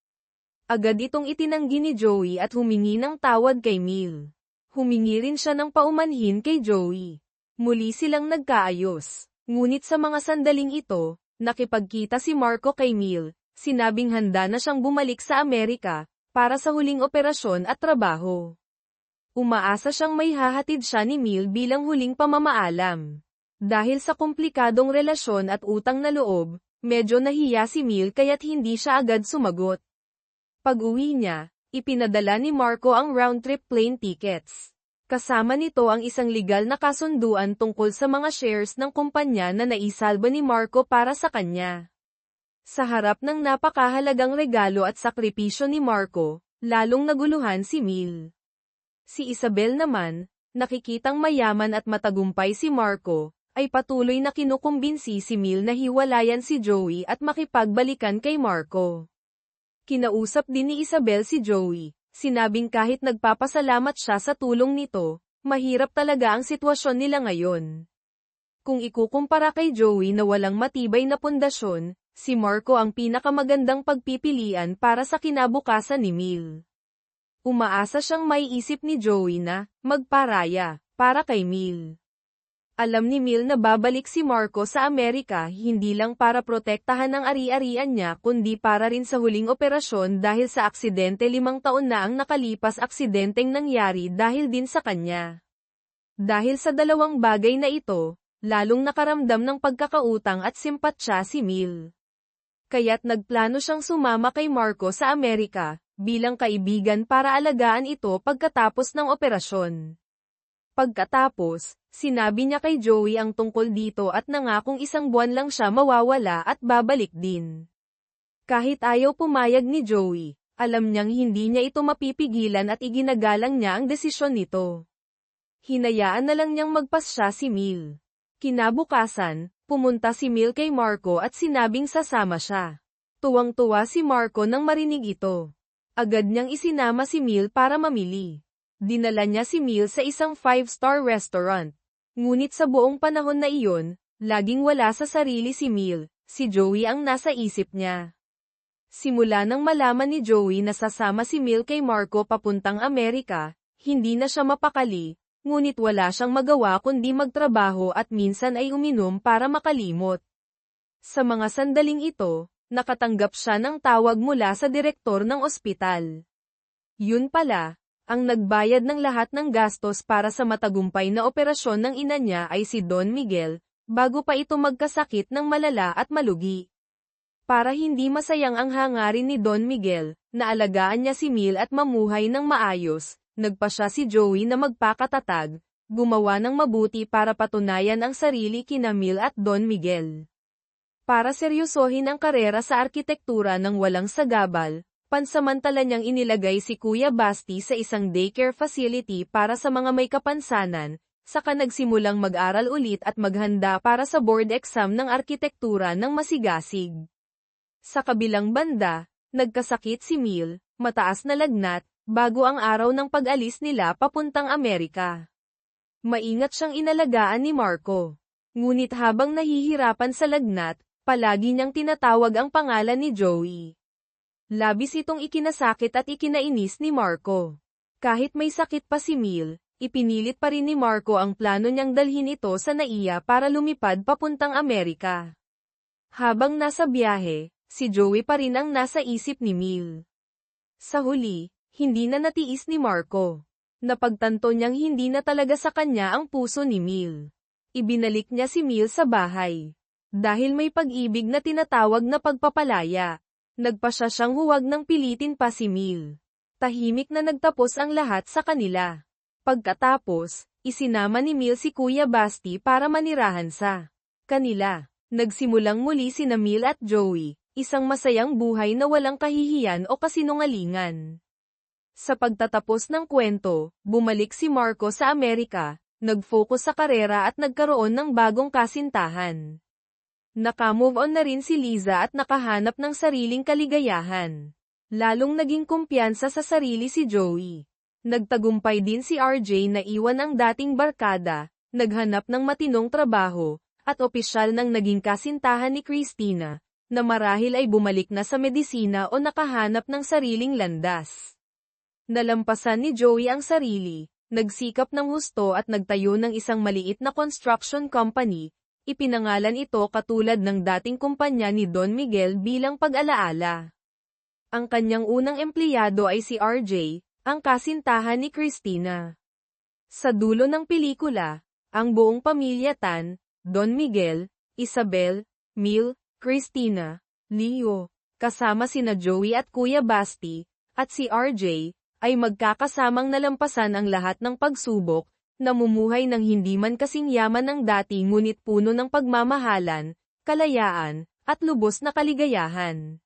Agad itong itinanggi ni Joey at humingi ng tawad kay Mil. Humingi rin siya ng paumanhin kay Joey. Muli silang nagkaayos. Ngunit sa mga sandaling ito, nakipagkita si Marco kay Mil, sinabing handa na siyang bumalik sa Amerika, para sa huling operasyon at trabaho. Umaasa siyang may hahatid siya ni Mil bilang huling pamamaalam. Dahil sa komplikadong relasyon at utang na loob, medyo nahiya si Mil kaya't hindi siya agad sumagot. Pag-uwi niya, ipinadala ni Marco ang round-trip plane tickets. Kasama nito ang isang legal na kasunduan tungkol sa mga shares ng kumpanya na naisalba ni Marco para sa kanya. Sa harap ng napakahalagang regalo at sakripisyo ni Marco, lalong naguluhan si Mil. Si Isabel naman, nakikitang mayaman at matagumpay si Marco, ay patuloy na kinukumbinsi si Mil na hiwalayan si Joey at makipagbalikan kay Marco. Kinausap din ni Isabel si Joey, sinabing kahit nagpapasalamat siya sa tulong nito, mahirap talaga ang sitwasyon nila ngayon. Kung ikukumpara kay Joey na walang matibay na pundasyon, si Marco ang pinakamagandang pagpipilian para sa kinabukasan ni Mil. Umaasa siyang maiisip ni Joey na magparaya para kay Mil. Alam ni Mil na babalik si Marco sa Amerika hindi lang para protektahan ang ari-arian niya kundi para rin sa huling operasyon dahil sa aksidente 5 taon na ang nakalipas aksidenteng nangyari dahil din sa kanya. Dahil sa dalawang bagay na ito, lalong nakaramdam ng pagkakautang at simpatsya si Mil. Kaya't nagplano siyang sumama kay Marco sa Amerika, bilang kaibigan para alagaan ito pagkatapos ng operasyon. Pagkatapos, sinabi niya kay Joey ang tungkol dito at nangakong 1 buwan lang siya mawawala at babalik din. Kahit ayaw pumayag ni Joey, alam niyang hindi niya ito mapipigilan at iginagalang niya ang desisyon nito. Hinayaan na lang niyang magpasya si Mil. Kinabukasan, pumunta si Mil kay Marco at sinabing sasama siya. Tuwang-tuwa si Marco nang marinig ito. Agad niyang isinama si Mil para mamili. Dinala niya si Mil sa isang 5-star restaurant. Ngunit sa buong panahon na iyon, laging wala sa sarili si Mil, si Joey ang nasa isip niya. Simula nang malaman ni Joey na sasama si Mil kay Marco papuntang Amerika, hindi na siya mapakali, ngunit wala siyang magawa kundi magtrabaho at minsan ay uminom para makalimot. Sa mga sandaling ito, nakatanggap siya ng tawag mula sa direktor ng ospital. Yun pala, ang nagbayad ng lahat ng gastos para sa matagumpay na operasyon ng ina niya ay si Don Miguel, bago pa ito magkasakit ng malala at malugi. Para hindi masayang ang hangarin ni Don Miguel, na alagaan niya si Mil at mamuhay ng maayos, nagpasya si Joey na magpakatatag, gumawa ng mabuti para patunayan ang sarili kina Mil at Don Miguel. Para seryosohin ang karera sa arkitektura ng walang sagabal, pansamantala niyang inilagay si Kuya Basti sa isang daycare facility para sa mga may kapansanan, saka nagsimulang mag-aral ulit at maghanda para sa board exam ng arkitektura ng masigasig. Sa kabilang banda, nagkasakit si Mil, mataas na lagnat, bago ang araw ng pag-alis nila papuntang Amerika. Maingat siyang inalagaan ni Marco. Ngunit habang nahihirapan sa lagnat, palagi niyang tinatawag ang pangalan ni Joey. Labis itong ikinasakit at ikinainis ni Marco. Kahit may sakit pa si Mil, ipinilit pa rin ni Marco ang plano niyang dalhin ito sa NAIA para lumipad papuntang Amerika. Habang nasa biyahe, si Joey pa rin ang nasa isip ni Mil. Sa huli, hindi na natiis ni Marco. Napagtanto niyang hindi na talaga sa kanya ang puso ni Mil. Ibinalik niya si Mil sa bahay. Dahil may pag-ibig na tinatawag na pagpapalaya, nagpasya siyang huwag nang pilitin pa si Mil. Tahimik na nagtapos ang lahat sa kanila. Pagkatapos, isinama ni Mil si Kuya Basti para manirahan sa kanila. Nagsimulang muli sina Mil at Joey, isang masayang buhay na walang kahihiyan o kasinungalingan. Sa pagtatapos ng kwento, bumalik si Marco sa Amerika, nag-focus sa karera at nagkaroon ng bagong kasintahan. Naka-move on na rin si Liza at nakahanap ng sariling kaligayahan. Lalong naging kumpiyansa sa sarili si Joey. Nagtagumpay din si RJ na iwan ang dating barkada, naghanap ng matinong trabaho, at opisyal nang naging kasintahan ni Christina, na marahil ay bumalik na sa medisina o nakahanap ng sariling landas. Nalampasan ni Joey ang sarili, nagsikap ng husto at nagtayo ng isang maliit na construction company. Ipinangalan ito katulad ng dating kumpanya ni Don Miguel bilang pag-alaala. Ang kanyang unang empleyado ay si RJ, ang kasintahan ni Christina. Sa dulo ng pelikula, ang buong pamilya Tan, Don Miguel, Isabel, Mil, Christina, Leo, kasama sina Joey at Kuya Basti, at si RJ, ay magkakasamang nalampasan ang lahat ng pagsubok, namumuhay ng hindi man kasing yaman ng dati ngunit puno ng pagmamahalan, kalayaan, at lubos na kaligayahan.